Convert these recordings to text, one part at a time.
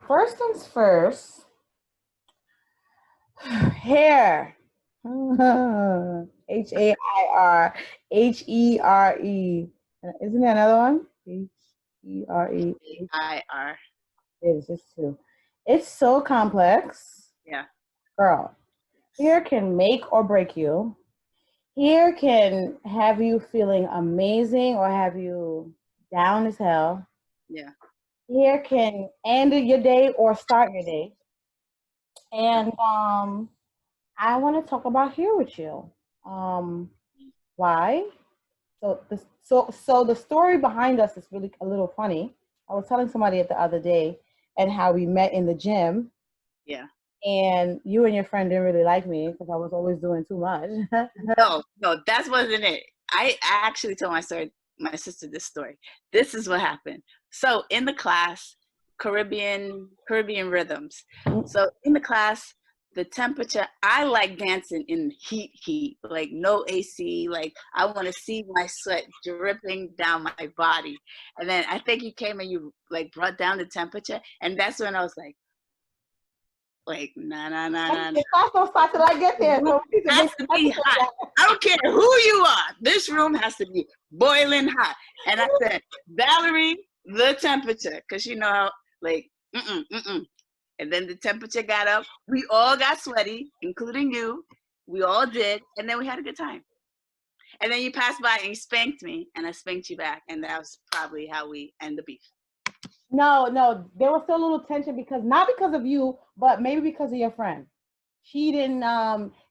First things first, hair. Hairhere. Isn't there another one? Here. IR. It's just two. It's so complex. Yeah. Girl, hair can make or break you. Hair can have you feeling amazing or have you down as hell. Yeah. Hair can end your day or start your day. And I want to talk about hair with you. Um, why? So the story behind us is really a little funny. I was telling somebody the other day and how we met in the gym. Yeah. And you and your friend didn't really like me because I was always doing too much. No, that wasn't it. I actually told my sister this story. This is what happened. So in the class, Caribbean rhythms. So in the class, the temperature, I like dancing in heat, like no AC, like I want to see my sweat dripping down my body. And then I think you came and you like brought down the temperature, and that's when I was like, nah. The class don't start till I get there. So It has to be hot. I don't care who you are. This room has to be boiling hot. And I said, Valerie, the temperature, because you know, like, And then the temperature got up. We all got sweaty, including you. We all did, and then we had a good time. And then you passed by and you spanked me, and I spanked you back, and that was probably how we end the beef. No, there was still a little tension because not because of you, but maybe because of your friend. She didn't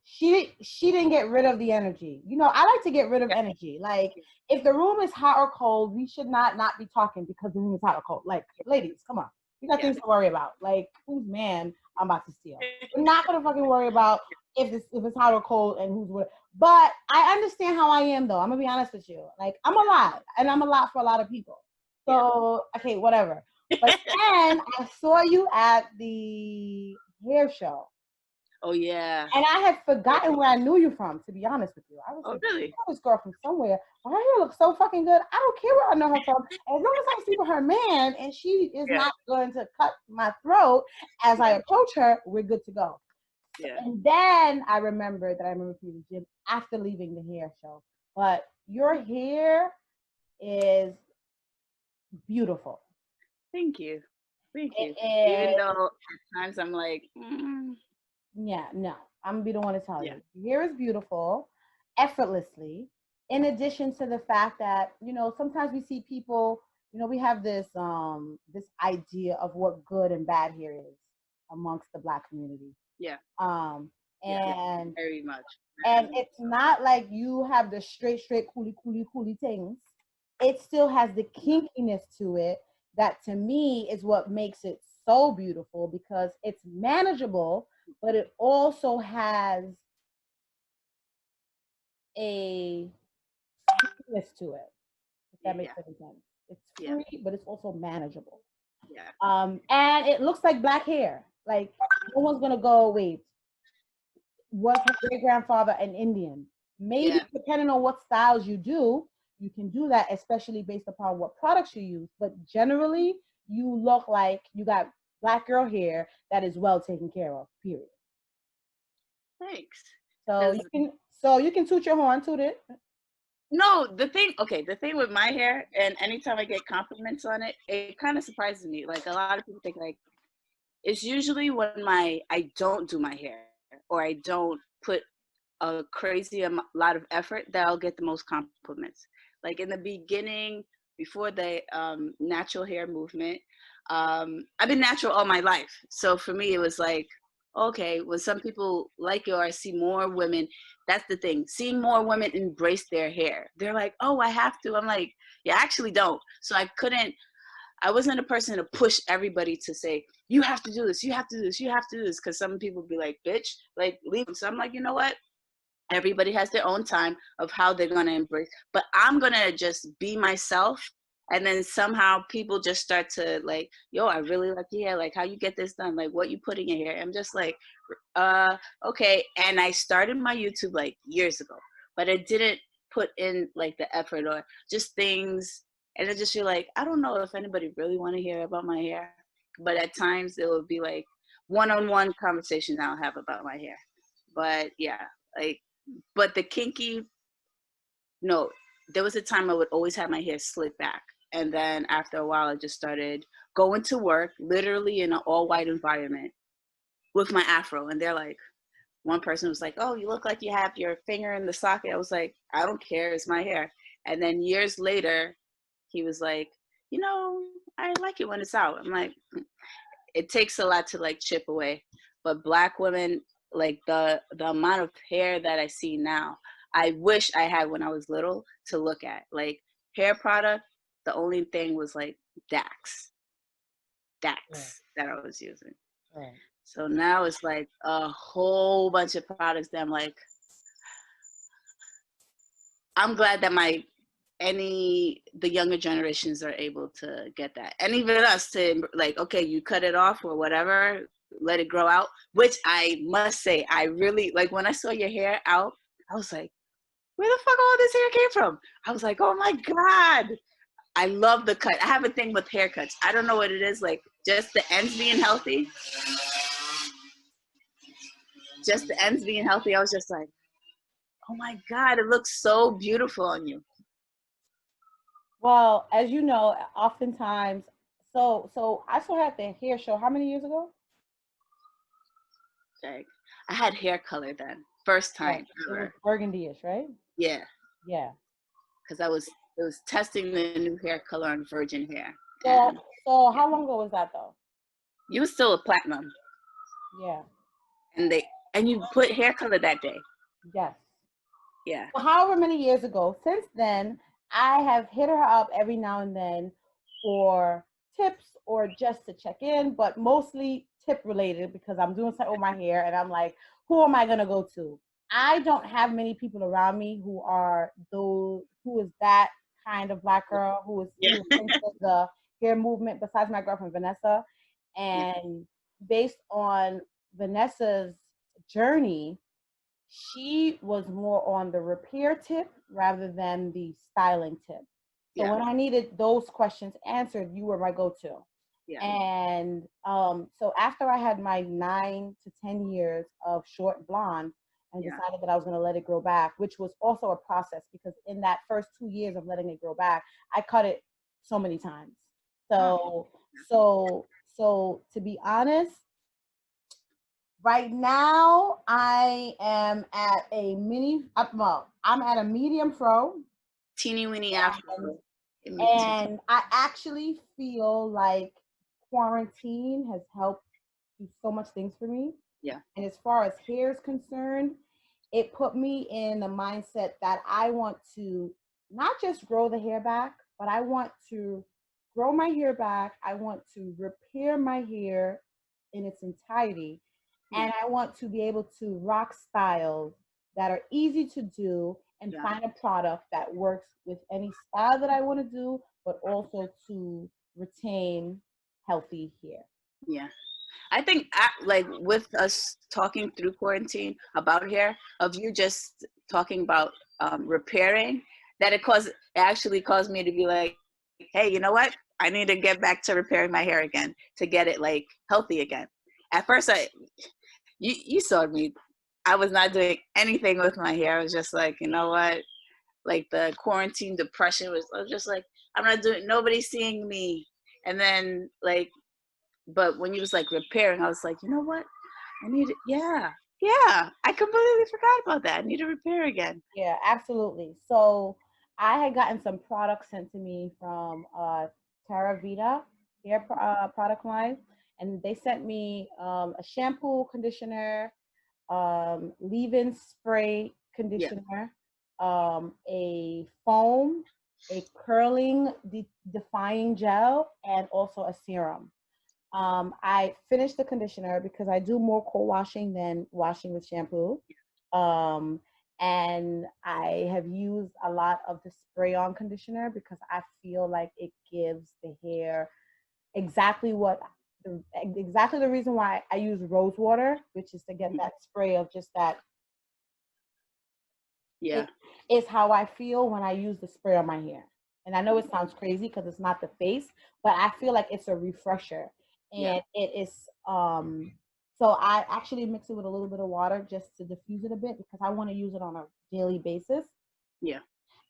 she didn't get rid of the energy. You know, I like to get rid of energy. Like if the room is hot or cold, we should not be talking because the room is hot or cold. Like ladies, come on. We got things to worry about. Like whose man I'm about to steal. We're not gonna fucking worry about if it's hot or cold and who's what. But I understand how I am though. I'm gonna be honest with you. Like I'm a lot, and I'm a lot for a lot of people. So okay, whatever. But then I saw you at the hair show. Oh yeah. And I had forgotten where I knew you from, to be honest with you. I was like, really? I know this girl from somewhere. Well, her hair looks so fucking good. I don't care where I know her from. As long as I see with her man and she is not going to cut my throat as I approach her, we're good to go. Yeah. And then I remember from the gym after leaving the hair show. But your hair is beautiful. Thank you. Even though at times I'm like, Yeah, no, I'm gonna be the one to tell you. Your hair is beautiful, effortlessly. In addition to the fact that, you know, sometimes we see people, you know, we have this this idea of what good and bad hair is amongst the Black community. Yeah. And very much. And it's not like you have the straight coolie things. It still has the kinkiness to it that to me is what makes it so beautiful because it's manageable, but it also has a sweetness to it. If that makes any sense. It's free, but it's also manageable. Yeah. And it looks like black hair. Like no one's gonna go, wait, was her great grandfather an Indian? Maybe depending on what styles you do, you can do that, especially based upon what products you use. But generally, you look like you got Black girl hair that is well taken care of. Period. Thanks. So you can toot your horn, toot it. No, the thing with my hair, and anytime I get compliments on it, it kind of surprises me. Like a lot of people think like it's usually when I don't do my hair or I don't put a crazy lot of effort that I'll get the most compliments. Like in the beginning, before the natural hair movement, I've been natural all my life. So for me, it was like, okay, when some people like it or I see more women, that's the thing. Seeing more women embrace their hair. They're like, oh, I have to. I'm like, yeah, I actually don't. So I wasn't a person to push everybody to say, you have to do this, you have to do this, you have to do this. Because some people be like, bitch, like leave. So I'm like, you know what? Everybody has their own time of how they're going to embrace. But I'm going to just be myself. And then somehow people just start to like, yo, I really like your hair. Like how you get this done, like what you put in your hair. I'm just like, okay. And I started my YouTube like years ago, but I didn't put in like the effort or just things. And I just feel like, I don't know if anybody really want to hear about my hair. but at times it will be like one-on-one conversations I'll have about my hair. But yeah, like, but the kinky, no, there was a time I would always have my hair slicked back. And then after a while, I just started going to work, literally in an all white environment with my afro. And they're like, one person was like, "Oh, you look like you have your finger in the socket." I was like, "I don't care, it's my hair." And then years later, he was like, "You know, I like it when it's out." I'm like, it takes a lot to like chip away. But Black women, like the amount of hair that I see now, I wish I had when I was little to look at. Like hair product, the only thing was like Dax, Right. Dax that I was using. Right. So now it's like a whole bunch of products that I'm like, I'm glad that the younger generations are able to get that. And even us to like, okay, you cut it off or whatever, let it grow out, which I must say, I really, like when I saw your hair out, I was like, where the fuck all this hair came from? I was like, oh my God. I love the cut. I have a thing with haircuts. I don't know what it is, like just the ends being healthy. Just the ends being healthy. I was just like, oh my God, it looks so beautiful on you. Well, as you know, oftentimes, so I saw her at the hair show. How many years ago? Like, I had hair color then, first Yes, time it was ever. burgundy-ish, right? Yeah, Yeah. because it was testing the new hair color on virgin hair, So, and so yeah, how long ago was that though? you was still a platinum, Yeah. and you put hair color that day. Yes. Yeah, So however many years ago, since then, I have hit her up every now and then for tips or just to check in, but mostly tip related because I'm doing something with my hair and I'm like, who am I gonna go to? I don't have many people around me who is that kind of Black girl yeah, who is into the hair movement besides my girlfriend Vanessa. yeah, And based on Vanessa's journey, she was more on the repair tip rather than the styling tip. So yeah, when I needed those questions answered, you were my go-to. yeah, And so after I had my 9 to 10 years of short blonde and yeah. decided that I was going to let it grow back, which was also a process because in that first 2 years of letting it grow back, I cut it so many times. Oh, So, so to be honest, right now, I am at a well, I'm at a medium pro, teeny weeny and, afro. and I actually feel like quarantine has helped do so much things for me. Yeah, And as far as hair is concerned, it put me in the mindset that I want to not just grow the hair back, but I want to grow my hair back. I want to repair my hair in its entirety. yeah, And I want to be able to rock styles that are easy to do and yeah, find a product that works with any style that I want to do, but also to retain healthy hair. yeah. I think like with us talking through quarantine about hair, of you just talking about repairing, that it actually caused me to be like, hey, you know what? I need to get back to repairing my hair again to get it like healthy again. At first, you saw me. I was not doing anything with my hair. I was just like, you know what? Like the quarantine depression I was just like, I'm not doing. Nobody's seeing me. And then like, but when you was like repairing, I was like, you know what? I need it. Yeah, yeah. I completely forgot about that. I need to repair again. Yeah, absolutely. So I had gotten some products sent to me from Terra Vita product line, and they sent me a shampoo, conditioner, leave-in spray Yeah, conditioner, a foam, a curling defying gel, and also a serum. I finished the conditioner because I do more co-washing than washing with shampoo. Um, and I have used a lot of the spray-on conditioner because I feel like it gives the hair exactly exactly the reason why I use rose water, which is to get that spray of just that. yeah, It is how I feel when I use the spray on my hair. And I know it sounds crazy because it's not the face, but I feel like it's a refresher. Yeah. and it is so I actually mix it with a little bit of water just to diffuse it a bit because I want to use it on a daily basis. Yeah.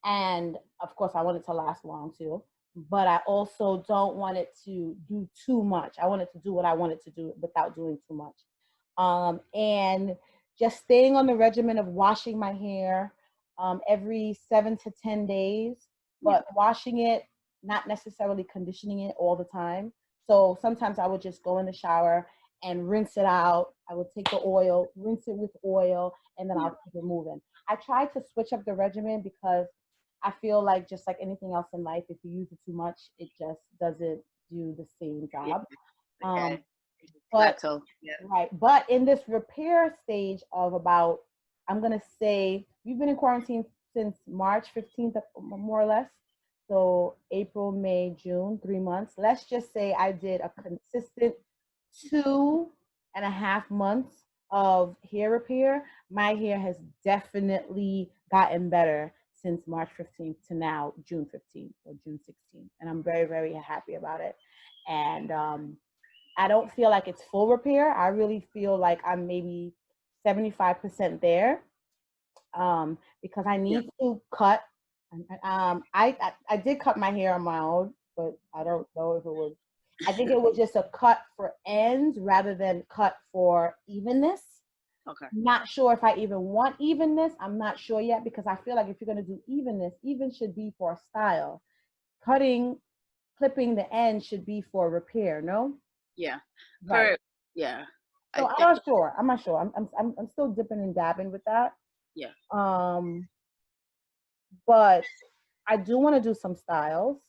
And of course, I want it to last long too. But I also don't want it to do too much. I want it to do what I want it to do without doing too much. And just staying on the regimen of washing my hair every 7 to 10 days, Yeah. but washing it, not necessarily conditioning it all the time. So sometimes I would just go in the shower and rinse it out. I would take the oil, rinse it with oil, and then Yeah. I'll keep it moving. I try to switch up the regimen because I feel like just like anything else in life, if you use it too much, it just doesn't do the same Yeah. job. Um, Okay. but Plateau. Yeah. right, but in this repair stage of about, I'm gonna say we've been in quarantine since March 15th, more or less. So April, May, June, 3 months. Let's just say I did a consistent 2.5 months of hair repair. My hair has definitely gotten better since March 15th to now, June 15th or June 16th. And I'm very, very happy about it. And I don't feel like it's full repair. I really feel like I'm maybe 75% there because I Yeah. need to cut. I did cut my hair on my own, but I don't know if it was. I think it was just a cut for ends rather than cut for evenness. Okay. Not sure if I even want evenness. I'm not sure yet because I feel like if you're going to do evenness, even should be for style. Cutting, clipping the end should be for repair. No, Yeah. right. Yeah. So I I'm think. not sure. I'm not sure. I'm still dipping and dabbing with that. Yeah. Um, but I do want to do some styles.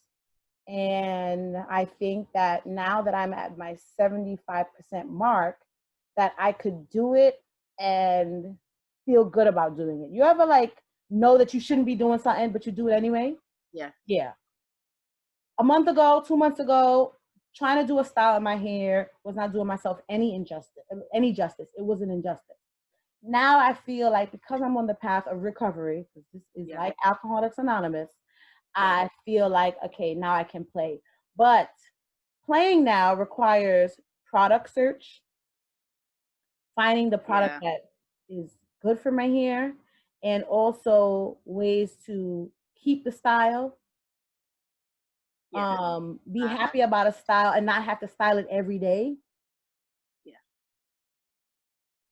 And I think that now that I'm at my 75% mark, that I could do it and feel good about doing it. You ever like know that you shouldn't be doing something, but you do it anyway? Yeah. Yeah. A month ago, 2 months ago, trying to do a style in my hair was not doing myself any injustice, any justice. It was an injustice. Now I feel like because I'm on the path of recovery, because this is Yeah. like Alcoholics Anonymous, Yeah. I feel like, okay, now I can play. But playing now requires product search, finding the product Yeah. that is good for my hair, and also ways to keep the style, Yeah. be happy about a style and not have to style it every day. Yeah.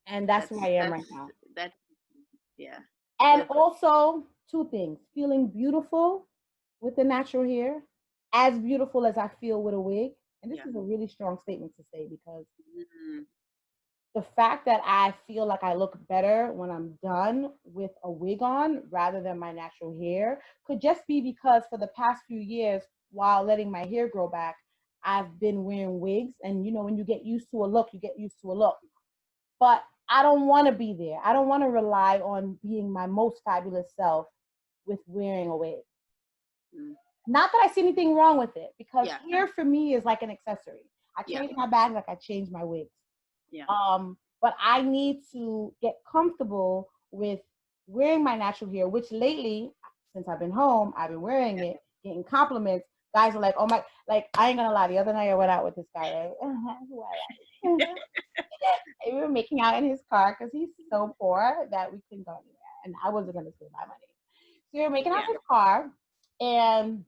And that's where I am right now. That. Yeah. And If, also, two things: feeling beautiful with the natural hair, as beautiful as I feel with a wig. And this yeah. is a really strong statement to say because Mm, the fact that I feel like I look better when I'm done with a wig on rather than my natural hair could just be because for the past few years, while letting my hair grow back, I've been wearing wigs. And you know, when you get used to a look, you get used to a look. But I don't want to be there. I don't want to rely on being my most fabulous self with wearing a wig. mm, Not that I see anything wrong with it, because yeah. hair for me is like an accessory. I Yeah. change my bag like I change my wigs. Yeah. But I need to get comfortable with wearing my natural hair, which lately, since I've been home, I've been wearing it, getting compliments. Guys are like, oh my, like, I ain't gonna lie. The other night I went out with this guy, right? Who I like. And we were making out in his car because he's so poor that we couldn't go anywhere. And I wasn't gonna spend my money. So we were making out Yeah. in his car. And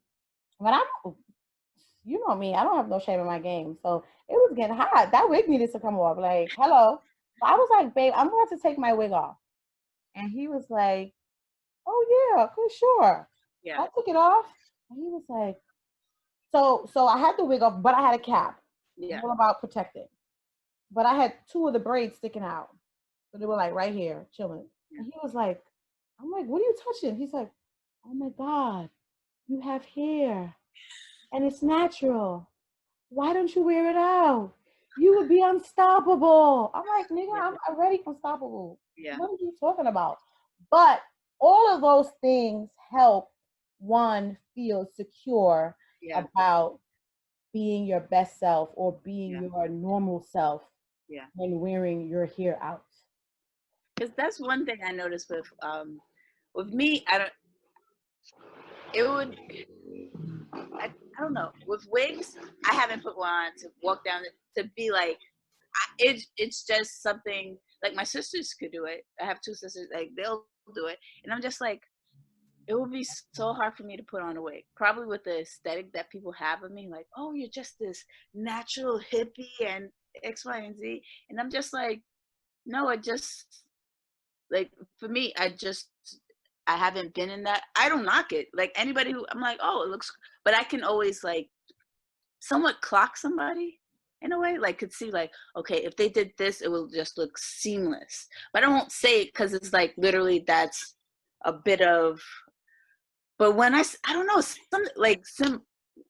when I'm, you know me, I don't have no shame in my game. So it was getting hot. That wig needed to come off. Like, hello. So I was like, babe, I'm going to take my wig off. And he was like, oh yeah, for sure. Yeah. I took it off. And he was like, so I had the wig off, but I had a cap. Yeah. All about protecting. But I had two of the braids sticking out. So they were like right here, chilling. Yeah. And he was like, I'm like, what are you touching? He's like, oh my God, you have hair and it's natural. Why don't you wear it out? You would be unstoppable. I'm like, nigga, Yeah. I'm already unstoppable. Yeah. What are you talking about? But all of those things help one feel secure Yeah. about being your best self or being Yeah. your normal self Yeah. when wearing your hair out. Because that's one thing I noticed with me. I don't. It would. I don't know. With wigs, I haven't put one on to walk down to be like, it's just something like my sisters could do it. I have two sisters, like they'll do it. And I'm just like, it would be so hard for me to put on a wig. Probably with the aesthetic that people have of me, like, oh, you're just this natural hippie and X, Y, and Z. And I'm just like, no, it just like for me, I haven't been in that. I don't knock it. Like anybody who I'm like, oh, it looks, but I can always like somewhat clock somebody in a way, like could see like, okay, if they did this, it will just look seamless. But I won't say it because it's like literally that's a bit of. But when I don't know,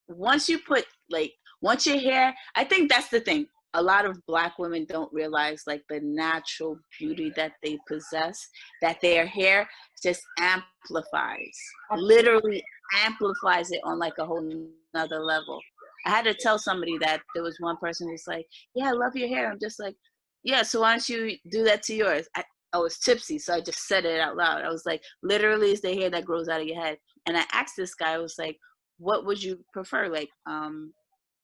once you put like once your hair, I think that's the thing. A lot of Black women don't realize like the natural beauty that they possess, that their hair just amplifies, literally amplifies it on like a whole nother level. I had to tell somebody that there was one person who's like, yeah, I love your hair. I'm just like, yeah, so why don't you do that to yours? I was tipsy, so I just said it out loud. I was like, literally, it's the hair that grows out of your head. And I asked this guy, I was like, what would you prefer? Like,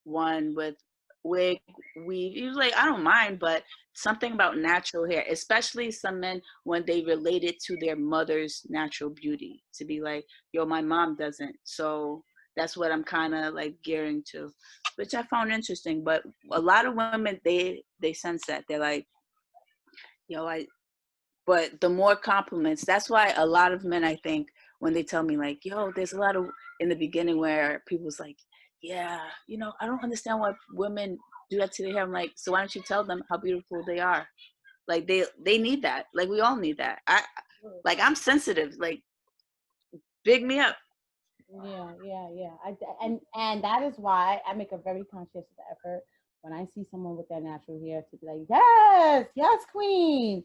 one with wig, weave. He was like, I don't mind, but something about natural hair, especially some men when they relate it to their mother's natural beauty, to be like, yo, my mom doesn't. So that's what I'm kind of like gearing to, which I found interesting. But a lot of women, they sense that. They're like, yo, but the more compliments, that's why a lot of men, I think, when they tell me like, yo, there's a lot of in the beginning where people's like, yeah, I don't understand why women do that to their hair. I'm like, so why don't you tell them how beautiful they are? Like they need that. Like we all need that. I'm sensitive. Like big me up. Yeah. And that is why I make a very conscious effort when I see someone with their natural hair to be like, yes, queen,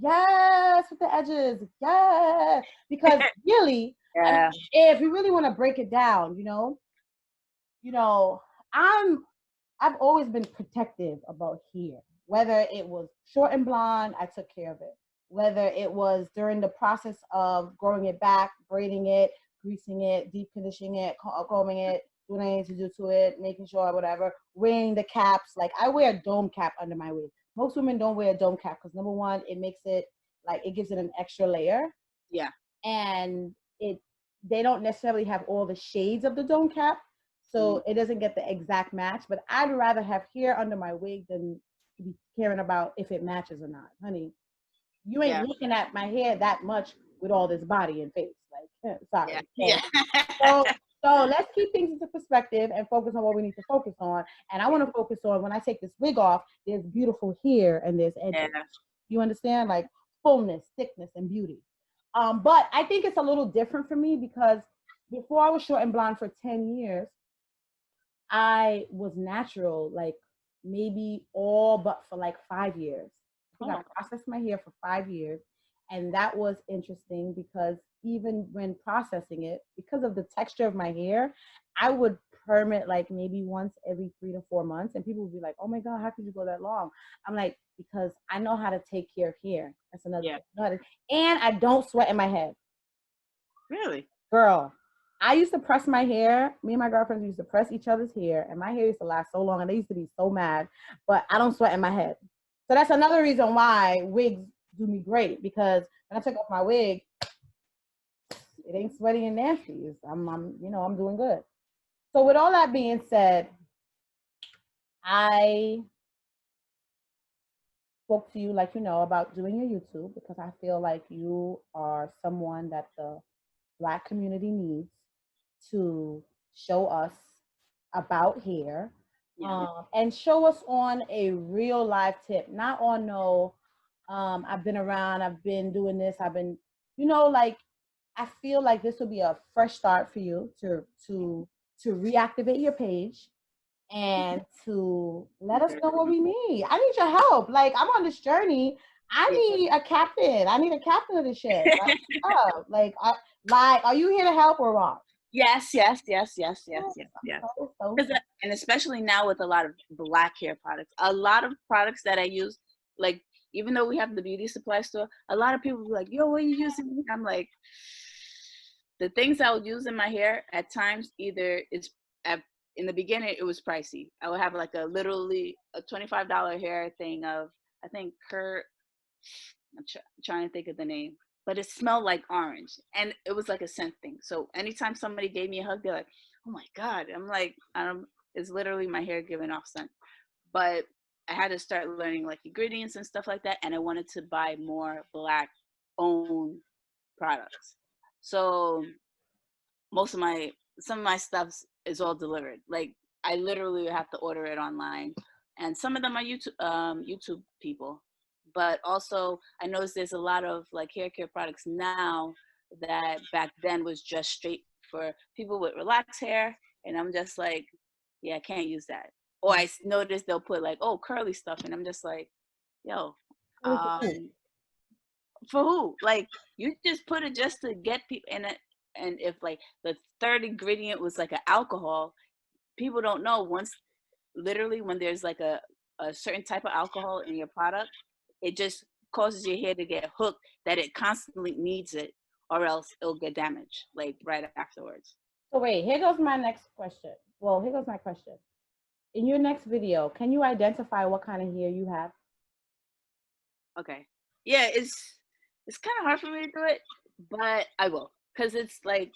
yes, with the edges, yes, because really, Yeah. if you really want to break it down, you know, I've always been protective about hair. Whether it was short and blonde, I took care of it. Whether it was during the process of growing it back, braiding it, greasing it, deep conditioning it, combing it, doing what I need to do to it, making sure whatever, wearing the caps. Like I wear a dome cap under my wig. Most women don't wear a dome cap because number one, it makes it like it gives it an extra layer. Yeah. And they don't necessarily have all the shades of the dome cap. So it doesn't get the exact match, but I'd rather have hair under my wig than be caring about if it matches or not. Honey, you ain't looking at my hair that much with all this body and face. Like, sorry. Yeah. So let's keep things into perspective and focus on what we need to focus on. And I want to focus on when I take this wig off, there's beautiful hair and there's edges. Yeah. You understand? Like fullness, thickness, and beauty. But I think it's a little different for me because before I was short and blonde for 10 years, I was natural, like maybe all but for like 5 years. I think I processed my hair for 5 years. And that was interesting because even when processing it, because of the texture of my hair, I would perm it like maybe once every 3 to 4 months. And people would be like, oh my God, how could you go that long? I'm like, because I know how to take care of hair. That's another thing. And I don't sweat in my head. Really? Girl. I used to press my hair. Me and my girlfriends used to press each other's hair, and my hair used to last so long, and they used to be so mad. But I don't sweat in my head, so that's another reason why wigs do me great. Because when I take off my wig, it ain't sweaty and nasty. I'm doing good. So with all that being said, I spoke to you, like about doing your YouTube because I feel like you are someone that the Black community needs to show us about hair, and show us on a real life tip, not on no I've been around, I've been doing this, I've been like I feel like this will be a fresh start for you to reactivate your page and to let us know what we need. I need your help. Like I'm on this journey. I need a captain. I need a captain of this shit. Like, are you here to help or what? Yes. And especially now with a lot of Black hair products, a lot of products that I use, like even though we have the beauty supply store, a lot of people are like, yo, what are you using? I'm like, the things I would use in my hair at times, either it's in the beginning it was pricey. I would have like literally a $25 hair thing of, I think Kurt, I'm trying to think of the name, but it smelled like orange and it was like a scent thing. So anytime somebody gave me a hug, they're like, oh my God. I'm like, it's literally my hair giving off scent. But I had to start learning like ingredients and stuff like that. And I wanted to buy more Black owned products. So some of my stuff is all delivered. Like I literally have to order it online. And some of them are YouTube people. But also I noticed there's a lot of like hair care products now that back then was just straight for people with relaxed hair. And I'm just like, yeah, I can't use that. Or I noticed they'll put like, oh, curly stuff. And I'm just like, yo, for who? Like you just put it just to get people in it. And if like the third ingredient was like an alcohol, people don't know once literally when there's like a certain type of alcohol in your product, it just causes your hair to get hooked that it constantly needs it or else it'll get damaged like right afterwards. So wait, here goes my next question. Well, here goes my question. In your next video, can you identify what kind of hair you have? Okay. Yeah, it's kind of hard for me to do it, but I will. Because it's like,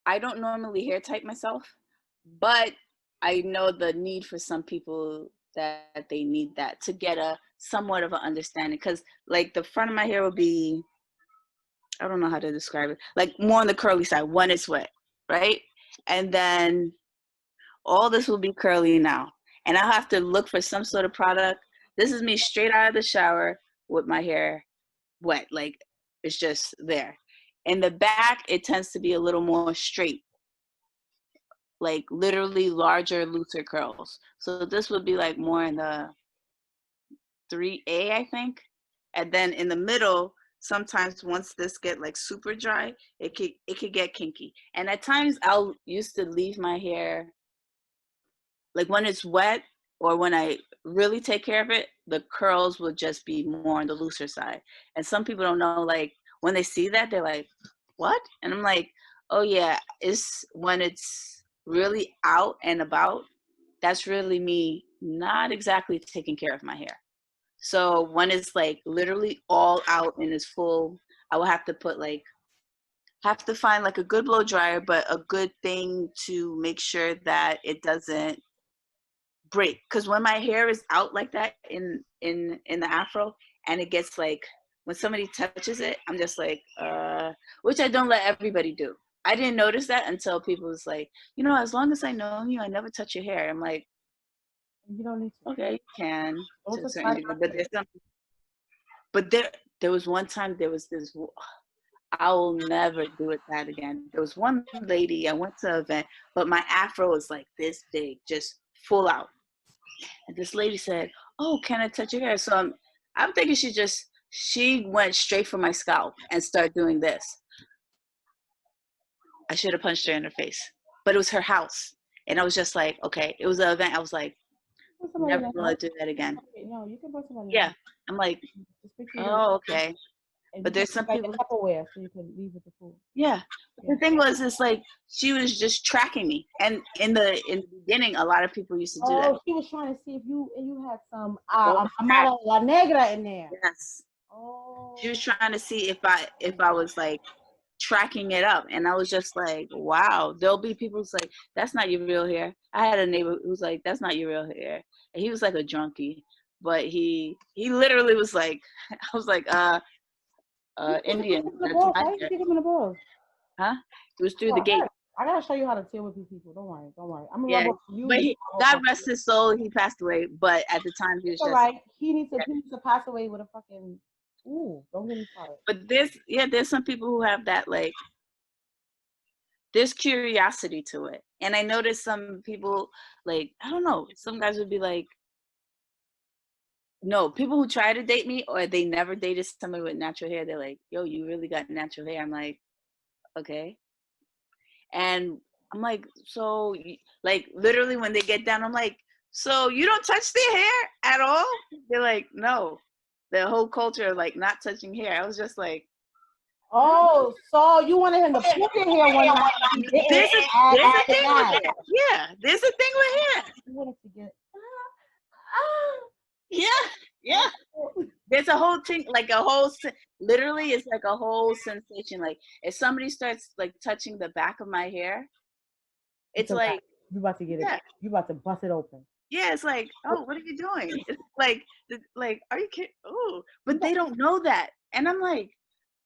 I don't normally hair type myself, but I know the need for some people that they need that to get a somewhat of an understanding. Because like the front of my hair will be, I don't know how to describe it, like more on the curly side when it's wet, right? And then all this will be curly now. And I'll have to look for some sort of product. This is me straight out of the shower with my hair wet, like it's just there. In the back, it tends to be a little more straight, like literally larger, looser curls. So this would be like more in the 3A, I think. And then in the middle, sometimes once this get like super dry, it could get kinky. And at times I'll used to leave my hair, like when it's wet or when I really take care of it, the curls will just be more on the looser side. And some people don't know, like when they see that, they're like, what? And I'm like, oh yeah, it's when it's really out and about, that's really me not exactly taking care of my hair. So when it's like literally all out and it's full, I will have to put like, have to find like a good blow dryer, but a good thing to make sure that it doesn't break. Because when my hair is out like that in the afro and it gets like, when somebody touches it, I'm just like, which I don't let everybody do. I didn't notice that until people was like, you know, as long as I know you, I never touch your hair. I'm like, you don't need to. Okay, you can to a certain degree, but there's some. But there was one time there was this. I will never do it that again. There was one lady I went to an event, but my afro was like this big, just full out. And this lady said, "Oh, can I touch your hair?" So I'm thinking she went straight for my scalp and started doing this. I should have punched her in her face, but it was her house, and I was just like, okay. It was an event. I was like, never gonna do that again. No, you can put somebody. Yeah, I'm like, oh, okay. But there's some people. Like Tupperware, so you can leave with the food. Yeah. The thing was, it's like she was just tracking me, and in the beginning, a lot of people used to do that. Oh, she was trying to see if you had some Amara La Negra in there. Yes. Oh. She was trying to see if I was like tracking it up, and I was just like, wow. There'll be people who's like, that's not your real hair. I had a neighbor who's like, that's not your real hair, and he was like a junkie, but he literally was like, I was like, Indian. Why did you kick him in the balls? Huh? It was through the gate. I gotta show you how to deal with these people. Don't worry. I'm gonna rub you. But God rest his soul, he passed away. But at the time, he was just right. He needs to pass away with a fucking. Ooh, don't get me started. But there's some people who have that, like, there's curiosity to it. And I noticed some people, like, I don't know, some guys would be like, no, people who try to date me or they never dated somebody with natural hair, they're like, yo, you really got natural hair. I'm like, okay. And I'm like, so, like, literally when they get down, I'm like, so you don't touch their hair at all? They're like, no. The whole culture of, like, not touching hair. I was just like, Oh, so you wanted him to pull your hair one night. He didn't. There's a thing with hair. Yeah, there's a thing with hair. You wanted to get. Yeah. There's a whole thing, like a whole, literally, it's like a whole sensation. Like if somebody starts like touching the back of my hair, it's like you about to get it. You about to bust it open. Yeah, it's like, oh, what are you doing? It's like, are you kidding? Oh, but they don't know that, and I'm like,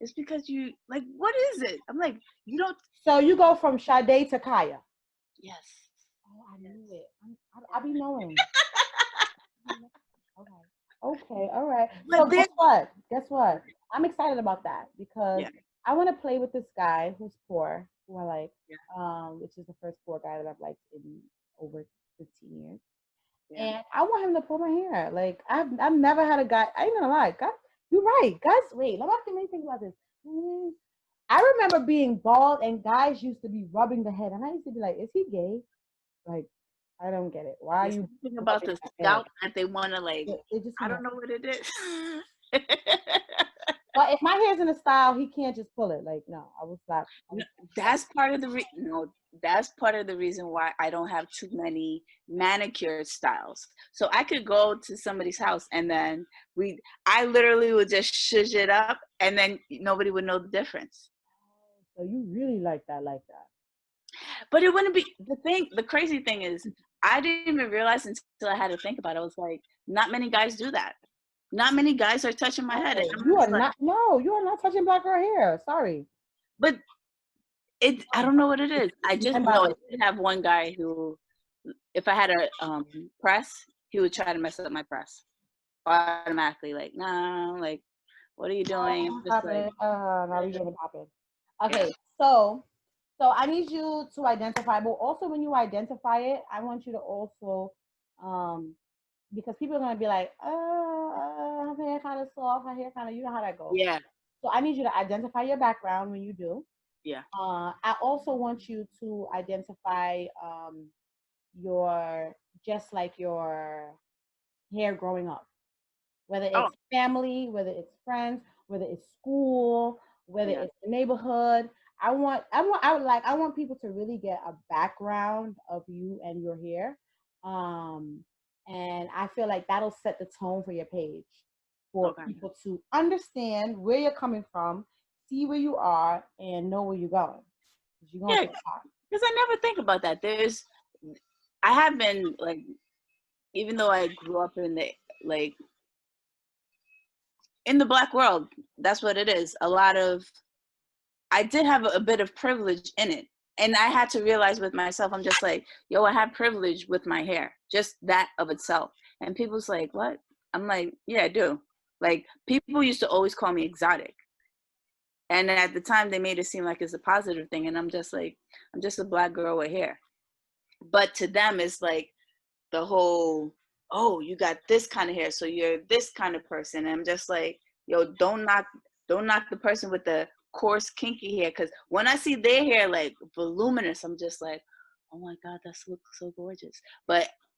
it's because you like, what is it? I'm like, you don't. So you go from Sade to Kaya. Yes. Oh, I knew it. I be knowing. Okay, all right. So guess what? I'm excited about that because I want to play with this guy who's poor, who I like, which is the first poor guy that I've liked in over 15 years. Yeah. And I want him to pull my hair. Like I've never had a guy. I ain't gonna lie, guys. You're right, guys. Wait, let me think about this. I remember being bald, and guys used to be rubbing the head, and I used to be like, "Is he gay?" Like, I don't get it. Why are you thinking about the scalp that they want to like? I don't know what it is. But if my hair's in a style, he can't just pull it. Like, no, I will stop. That's part of the that's part of the reason why I don't have too many manicured styles. So I could go to somebody's house and then I literally would just shush it up, and then nobody would know the difference. So you really like that. But it wouldn't be the crazy thing is, I didn't even realize until I had to think about it. I was like, not many guys do that. Not many guys are touching my head. You are not touching black girl hair. Sorry. But I don't know what it is. I just know I did have one guy who, if I had a press, he would try to mess up my press automatically. Like, nah, like, what are you doing? Now we're getting popping. Okay, so I need you to identify, but also when you identify it, I want you to also, because people are gonna be like, her hair kind of soft, her hair kind of, you know how that goes. Yeah. So I need you to identify your background when you do. Yeah. I also want you to identify your hair growing up, whether it's family, whether it's friends, whether it's school, whether it's the neighborhood. I want people to really get a background of you and your hair. And I feel like that'll set the tone for your page for people to understand where you're coming from, see where you are, and know where you're going. Because I never think about that. I have been like, even though I grew up in the black world, that's what it is. I did have a bit of privilege in it. And I had to realize with myself, I'm just like, yo, I have privilege with my hair, just that of itself. And people's like, what? I'm like, yeah, I do. Like, people used to always call me exotic. And at the time, they made it seem like it's a positive thing. And I'm just like, I'm just a black girl with hair. But to them, it's like the whole, oh, you got this kind of hair, so you're this kind of person. And I'm just like, yo, don't knock the person with the coarse, kinky hair. Because when I see their hair like voluminous, I'm just like, oh my God, that looks so gorgeous.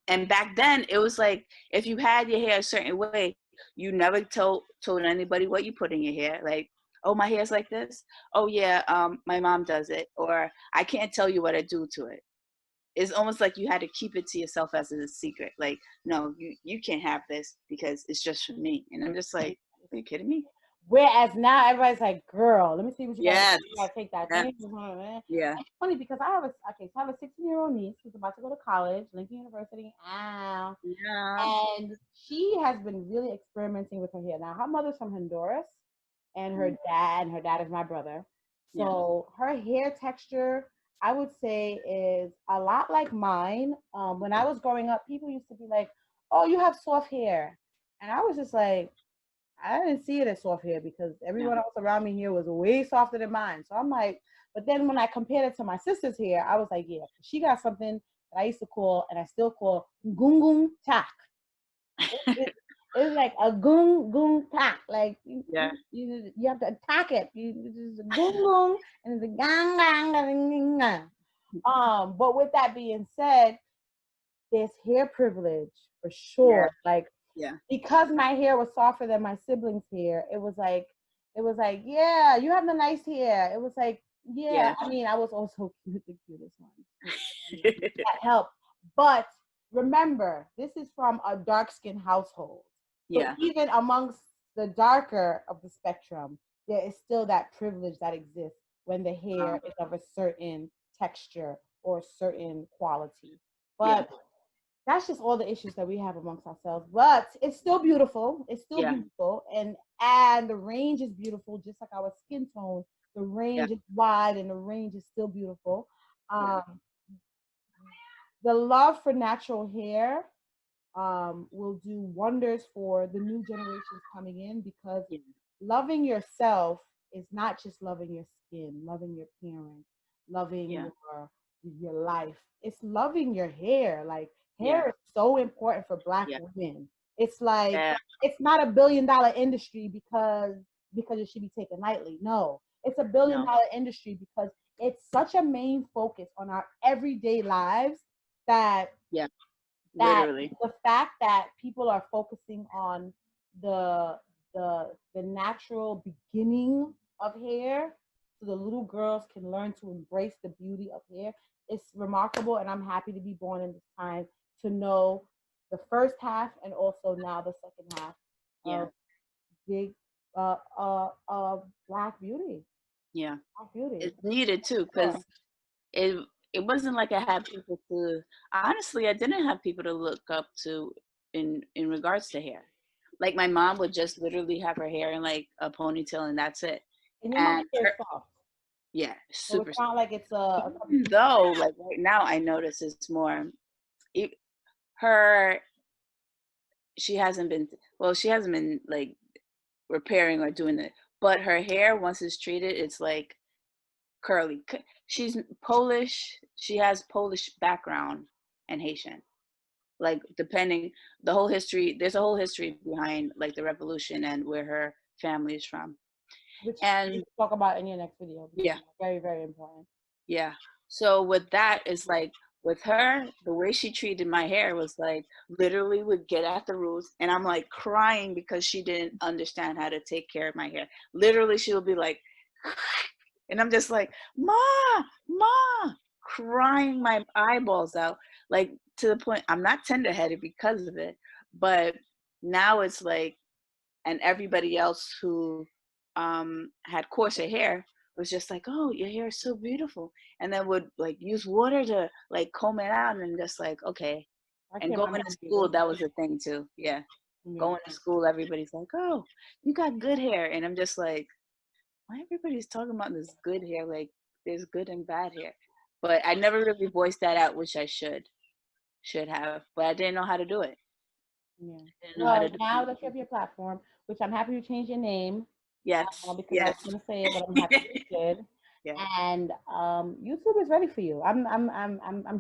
And back then, it was like, if you had your hair a certain way, you never told anybody what you put in your hair. Like, oh, my hair's like this. Oh yeah, my mom does it. Or I can't tell you what I do to it. It's almost like you had to keep it to yourself as a secret. Like, no, you can't have this because it's just for me. And I'm just like, are you kidding me? Whereas now everybody's like, girl, let me see what you got. You gotta take that thing. Yeah. It's funny because I have a 16-year-old niece who's about to go to college, Lincoln University. Yeah. And she has been really experimenting with her hair. Now her mother's from Honduras, and her dad is my brother. So her hair texture, I would say, is a lot like mine. When I was growing up, people used to be like, oh, you have soft hair. And I was just like, I didn't see it as soft hair because everyone else around me here was way softer than mine. So I'm like, but then when I compared it to my sister's hair, I was like, yeah, she got something that I used to call, and I still call, gung tak. It's like a gung tak. Like, you have to attack it. It's a gung and it's a gang. But with that being said, there's hair privilege for sure. Like, because my hair was softer than my siblings' hair, it was like It was like, yeah, you have the nice hair. It was like, yeah. Yeah. I mean, I was also cute, the cutest one. That helped. But remember, this is from a dark skinned household. So Yeah. even amongst the darker of the spectrum, there is still that privilege that exists when the hair is of a certain texture or a certain quality. Yeah. But that's just all the issues that we have amongst ourselves. But it's still beautiful. It's still Yeah. beautiful. And the range is beautiful, just like our skin tone. The Yeah. range is wide and the range is still beautiful. Yeah. Um, the love for natural hair will do wonders for the new generations coming in, because Yeah. loving yourself is not just loving your skin, loving your appearance, loving Yeah. your life. It's loving your hair. Like, Yeah. hair is so important for Black Yeah. women. It's like, Yeah. it's not $1 billion industry because it should be taken lightly. No, it's a billion No. dollar industry because it's such a main focus on our everyday lives that Yeah. that Literally. the fact that people are focusing on the the natural beginning of hair, so the little girls can learn to embrace the beauty of hair, it's remarkable. And I'm happy to be born in this time to know the first half and also now the second half Yeah. of big Black beauty. Yeah. Black beauty. It's needed too, Sure. because it it wasn't like I had people to honestly, I didn't have people to look up to in regards to hair. Like my mom would just literally have her hair in like a ponytail and that's it. And your mom's And very her, soft. yeah, So super. it's not like it's a Even though like right now I notice it's more e- her she hasn't been well, she hasn't been like repairing or doing it, but her hair once it's treated, it's like curly. She's Polish. She has Polish background and Haitian. Like depending the whole history, there's a whole history behind like the revolution and where her family is from. which you And talk about in your next video because yeah, it's very, very important. yeah. So with that is like with her, the way she treated my hair was like literally would get at the roots and I'm like crying because she didn't understand how to take care of my hair. Literally she would be like and I'm just like, Ma, Ma, crying my eyeballs out, like to the point I'm not tender headed because of it. But now it's like, and everybody else who had coarser hair was just like, oh, your hair is so beautiful. And then would like use water to like comb it out and just like, okay. I And can't. My going mom to do school, this. that was a thing too. Yeah. Yeah. Going to school, everybody's like, oh, you got good hair. And I'm just like, why everybody's talking about this good hair? Like there's good and bad hair. But I never really voiced that out, which I should have. But I didn't know how to do it. Yeah. I didn't know how to Well, do now it. that you have your platform, which I'm happy you changed your name, Yes. because I was Yes. going to say it, but I'm happy you did. Yeah. And YouTube is ready for you. I'm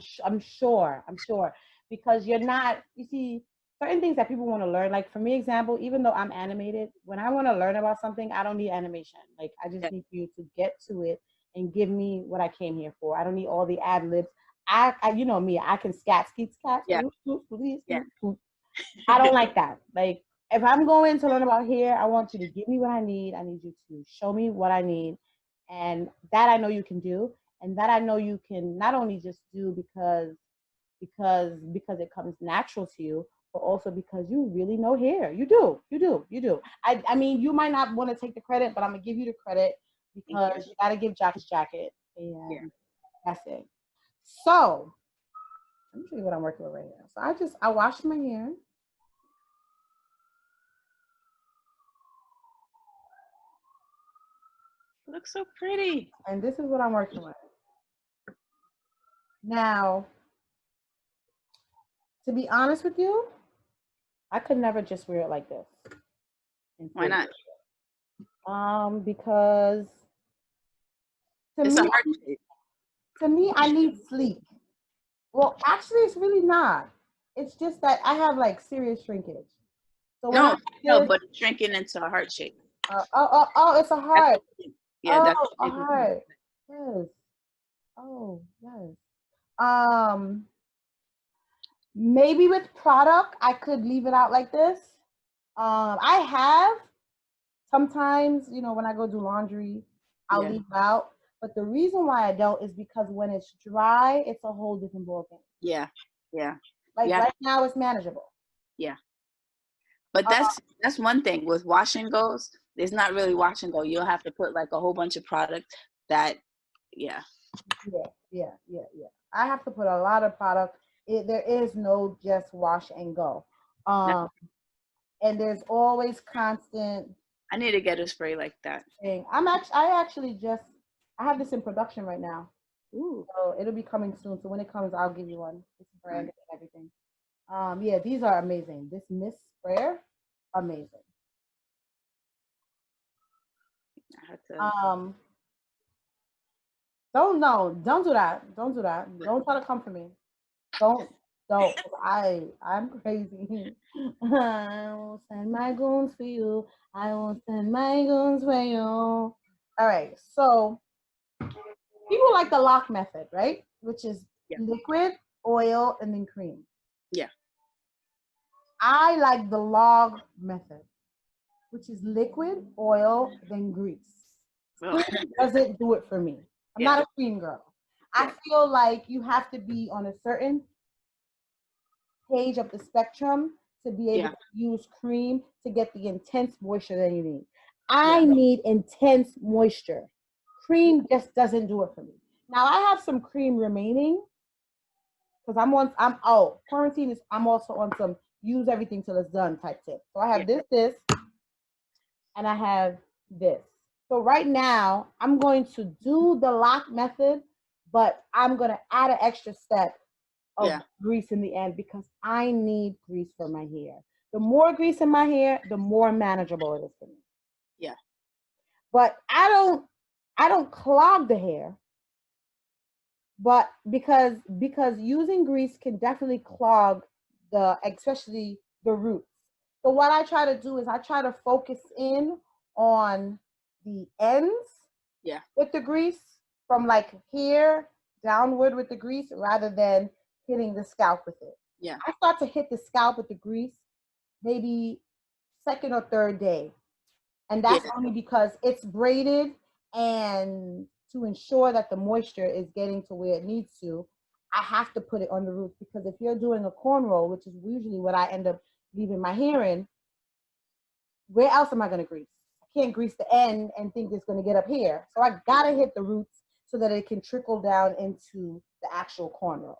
sure. I'm sure because you're not. You see, certain things that people want to learn. Like for me, example, even though I'm animated, when I want to learn about something, I don't need animation. Like I just Yeah. need you to get to it and give me what I came here for. I don't need all the ad libs. You know me, I can scat, skeet, scat, Yeah. please. Yeah. I don't like that. Like, if I'm going to learn about hair, I want you to give me what I need. I need you to show me what I need. And that I know you can do. And that I know you can not only just do because it comes natural to you, but also because you really know hair. You do. You do. You do. I mean, you might not want to take the credit, but I'm gonna give you the credit Thank you. because you gotta give Jack's jacket. Yeah. And that's it. So let me show you what I'm working with right here. So I washed my hair. It looks so pretty. And this is what I'm working with. Now, to be honest with you, I could never just wear it like this. Why not? Because to It's a me, heart shape. I need sleek. Well, actually, it's really not. It's just that I have like serious shrinkage. So when I No, like no, this, but it's shrinking into a heart shape. it's a That's heart. yeah, Oh, that's a the thing. heart. Yes. Oh, yes. Um, Maybe with product, I could leave it out like this. I have sometimes, you know, when I go do laundry, I'll Yeah. leave it out. But the reason why I don't is because when it's dry, it's a whole different ballgame. Yeah. Yeah. Like Yeah. right now, it's manageable. Yeah. But Uh, that's one thing with wash and goes. It's not really wash and go. You'll have to put like a whole bunch of product that, yeah. yeah. I have to put a lot of product. There is no just wash and go. Um, and there's always constant I need to get a spray like that. thing. I actually just I have this in production right now. Ooh. So it'll be coming soon. So when it comes, I'll give you one. It's All right. branded and everything. Yeah, these are amazing. This mist sprayer, amazing. I have to. Um, don't no, don't do that. Don't do that. Don't try to come for me. Don't don't. I'm crazy. I will send my goons for you. I will send my goons for you. All right. So people like the lock method, right? Which is Yeah. liquid, oil, and then cream. Yeah. I like the log method, which is liquid, oil, then grease. Oh. Cream doesn't do it for me. I'm Yeah. not a cream girl. I Yeah. feel like you have to be on a certain page of the spectrum to be able Yeah. to use cream to get the intense moisture that you need. Yeah. I need intense moisture. Cream just doesn't do it for me. Now I have some cream remaining because quarantine is I'm also on some use everything till it's done type tip. So I have Yeah. this, and I have this. So right now I'm going to do the lock method, but I'm gonna add an extra step of Yeah. grease in the end because I need grease for my hair. The more grease in my hair, the more manageable it is for me. Yeah. But I don't clog the hair, but because using grease can definitely clog the especially the roots. So what I try to do is I try to focus in on the ends Yeah. with the grease from like here downward with the grease rather than hitting the scalp with it. Yeah. I start to hit the scalp with the grease maybe second or third day. And Yeah. that's only because it's braided, and to ensure that the moisture is getting to where it needs to, I have to put it on the roots because if you're doing a cornrow, which is usually what I end up leaving my hair in, where else am I going to grease? I can't grease the end and think it's going to get up here. So I got to hit the roots so that it can trickle down into the actual cornrow.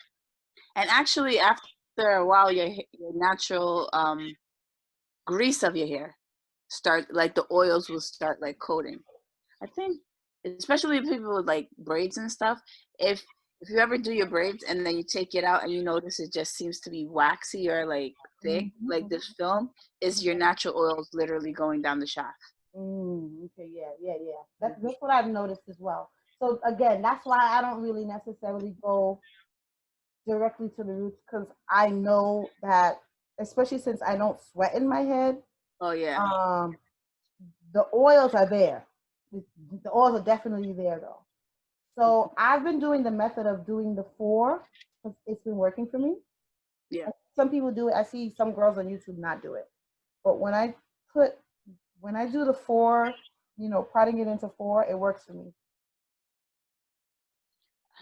And actually, after a while, your natural grease of your hair start like the oils will start like coating. I think, especially people with like braids and stuff. If you ever do your braids and then you take it out and you notice it just seems to be waxy or like thick, like this film, is your natural oils literally going down the shaft. Okay, yeah. That's what I've noticed as well. So again, that's why I don't really necessarily go directly to the roots because I know that, especially since I don't sweat in my head, Oh yeah. um, the oils are there. The oils are definitely there though. So I've been doing the method of doing the four because it's been working for me. Yeah. Some people do it. I see some girls on YouTube not do it. But when I do the four, parting it into four, it works for me.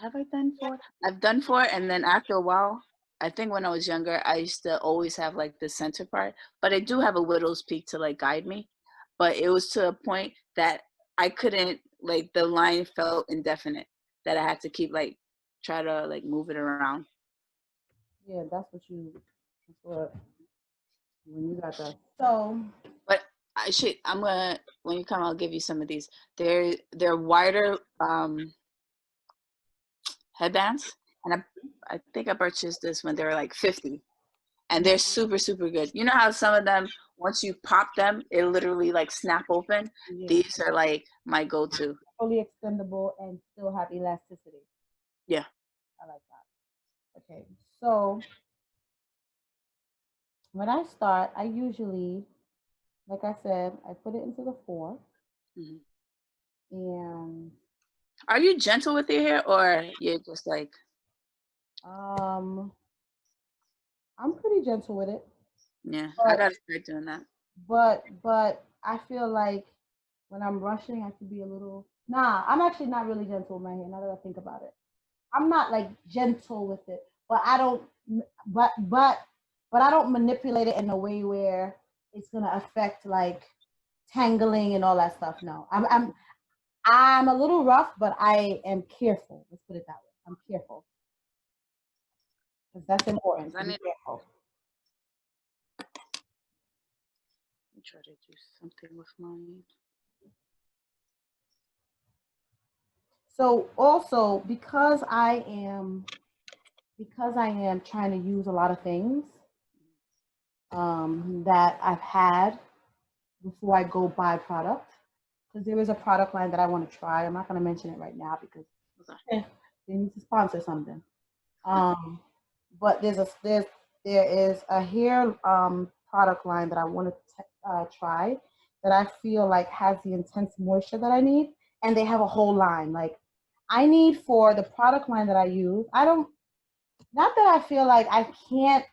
Have I done four? I've done four, and then after a while, I think when I was younger, I used to always have like the center part, but I do have a widow's peak to like guide me. But it was to a point that I couldn't like the line felt indefinite that I had to keep like try to like move it around. Yeah, that's what when you got that. So But I'm gonna when you come, I'll give you some of these. They're wider headbands, and I think I purchased this when they were like 50. And they're super super good. You know how some of them once you pop them it literally like snap open. yeah, These are like my go-to. fully extendable and still have elasticity. Yeah. I like that. Okay, so when I start, I usually, like I said, I put it into the four, Mm-hmm. and Are you gentle with your hair or you're just like um, I'm pretty gentle with it. yeah, I But gotta start doing that. but I feel like When I'm rushing, I can be a little. Nah, I'm actually not really gentle with my hair. Now that I think about it, I'm not like gentle with it, but I don't. But but but I don't manipulate it in a way where it's gonna affect like tangling and all that stuff. No, I'm a little rough, but I am careful. Let's put it that way. I'm careful because that's important 'Cause to I be need careful. to try to do something with mine. So also because I am trying to use a lot of things that I've had before I go buy product. Because there is a product line that I want to try. I'm not going to mention it right now because Okay. they need to sponsor something. Um, but there is a hair product line that I want to try that I feel like has the intense moisture that I need, and they have a whole line. Like I need for the product line that I use. I don't. Not that I feel like I can't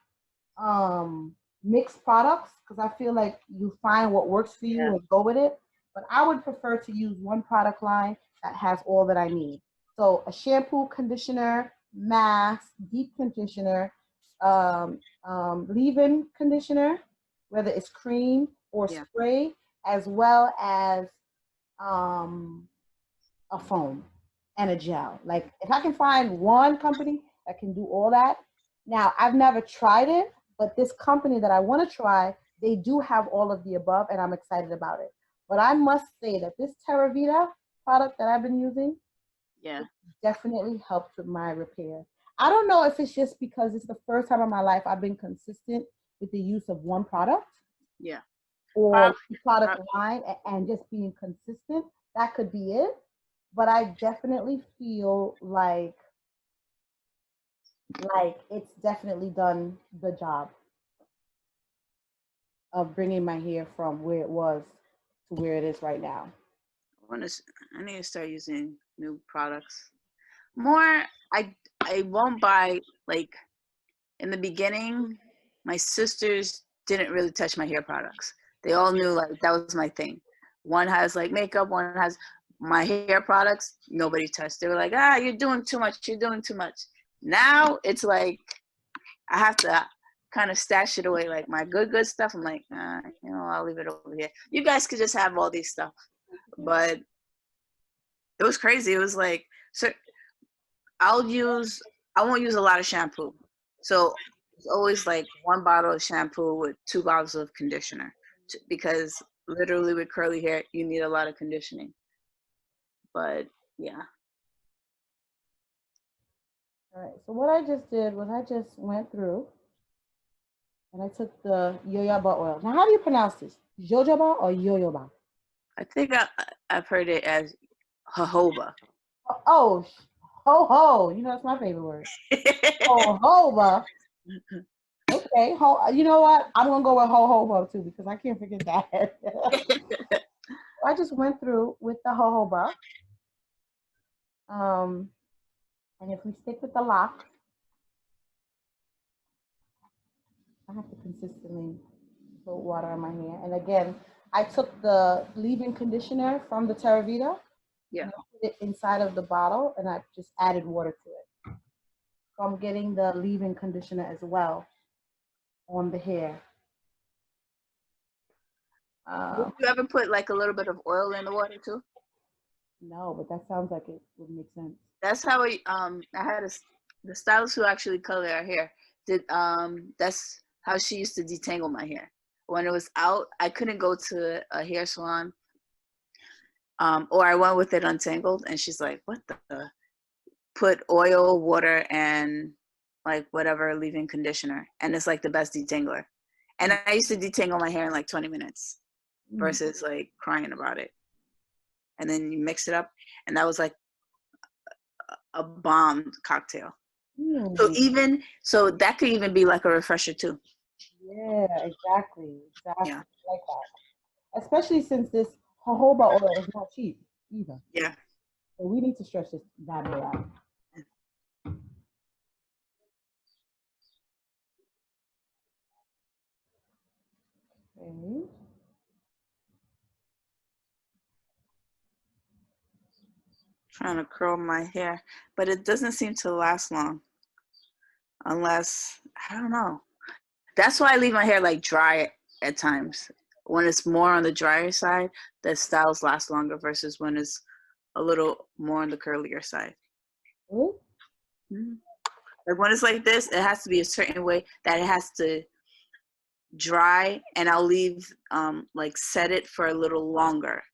mix products because I feel like you find what works for you Yeah. and go with it. But I would prefer to use one product line that has all that I need. So a shampoo, conditioner, mask, deep conditioner, leave-in conditioner, whether it's cream or Yeah. spray, as well as um, a foam and a gel. Like if I can find one company that can do all that. Now I've never tried it, but this company that I want to try, they do have all of the above, and I'm excited about it. But I must say that this Terravita product that I've been using Yeah. definitely helps with my repair. I don't know if it's just because it's the first time in my life I've been consistent with the use of one product Yeah. or Probably. product line and just being consistent. That could be it. But I definitely feel like it's definitely done the job of bringing my hair from where it was to where it is right now. I need to start using new products more. I won't buy like in the beginning. My sisters didn't really touch my hair products. They all knew like that was my thing. One has like makeup, one has my hair products. Nobody touched. They were like, ah, you're doing too much. You're doing too much. Now it's like I have to kind of stash it away. Like my good stuff. I'm like, I'll leave it over here. You guys could just have all these stuff. But it was crazy. It was like, so I won't use a lot of shampoo. So it's always like one bottle of shampoo with 2 bottles of conditioner because literally with curly hair, you need a lot of conditioning. But yeah. All right. So what I just did was I just went through and I took the yoyoba oil. Now, how do you pronounce this? Jojoba or yoyoba? I think I've heard it as jojoba. Oh, ho ho. You know that's my favorite word. Jojoba. Okay. You know what? I'm gonna go with jojoba too because I can't forget that. I just went through with the jojoba. Um, and if we stick with the lock, I have to consistently put water on my hair. And again, I took the leave-in conditioner from the Terravita Yeah. and I put it inside of the bottle and I just added water to it. So I'm getting the leave-in conditioner as well on the hair. Would you ever put like a little bit of oil in the water too? No, but that sounds like it would make sense. That's how I had the stylist who actually colored our hair did that's how she used to detangle my hair. When it was out, I couldn't go to a hair salon. Or I went with it untangled and she's like, what the put oil, water, and like whatever leave-in conditioner. And it's like the best detangler. And I used to detangle my hair in like 20 minutes versus like crying about it. And then you mix it up. And that was like a bomb cocktail. So that could even be like a refresher too. Yeah, exactly. Yeah. Like that. Especially since this jojoba oil is not cheap either. Yeah. So we need to stretch this bad boy out. Okay. Trying to curl my hair, but it doesn't seem to last long unless, I don't know. That's why I leave my hair like dry at times. When it's more on the drier side, the styles last longer versus when it's a little more on the curlier side. Ooh. Mhm. Like when it's like this, it has to be a certain way that it has to dry, and I'll leave like set it for a little longer.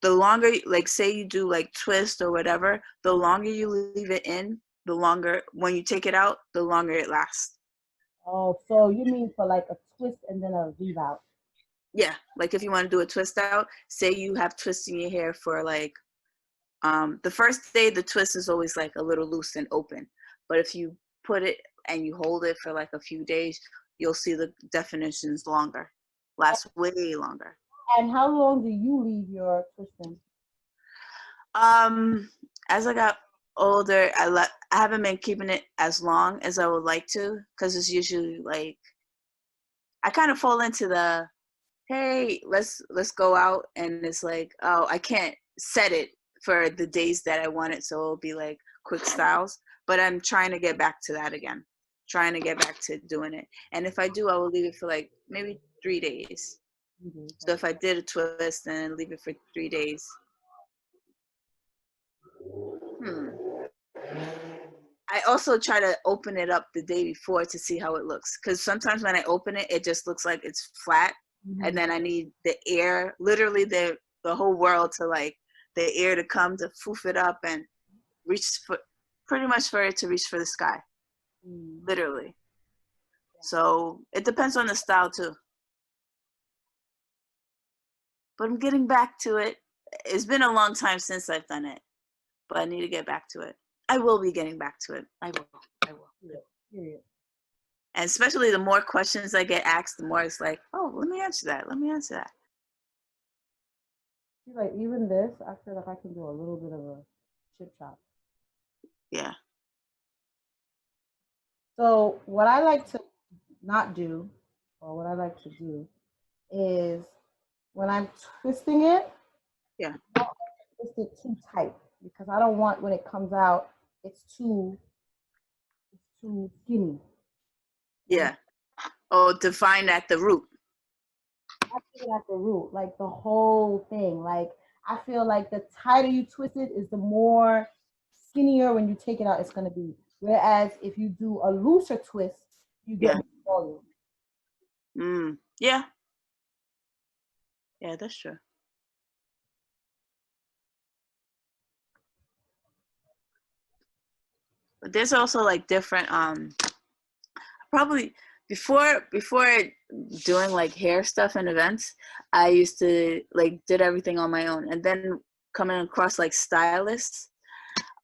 The longer, like say you do like twist or whatever, the longer you leave it in, the longer when you take it out, the longer it lasts. Oh, so you mean for like a twist and then a leave out? Yeah, like if you want to do a twist out, say you have twist in your hair for like the first day, the twist is always like a little loose and open. But if you put it and you hold it for like a few days, you'll see the definitions longer, last way longer. And how long do you leave your twisting? As I got older, I haven't been keeping it as long as I would like to, because it's usually like I kind of fall into the hey, let's go out, and it's like, oh, I can't set it for the days that I want it, so it'll be like quick styles. But I'm trying to get back to that again. Trying to get back to doing it. And if I do, I will leave it for like maybe 3 days. So if I did a twist and leave it for 3 days. I also try to open it up the day before to see how it looks. Because sometimes when I open it, it just looks like it's flat. Mm-hmm. And then I need the air, literally the whole world to like, the air to come to foof it up and reach for, pretty much for it to reach for the sky. Literally. So it depends on the style too. But I'm getting back to it. It's been a long time since I've done it, but I need to get back to it. I will be getting back to it. I will. Period. And especially the more questions I get asked, the more it's like, oh, let me answer that. Let me answer that. See, like even this, I feel like I can do a little bit of a chip chop. Yeah. So what I like to not do, or what I like to do, is when I'm twisting it, Yeah. I don't twist it too tight because I don't want when it comes out, it's too skinny. Yeah. Oh, define at the root. I feel it at the root, like the whole thing. Like I feel like the tighter you twist it is the more skinnier when you take it out it's gonna be. Whereas if you do a looser twist, you get Yeah. more volume. Yeah. Yeah, that's true. But there's also like different probably before doing like hair stuff and events, I used to like did everything on my own, and then coming across like stylists,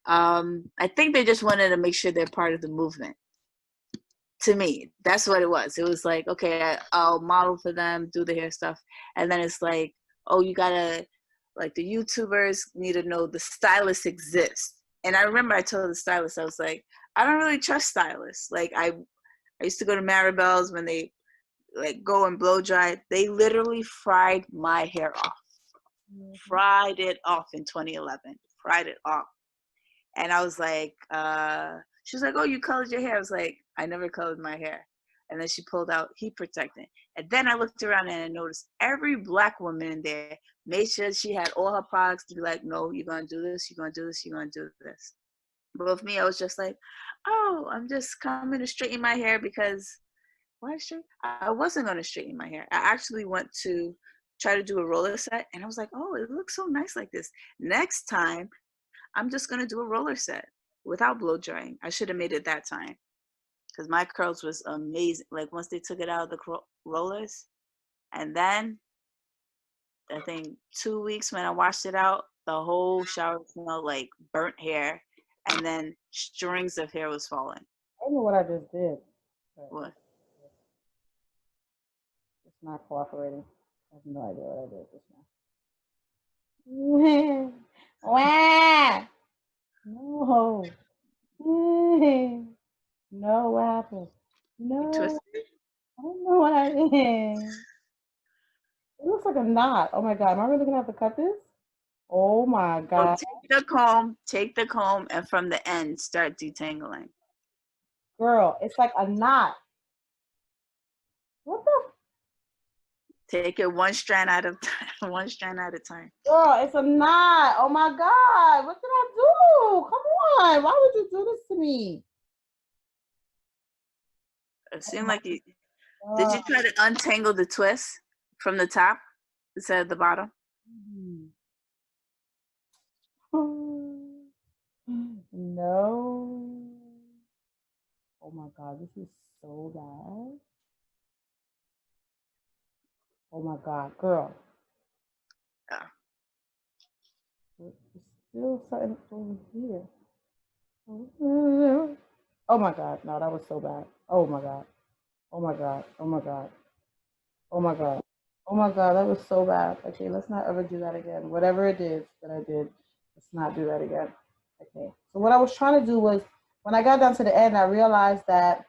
I think they just wanted to make sure they're part of the movement. To me, that's what it was. It was like, okay, I'll model for them, do the hair stuff, and then it's like, oh, you gotta, like the YouTubers need to know the stylists exist. And I remember I told the stylist, I was like, I don't really trust stylists. Like I used to go to Maribel's when they like go and blow dry. They literally fried my hair off. Fried it off in 2011. Fried it off. And I was like, she was like, oh, you colored your hair. I was like, I never colored my hair. And then she pulled out heat protectant. And then I looked around and I noticed every black woman in there made sure she had all her products to be like, no, you're going to do this, you're going to do this, you're going to do this. But with me, I was just like, oh, I'm just coming to straighten my hair because why straight? I wasn't going to straighten my hair. I actually went to try to do a roller set. And I was like, oh, it looks so nice like this. Next time, I'm just going to do a roller set without blow drying. I should have made it that time because my curls was amazing. Like once they took it out of the rollers, and then I think 2 weeks when I washed it out, the whole shower smelled like burnt hair, and then strings of hair was falling. I don't know what I just did. What? It's not cooperating. I have no idea what I did just now. Wah! No. No, what happened? No, I don't know what I did. It looks like a knot. Oh my god, am I really gonna have to cut this? Oh my So God. take the comb, and from the end, start detangling. Girl, it's like a knot. What the Take it one strand at a time. One strand at a time. girl, it's a knot. Oh my God. What did I do? Come on. Why would you do this to me? It Oh seemed my like you. Did you God. try to untangle the twist from the top instead of the bottom? No. Oh my God, this is so bad. Oh my God, girl. Yeah. There's still something over here. Oh my God, no, that was so bad. Oh my God. Oh my God. Oh my God. Oh my God. Oh my God, that was so bad. Okay, let's not ever do that again. Whatever it is that I did, let's not do that again. Okay. So what I was trying to do was when I got down to the end, I realized that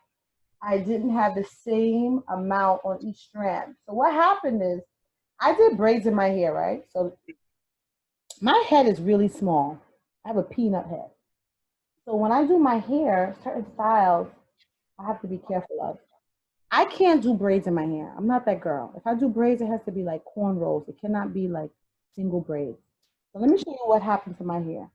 I didn't have the same amount on each strand. So what happened is I did braids in my hair, right? So my head is really small. I have a peanut head. So when I do my hair, certain styles, I have to be careful of. I can't do braids in my hair. I'm not that girl. If I do braids, it has to be like cornrows. It cannot be like single braids. So let me show you what happened to my hair.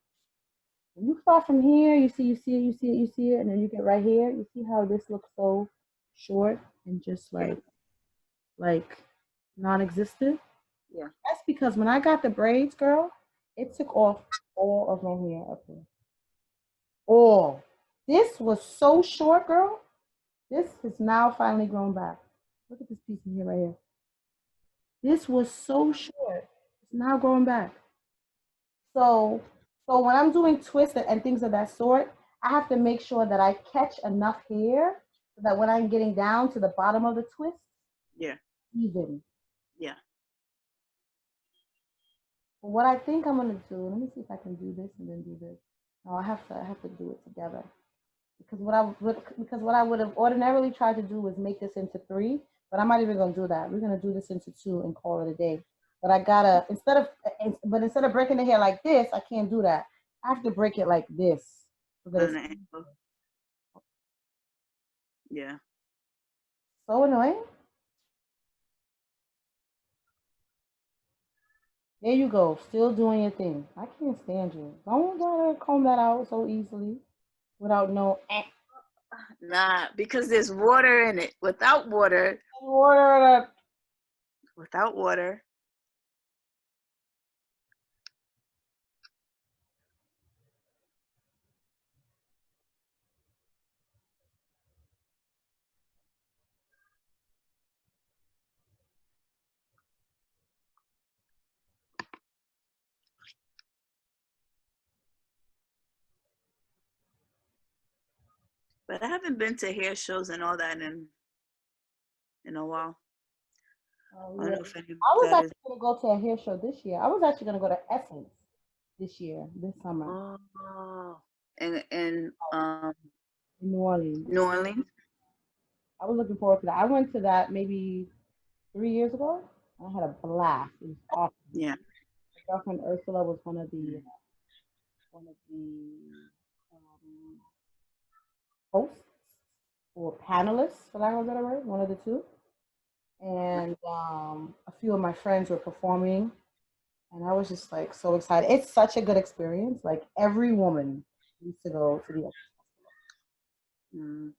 When you start from here, you see it, and then you get right here. You see how this looks so short and just like non-existent? Yeah. That's because when I got the braids, girl, it took off all of my hair up here. All. This was so short, girl. This has now finally grown back. Look at this piece of hair right here. This was so short. It's now growing back. So, so when I'm doing twists and things of that sort, I have to make sure that I catch enough hair so that when I'm getting down to the bottom of the twist, Yeah. even. Yeah. But what I think I'm gonna do, let me see if I can do this and then do this. No, I have to do it together. Because what I would have ordinarily tried to do was make this into three, but I'm not even gonna do that. We're gonna do this into two and call it a day. But I gotta instead of breaking the hair like this, I can't do that. I have to break it like this so that On it's the angle. Yeah. so annoying. There you go, still doing your thing. I can't stand you. Don't try to comb that out so easily without no Nah, because there's water in it. water. Without water. But I haven't been to hair shows and all that in a while. Oh I don't yeah. know if any of I was that is. actually gonna go to a hair show this year. I was actually gonna go to Essence this year, this summer Oh, in in New Orleans. New Orleans. I was looking forward to that. I went to that maybe 3 years ago. I had a blast. It was awesome. Yeah. My girlfriend Ursula was one of the um, hosts or panelists, for lack of a better word, one of the two. And a few of my friends were performing, and I was just like so excited. It's such a good experience. Like every woman needs to go to the Mm,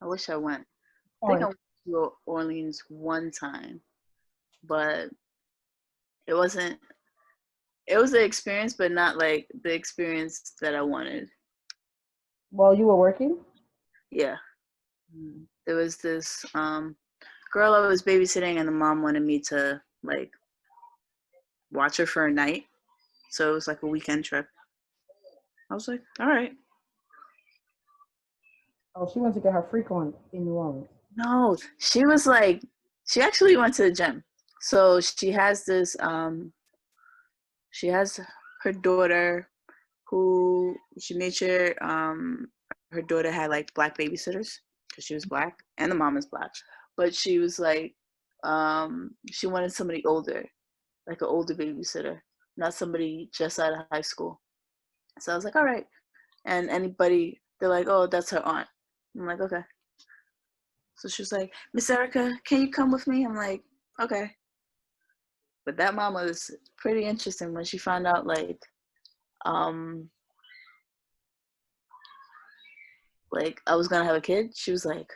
I wish I went. I think I Orange. went to Orleans one time, but it wasn't. It was an experience, but not like the experience that I wanted. Well, you were working. Yeah, Mm. there was this girl I was babysitting, and the mom wanted me to like watch her for a night, so it was like a weekend trip. I was like, all right. Oh, she went to get her freak on in New Orleans. No, she was like, she actually went to the gym. So she has her daughter who she made sure her daughter had like black babysitters because she was black and the mom is black. But she was like, she wanted somebody older, like an older babysitter. not somebody just out of high school. So I was like, all right. And they're like, oh, that's her aunt. I'm like, okay. So she was like, Miss Erica, can you come with me? I'm like, okay. But that mom was pretty interesting when she found out um like I was gonna have a kid. She was like,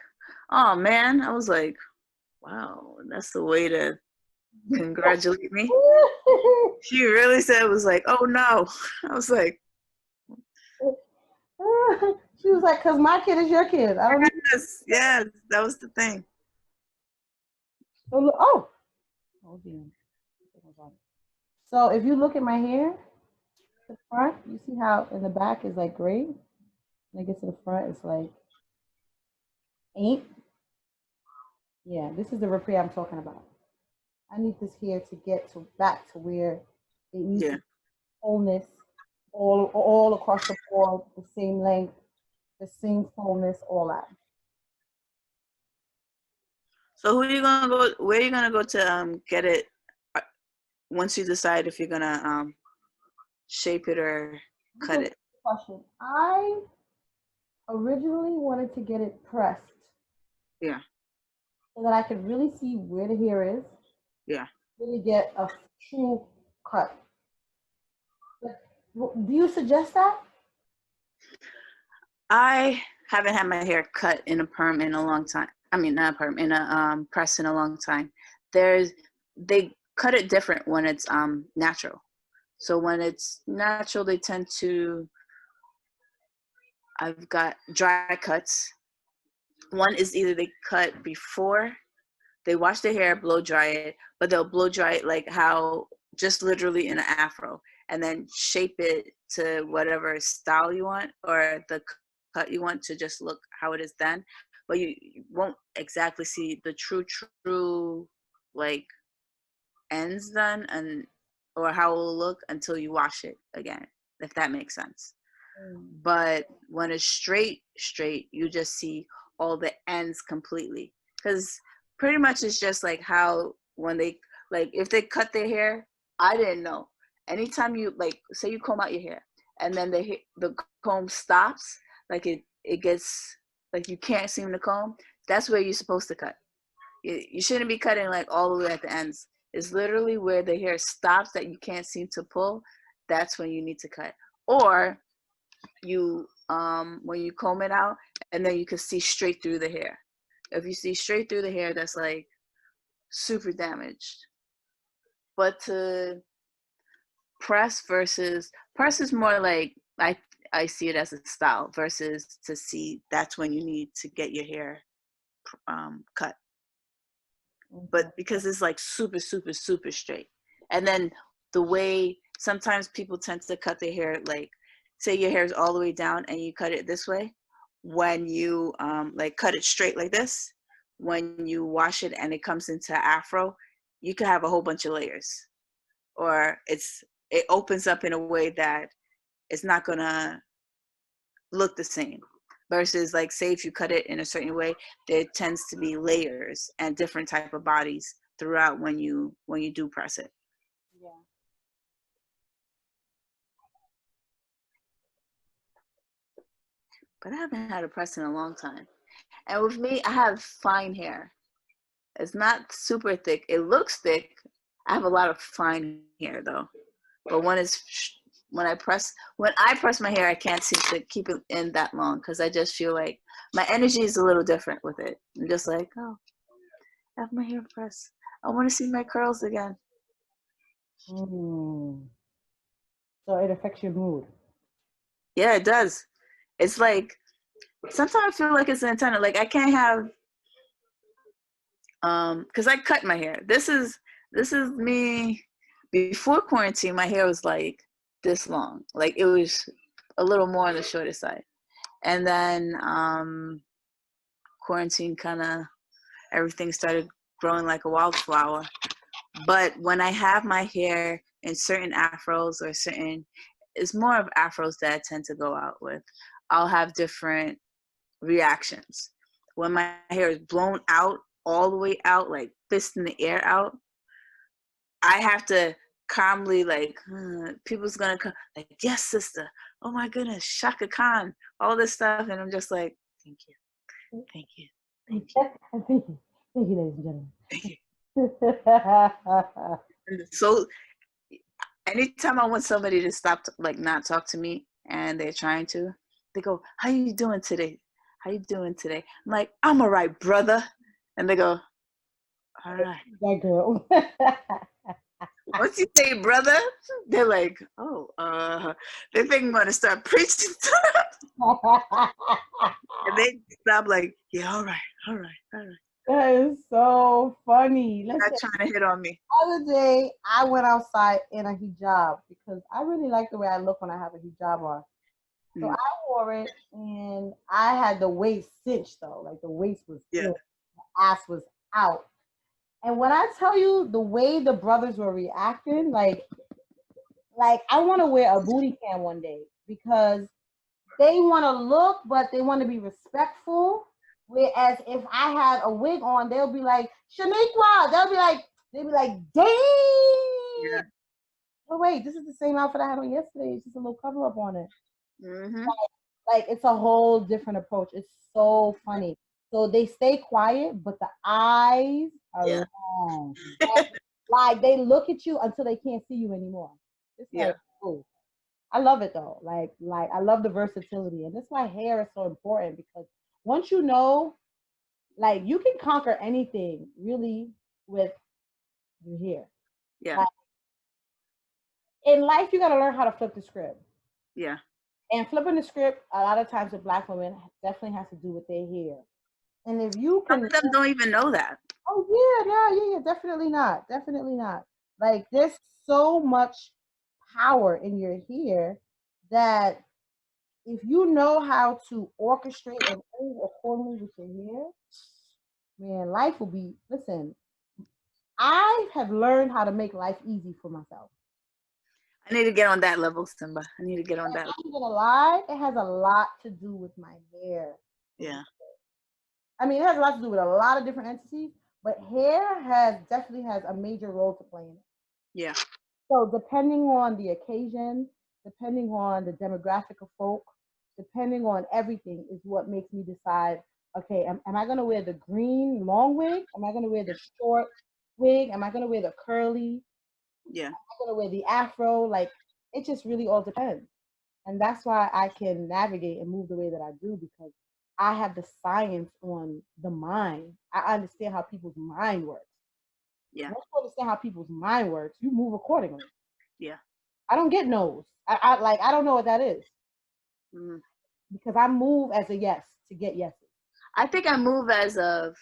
oh man. I was like, wow, that's the way to congratulate me. She really said it was like, oh no. I was like, She was like, "Cause my kid is your kid. I don't need." yes, that was the thing. Oh, oh dear. So if you look at my hair, the front, you see how in the back is like gray. When I get to the front, it's like ink. Yeah, this is the repair I'm talking about. I need this hair to get to back to where it needs Yeah. to be wholeness, all across the board, the same length, the same fullness, all that. So where are you gonna go to get it once you decide if you're gonna shape it or cut it? Question. I originally wanted to get it pressed. Yeah. So that I could really see where the hair is, Yeah. really get a true cut. Do you suggest that? I haven't had my hair cut in a perm in a long time. I mean, not a perm, in a press in a long time. They cut it different when it's natural. So when it's natural, they tend to. I've got dry cuts. One is either they cut before they wash their hair, blow dry it, but they'll blow dry it like how just literally in an afro, and then shape it to whatever style you want or the cut you want to just look how it is then. But you won't exactly see the true like ends done and or how it will look until you wash it again, if that makes sense. But when it's straight, you just see all the ends completely. Because pretty much it's just like how when they, like if they cut their hair, I didn't know. Anytime you, like, say you comb out your hair and then the comb stops, like it gets, like you can't seem to comb, that's where you're supposed to cut. You shouldn't be cutting like all the way at the ends. It's literally where the hair stops that you can't seem to pull. That's when you need to cut. Or you when you comb it out and then you can see straight through the hair. If you see straight through the hair, that's like super damaged. But to press is more like I see it as a style versus to see that's when you need to get your hair cut. But because it's like super straight, and then the way sometimes people tend to cut their hair, like say your hair is all the way down and you cut it this way, when you like cut it straight like this, when you wash it and it comes into afro, you could have a whole bunch of layers, or it opens up in a way that it's not gonna look the same. Versus like say if you cut it in a certain way, there tends to be layers and different type of bodies throughout when you do press it. Yeah. But I haven't had a press in a long time. And with me, I have fine hair. It's not super thick. It looks thick. I have a lot of fine hair though. But when I press my hair, I can't seem to keep it in that long because I just feel like my energy is a little different with it. I'm just like, oh, I have my hair pressed. I want to see my curls again. So it affects your mood. Yeah, it does. It's like sometimes I feel like it's an antenna. Like I can't have because I cut my hair. This is me before quarantine. My hair was like this long. Like it was a little more on the shorter side. And then quarantine kind of everything started growing like a wildflower. But when I have my hair in certain afros or certain, it's more of afros that I tend to go out with, I'll have different reactions. When my hair is blown out all the way out, like fist in the air out, I have to calmly like, people's gonna come, like, yes, sister. Oh my goodness, Shaka Khan, all this stuff, and I'm just like, thank you, thank you, thank you, Thank you, ladies and gentlemen. thank you. And so, anytime I want somebody to stop, like, not talk to me, and they're trying to, they go, "How you doing today? How you doing today?" I'm like, "I'm all right, brother," and they go, "All right." That girl. Once you say brother, they're like, oh, they think I'm gonna start preaching to them. And they stop like, yeah, all right, all right, all right. That is so funny. You're Listen, not trying to hit on me. the other day I went outside in a hijab because I really like the way I look when I have a hijab on. So Mm. I wore it and I had the waist cinched though, like the waist was Yeah. in, the ass was out. And when I tell you the way the brothers were reacting, like I want to wear a booty cam one day because they want to look, but they want to be respectful. Whereas if I had a wig on, they'll be like, Shaniqua, they'll be like, dang. Yeah. Oh wait, this is the same outfit I had on yesterday. It's just a little cover up on it. Mm-hmm. Like it's a whole different approach. It's so funny. So they stay quiet, but the eyes are Yeah. long. Like they look at you until they can't see you anymore. It's Yeah. like, oh, I love it though. Like I love the versatility, and that's why hair is so important because once you know, like you can conquer anything really with your hair. Yeah. Like, in life, you got to learn how to flip the script. Yeah. And flipping the script, a lot of times with Black women, definitely has to do with their hair. And if you Some can, of them don't even know that. oh yeah, definitely not, definitely not. Like there's so much power in your hair that if you know how to orchestrate and move accordingly with your hair, man, life will be. Listen, I have learned how to make life easy for myself. I need to get on that level, Simba. I need to get on that. I'm gonna lie, it has a lot to do with my hair. Yeah. I mean, it has a lot to do with a lot of different entities, but hair definitely has a major role to play in it. Yeah. So depending on the occasion, depending on the demographic of folk, depending on everything is what makes me decide, okay, am I gonna wear the green long wig? Am I gonna wear the short wig? Am I gonna wear the curly? Yeah. Am I gonna wear the afro? Like it just really all depends. And that's why I can navigate and move the way that I do because I have the science on the mind. I understand how people's mind works. Yeah. Once you understand how people's mind works, you move accordingly. Yeah. I don't get no's. I don't know what that is. Mm. Because I move as a yes to get yeses. I think I move as of,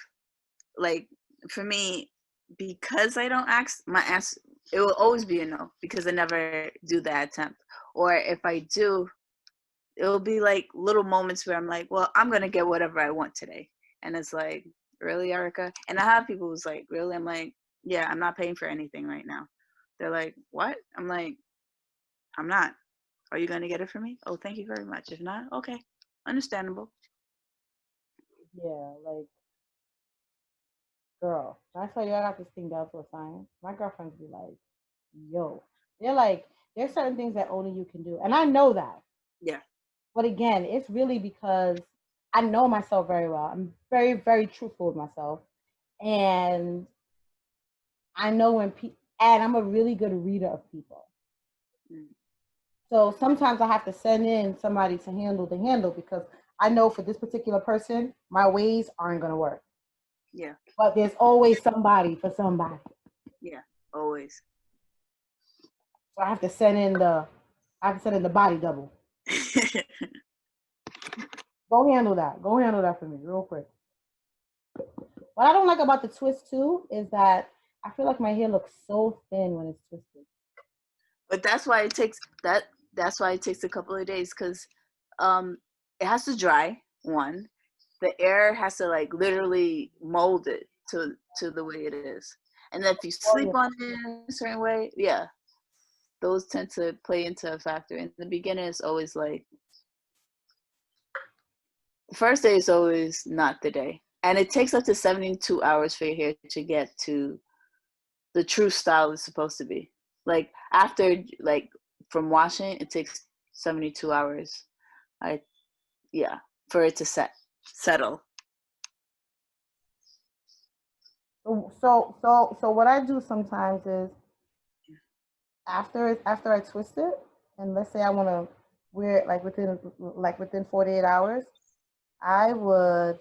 like, for me, because I don't ask, my answer, it will always be a no because I never do that attempt. Or if I do, it'll be like little moments where I'm like, well, I'm gonna get whatever I want today. And it's like, really, Erica? And I have people who's like, really? I'm like, yeah, I'm not paying for anything right now. They're like, what? I'm like, I'm not. Are you gonna get it for me? Oh, thank you very much. If not, okay. Understandable. Yeah, like girl. When I tell you I got this thing down to a science, my girlfriends be like, yo. They're like, there's certain things that only you can do. And I know that. Yeah. But again, it's really because I know myself very well. I'm very, very truthful with myself. And I know when people, and I'm a really good reader of people. Mm. So sometimes I have to send in somebody to handle the handle because I know for this particular person, my ways aren't going to work. Yeah. But there's always somebody for somebody. Yeah. Always. So I have to send in the body double. Go handle that. Go handle that for me real quick. What I don't like about the twist too is that I feel like my hair looks so thin when it's twisted. But that's why it takes that's why it takes a couple of days because it has to dry. One, the air has to like literally mold it to the way it is. And then if you sleep on it in a certain way, yeah, those tend to play into a factor. In the beginning, it's always like the first day is always not the day. And it takes up to 72 hours for your hair to get to the true style it's supposed to be. Like after, like from washing, it takes 72 hours. Yeah, for it to settle. So what I do sometimes is after I twist it, and let's say I want to wear it within 48 hours, I would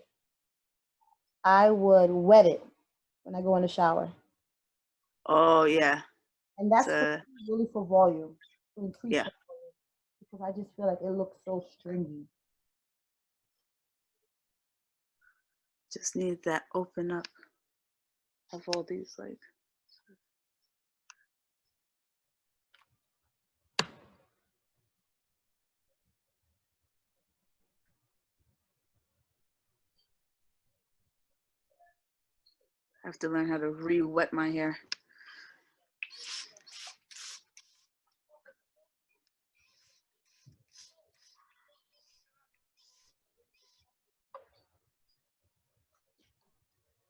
I would wet it when I go in the shower, Oh yeah. and that's So really for volume, to increase yeah, the volume, because I just feel like it looks so stringy. just need that open up of all these like. I have to learn how to re-wet my hair.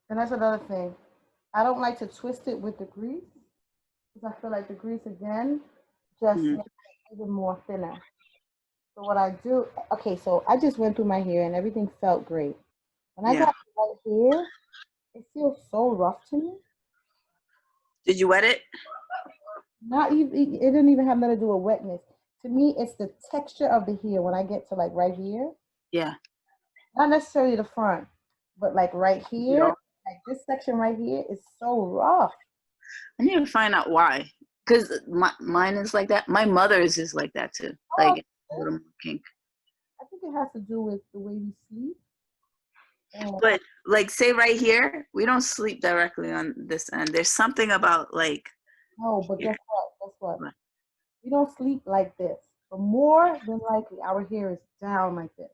And that's another thing. I don't like to twist it with the grease because I feel like the grease again just Mhm. makes it even more thinner. So what I do, okay, so I just went through my hair and everything felt great. When I Yeah. got right here, it feels so rough to me. Did you wet it? Not even, it didn't even have nothing to do with wetness. To me, it's the texture of the hair when I get to like right here, Yeah. not necessarily the front, but like right You here, know, like this section right here is so rough. I need to find out why. Because mine is like that. My mother's is like that too. Oh, Like a little more kink. I think it has to do with the way we sleep. And But like say right here, we don't sleep directly on this end. There's something about like no, but here. guess what? Guess what? We don't sleep like this. But more than likely, our hair is down like this.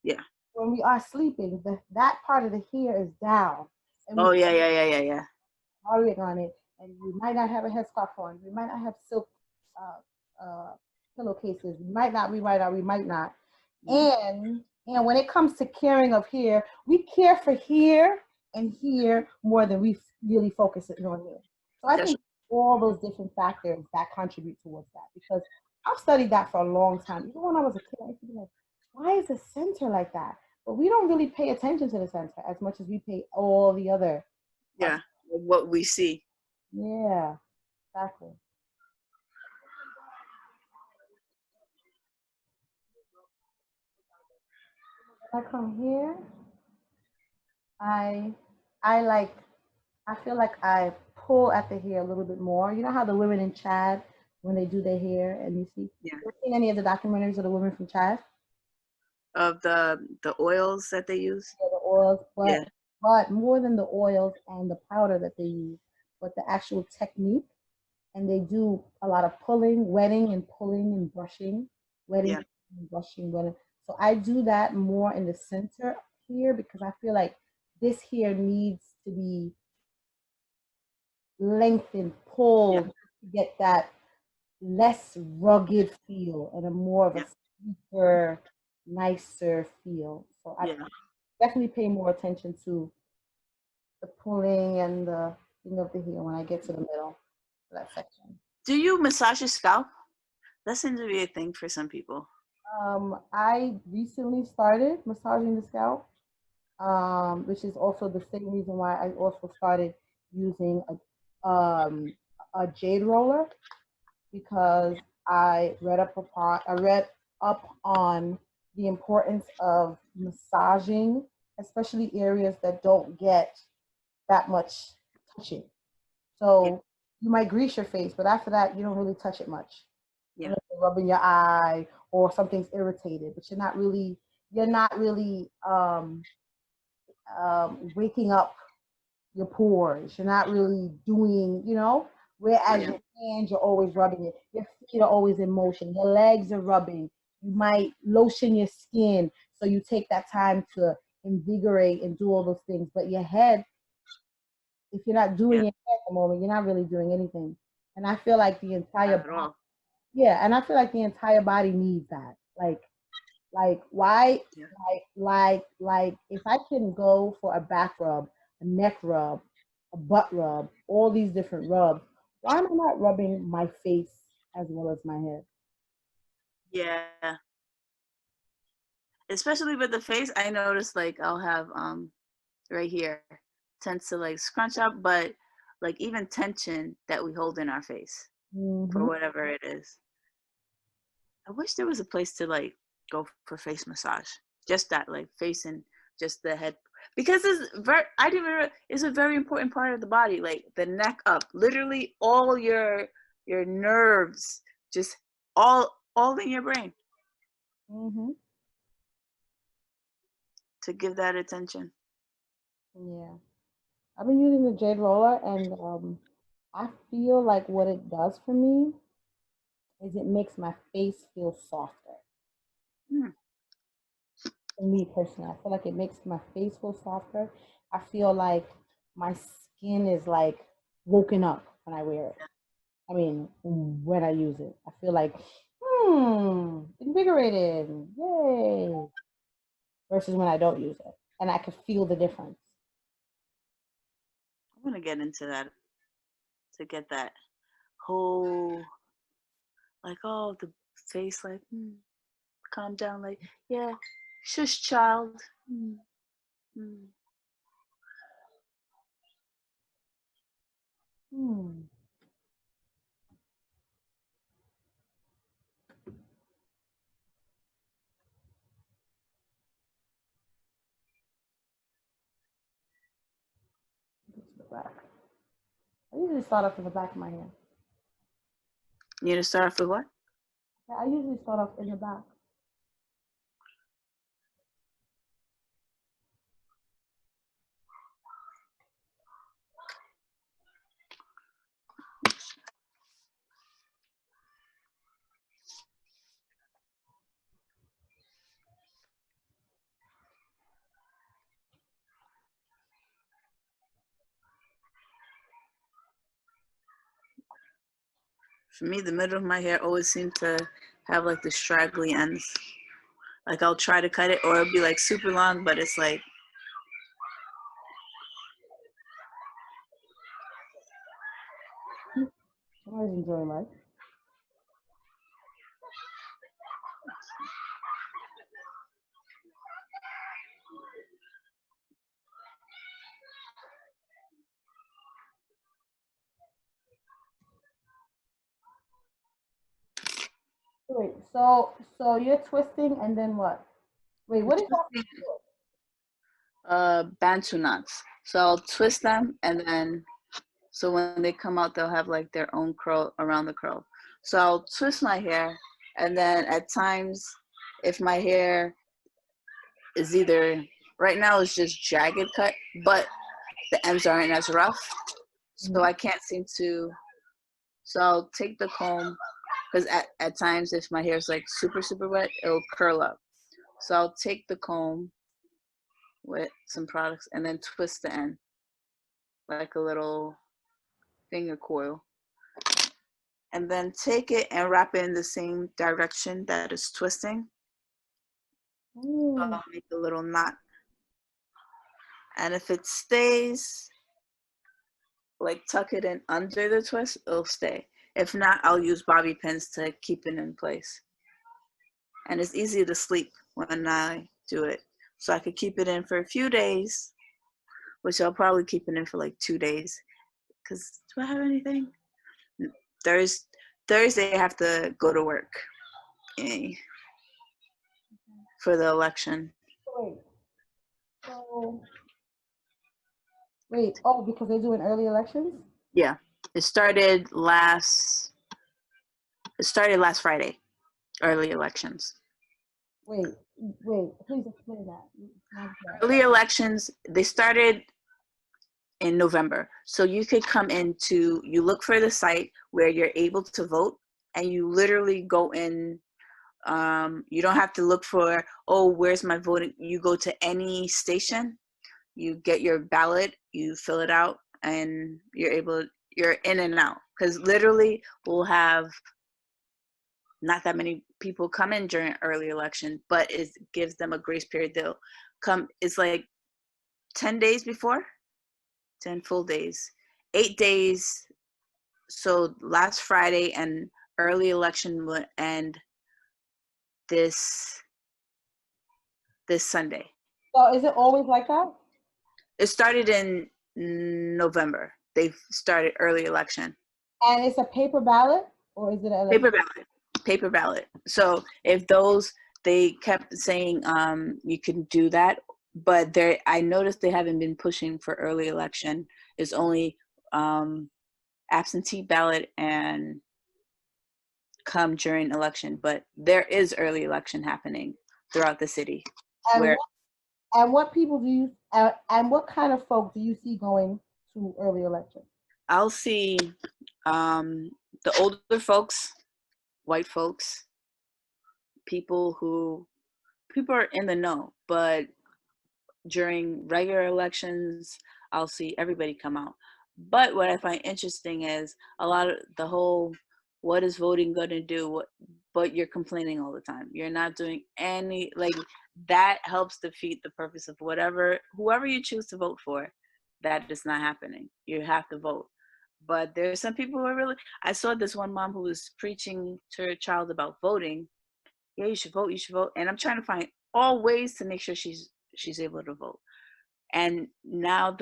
Yeah. When we are sleeping, that part of the hair is down, and we Oh yeah. carrying on it, and we might not have a headscarf on. We might not have silk pillowcases. We might not. And when it comes to caring of hair, we care for here and here more than we really focus it on here. So I That's think all those different factors that contribute towards that, because I've studied that for a long time. Even when I was a kid, I used to be like, why is the center like that? But we don't really pay attention to the center as much as we pay all the other parts. yeah. What we see. Yeah, exactly. When I come here, I I like I feel like I pull at the hair a little bit more. You know how the women in Chad, when they do their hair, and Yeah. you ever seen any of the documentaries of the women from Chad? Of the oils that they use. Yeah, the oils, Yeah. but more than the oils and the powder that they use, but the actual technique. And they do a lot of pulling, wetting, and pulling and brushing, wetting Yeah. and brushing, wetting. So I do that more in the center here because I feel like this here needs to be lengthened, Yeah. pulled to get that less rugged feel and a more of a Yeah. sleeker, nicer feel. So I Yeah. definitely pay more attention to the pulling and the thing of the heel when I get to the middle of that section. Do you massage your scalp? That seems to be a thing for some people. I recently started massaging the scalp, which is also the same reason why I also started using a jade roller, because I read up on the importance of massaging, especially areas that don't get that much touching. Yeah. So you might grease your face, but after that, you don't really touch it much Yeah. unless you're rubbing your eye or something's irritated. But you're not really waking up your pores. You're not really doing, whereas Yeah. your hands, you're always rubbing it. Your feet are always in motion. Your legs are rubbing. You might lotion your skin. So you take that time to invigorate and do all those things. But your head, if you're not doing Yeah. it at the moment, you're not really doing anything. And I feel like the entire Not at all. yeah, and I feel like the entire body needs that. Like why Yeah. like if I can go for a back rub, a neck rub, a butt rub, all these different rubs, Why am I not rubbing my face as well as my head? Yeah. Especially with the face, I notice like I'll have right here tends to like scrunch up, but like even tension that we hold in our face for Mm-hmm. whatever it is. I wish there was a place to like go for face massage. Just that, like face and just the head, because I didn't even. It's a very important part of the body, like the neck up. Literally, all your nerves, just all in your brain Mm-hmm. to give that attention. Yeah. I've been using the Jade Roller, and I feel like what it does for me is it makes my face feel softer. Hmm. For me personally, I feel like it makes my face feel softer. I feel like my skin is like woken up when I wear it. I mean, when I use it, I feel like, invigorated, yay. Versus when I don't use it, and I could feel the difference. I'm gonna get into that to get that whole like the face like calm down like yeah shush child. Mm. Hmm. Go to the back. I usually start off in the back of my hair. You need to start off with what? Yeah, I usually start off in the back. For me, the middle of my hair always seems to have like the straggly ends. Like I'll try to cut it, or it'll be like super long, but it's like Somebody's enjoying life. Wait, so you're twisting and then what? Wait, what is that? bantu knots. So I'll twist them, and then so when they come out, they'll have like their own curl around the curl. So I'll twist my hair, and then at times, if my hair is either right now it's just jagged cut, but the ends aren't as rough, so Mhm. I can't seem to. So I'll take the comb because at times if my hair is like super wet, it'll curl up. So I'll take the comb with some products and then twist the end like a little finger coil, and then take it and wrap it in the same direction that it's twisting. So Mm. I'll make a little knot, and if it stays, like tuck it in under the twist, it'll stay. If not, I'll use bobby pins to keep it in place. And it's easy to sleep when I do it. So I could keep it in for a few days, which I'll probably keep it in for like 2 days. Because do I have anything? Thursday, Thursday I have to go to work for the election. Wait, so wait. Oh, because they're doing early elections. Yeah, it started last. It started last Friday. Early elections. Wait, wait. Please explain that. Explain that. Early elections. They started in November. So you could come into, you look for the site where you're able to vote, and you literally go in. You don't have to look for, oh, where's my voting? You go to any station, you get your ballot, you fill it out, and you're in and out. Because literally, we'll have not that many people come in during early election, but it gives them a grace period. They'll come, it's like 10 days before, 10 full days, 8 days so last Friday and early election will end this Sunday. So is it always like that? It started in November. They've started early election. And it's a paper ballot, or is it a Paper ballot. So if those, they kept saying you can do that, but I noticed they haven't been pushing for early election. It's only absentee ballot and come during election, but there is early election happening throughout the city. And what people do you and what kind of folk do you see going to early election? I'll see the older folks, white folks, people are in the know, but during regular elections, I'll see everybody come out. But what I find interesting is a lot of the whole, what is voting going to do? But you're complaining all the time. You're not doing any, like, that helps defeat the purpose of whoever you choose to vote for. That is not happening. You have to vote. But there's some people who are really, I saw this one mom who was preaching to her child about voting. Yeah, you should vote, you should vote. And I'm trying to find all ways to make sure she's able to vote. And now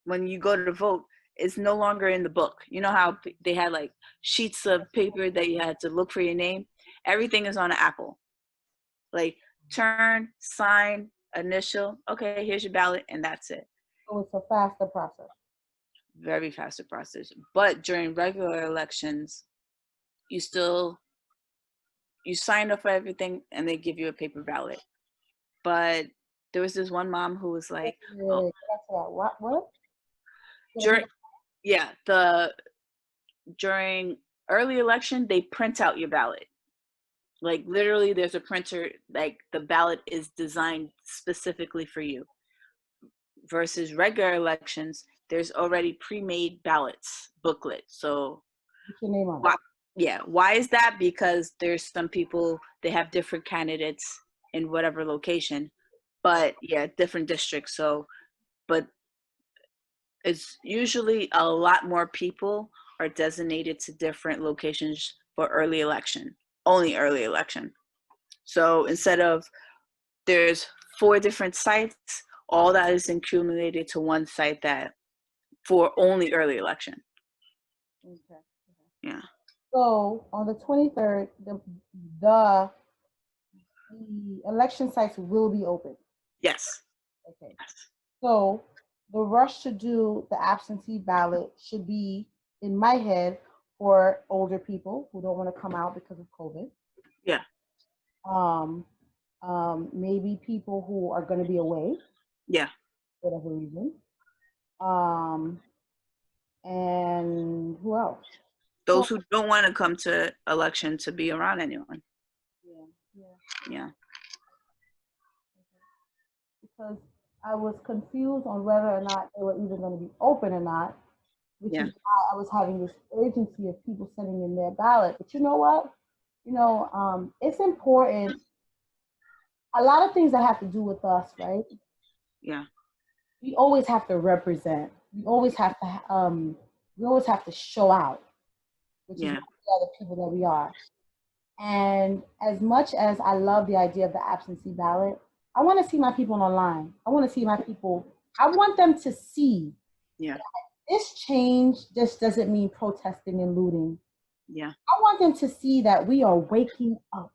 when you go to vote, it's no longer in the book. You know how they had like sheets of paper that you had to look for your name? Everything is on an Apple. Like turn, sign, initial, okay, here's your ballot, and that's it. So it's a faster process. Very faster process. But during regular elections, you sign up for everything and they give you a paper ballot. But there was this one mom who was like, oh, what? During early election, they print out your ballot. Like literally there's a printer, like the ballot is designed specifically for you. Versus regular elections, there's already pre-made ballots booklet. So what's your name on it? Yeah, why is that? Because there's some people, they have different candidates in whatever location, but yeah, different districts. So, but it's usually a lot more people are designated to different locations for only early election. So instead of there's 4 different sites, all that is accumulated to one site that for only early election. Okay. Yeah. So on the 23rd, the election sites will be open. Yes. Okay. Yes. So the rush to do the absentee ballot should be, in my head, for older people who don't want to come out because of COVID. Yeah. Maybe people who are going to be away. Yeah. For whatever reason. And who else? Those who don't want to come to election to be around anyone. Yeah. Because I was confused on whether or not they were even going to be open or not, which is why I was having this urgency of people sending in their ballot. But you know what? It's important. A lot of things that have to do with us, right? Yeah. We always have to represent. We always have to show out, which is the other people that we are. And as much as I love the idea of the absentee ballot, I want to see my people online. I want to see my people. I want them to see that this change just doesn't mean protesting and looting. Yeah. I want them to see that we are waking up.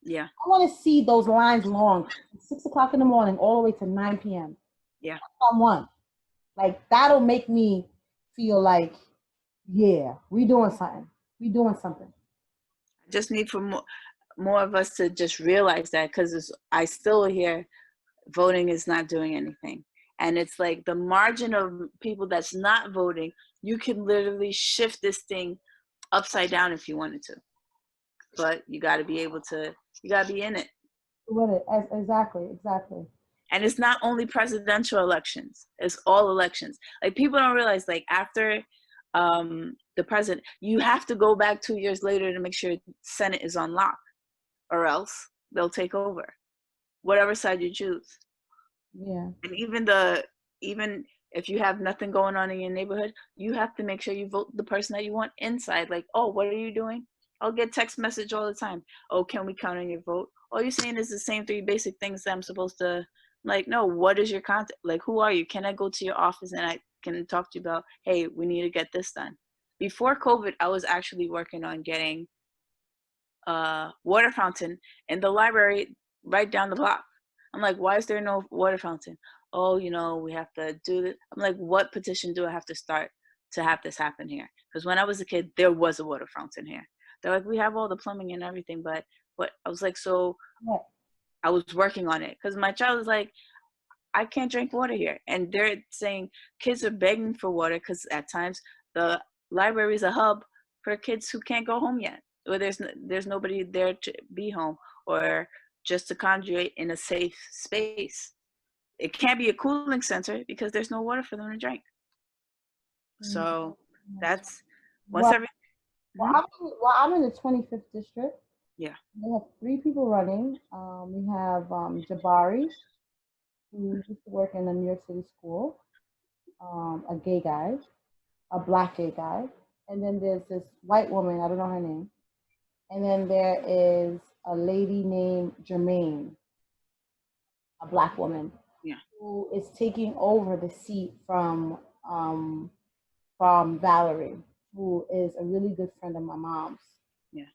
Yeah. I want to see those lines long, 6 o'clock in the morning, all the way to 9 p.m. Yeah. I want. Like, that'll make me feel like, yeah, we doing something. I just need for more of us to just realize that, because I still hear voting is not doing anything. And it's like the margin of people that's not voting, you can literally shift this thing upside down if you wanted to. But you got to be able to, you got to be in it. With it, exactly. And it's not only presidential elections, it's all elections. Like, people don't realize, like, after the president, you have to go back 2 years later to make sure the Senate is on lock, or else they'll take over, whatever side you choose. Yeah. And even If you have nothing going on in your neighborhood, you have to make sure you vote the person that you want inside. Like, oh, what are you doing? I'll get text message all the time. Oh, can we count on your vote? All you're saying is the same three basic things that I'm supposed to, like, no, what is your contact? Like, who are you? Can I go to your office and I can talk to you about, hey, we need to get this done. Before COVID, I was actually working on getting a water fountain in the library right down the block. I'm like, why is there no water fountain? Oh, we have to do this. I'm like, what petition do I have to start to have this happen here? Because when I was a kid, there was a water fountain here. They're like, we have all the plumbing and everything, but I was like, so Yeah. I was working on it because my child is like, I can't drink water here. And they're saying kids are begging for water because at times the library is a hub for kids who can't go home yet, or there's nobody there to be home or just to congregate in a safe space. It can't be a cooling center because there's no water for them to drink. So that's once Well, every. I'm in the 25th district. Yeah. We have 3 people running. We have Jabari, who used to work in a New York City school, a gay guy, a black gay guy, and then there's this white woman, I don't know her name, and then there is a lady named Jermaine, a black woman, Yeah. who is taking over the seat from Valerie, who is a really good friend of my mom's. Yeah.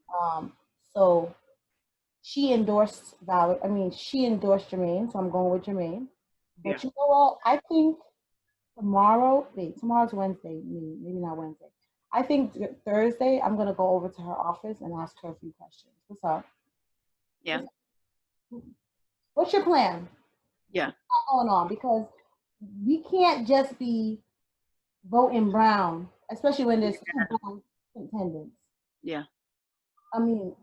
So she endorsed Valerie. I mean, she endorsed Jermaine, so I'm going with Jermaine. But Yeah. you know what? I think tomorrow's Wednesday, maybe not Wednesday. I think Thursday, I'm going to go over to her office and ask her a few questions. What's up? Yeah. What's your plan? Yeah. What's going on? Because we can't just be voting brown, especially when there's 2 brown contendants. Yeah. I mean,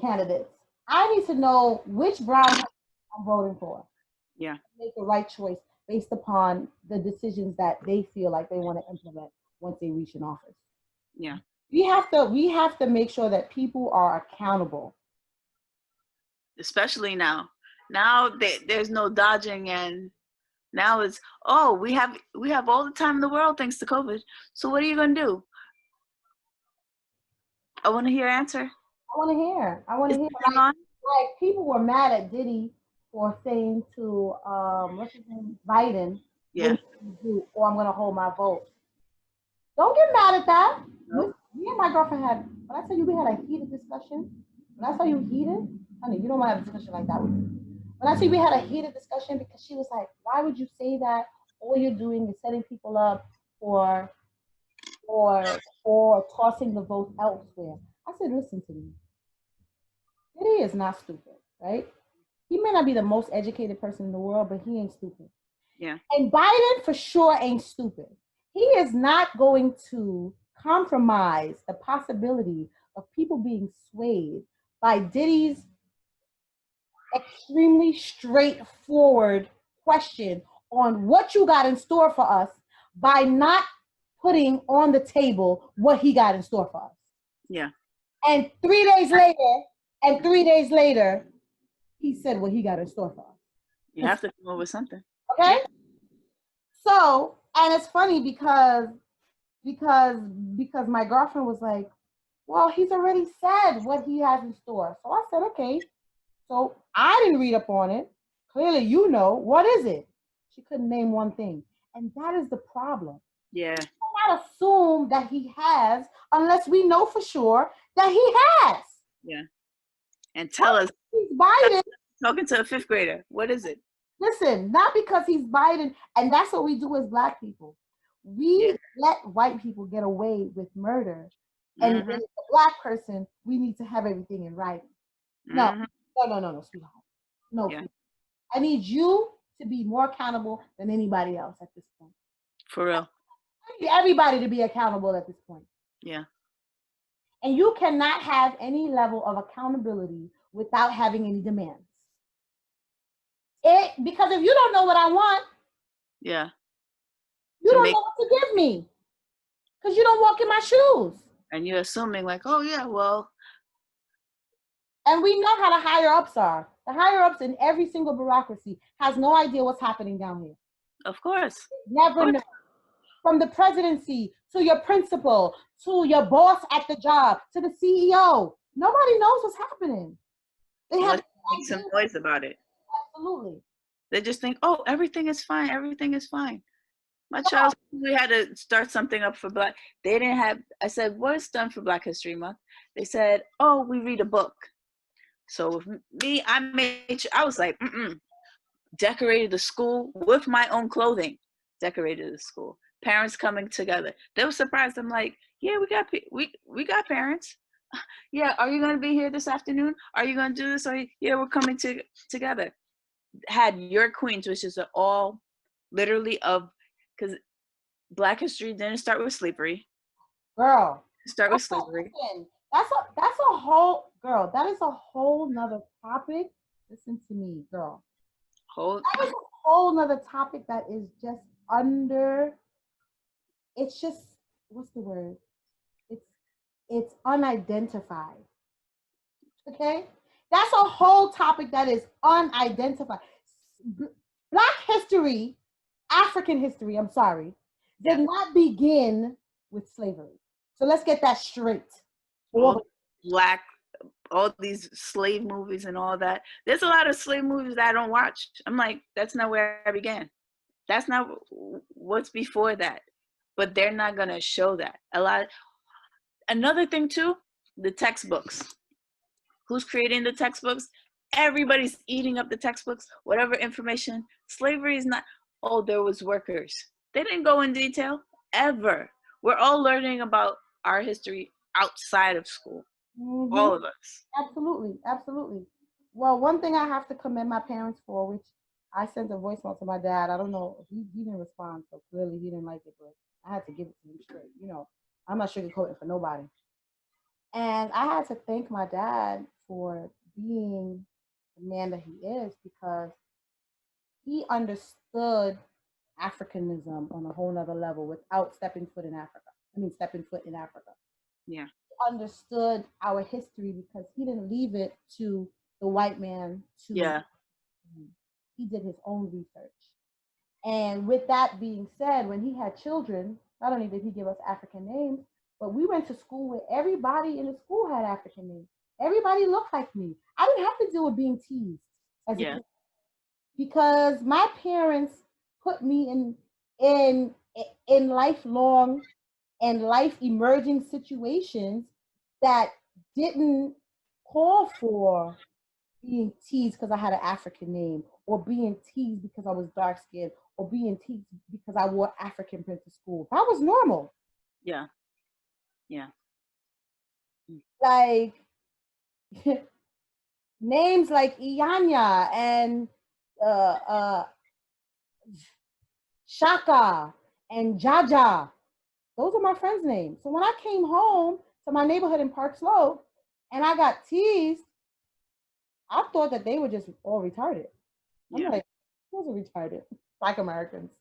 candidates. I need to know which brown I'm voting for. Yeah. Make the right choice based upon the decisions that they feel like they want to implement once they reach an office. Yeah. We have to make sure that people are accountable. Especially now. Now there's no dodging, and now it's, oh, we have all the time in the world thanks to COVID. So what are you gonna do? I want to hear answer. I want to hear. Like people were mad at Diddy for saying to what's his name, Biden, Yeah. or I'm gonna hold my vote. Don't get mad at that. No. Me and my girlfriend when I tell you we had a heated discussion, when I tell you heated, honey, you don't want to have a discussion like that with me. When I say we had a heated discussion, because she was like, why would you say that? All you're doing is setting people up for tossing the vote elsewhere. I said, listen to me. Diddy is not stupid, right? He may not be the most educated person in the world, but he ain't stupid. Yeah. And Biden for sure ain't stupid. He is not going to compromise the possibility of people being swayed by Diddy's extremely straightforward question on what you got in store for us by not putting on the table what he got in store for us. Yeah. And 3 days later, he said what he got in store for us. You have to come up with something. Okay? Yeah. So, and it's funny because my girlfriend was like, well, he's already said what he has in store. So I said, okay. So I didn't read up on it. Clearly, what is it? She couldn't name one thing. And that is the problem. Yeah. We cannot assume that he has unless we know for sure that he has. Yeah. And tell us. He's Biden. Talking to a 5th grader. What is it? Listen, not because he's Biden. And that's what we do as Black people. We let white people get away with murder. And when it's a Black person, we need to have everything in writing. No, sweetheart. No, yeah. I need you to be more accountable than anybody else at this point. For real. I need everybody to be accountable at this point. Yeah. And you cannot have any level of accountability without having any demands. Because if you don't know what I want, yeah, you don't know what to give me. Because you don't walk in my shoes. And you're assuming like, oh yeah, well. And we know how the higher ups are. The higher ups in every single bureaucracy has no idea what's happening down here. Of course. Never know. From the presidency to your principal to your boss at the job to the CEO. Nobody knows what's happening. They have Let's make some noise about it. absolutely. They just think, oh, everything is fine. Everything is fine. My child, we had to start something up for Black. They didn't have, I said, what's done for Black History Month? They said, oh, we read a book. So with me, I was like, decorated the school with my own clothing, decorated the school. Parents coming together. They were surprised. I'm like, yeah, we got parents. Yeah, are you going to be here this afternoon? Are you going to do this? Yeah, we're coming together. Had your queens, which is all literally of, because Black history didn't start with slavery. Girl. Start with slavery. That's a whole girl. That is a whole nother topic. Listen to me, girl. That is a whole nother topic that is just under. It's just what's the word? It's unidentified. Okay, that's a whole topic that is unidentified. Black history, African history. I'm sorry, did not begin with slavery. So let's get that straight. All these slave movies and all that. There's a lot of slave movies that I don't watch. I'm like, that's not where I began. That's not what's before that. But they're not gonna show that. Another thing too, the textbooks. Who's creating the textbooks? Everybody's eating up the textbooks. Whatever information. Slavery is not. Oh, there was workers. They didn't go in detail ever. We're all learning about our history outside of school. Mm-hmm. All of us. Absolutely, absolutely. Well, one thing I have to commend my parents for, which I sent a voice note to my dad. I don't know, he didn't respond, so clearly he didn't like it, but I had to give it to him straight. You know, I'm not sugarcoating for nobody. And I had to thank my dad for being the man that he is, because he understood Africanism on a whole nother level without stepping foot in Africa. Yeah. He understood our history because he didn't leave it to the white man to. Yeah. He did his own research. And with that being said, when he had children, not only did he give us African names, but we went to school where everybody in the school had African names. Everybody looked like me. I didn't have to deal with being teased as a kid, because my parents put me in lifelong and life emerging situations that didn't call for being teased because I had an African name, or being teased because I was dark skinned, or being teased because I wore African print to school. That was normal. Yeah. Yeah. Like names like Iyanya and Shaka and Jaja. Those are my friends' names. So when I came home to my neighborhood in Park Slope and I got teased, I thought that they were just all retarded. I'm like, those are retarded. Black Americans.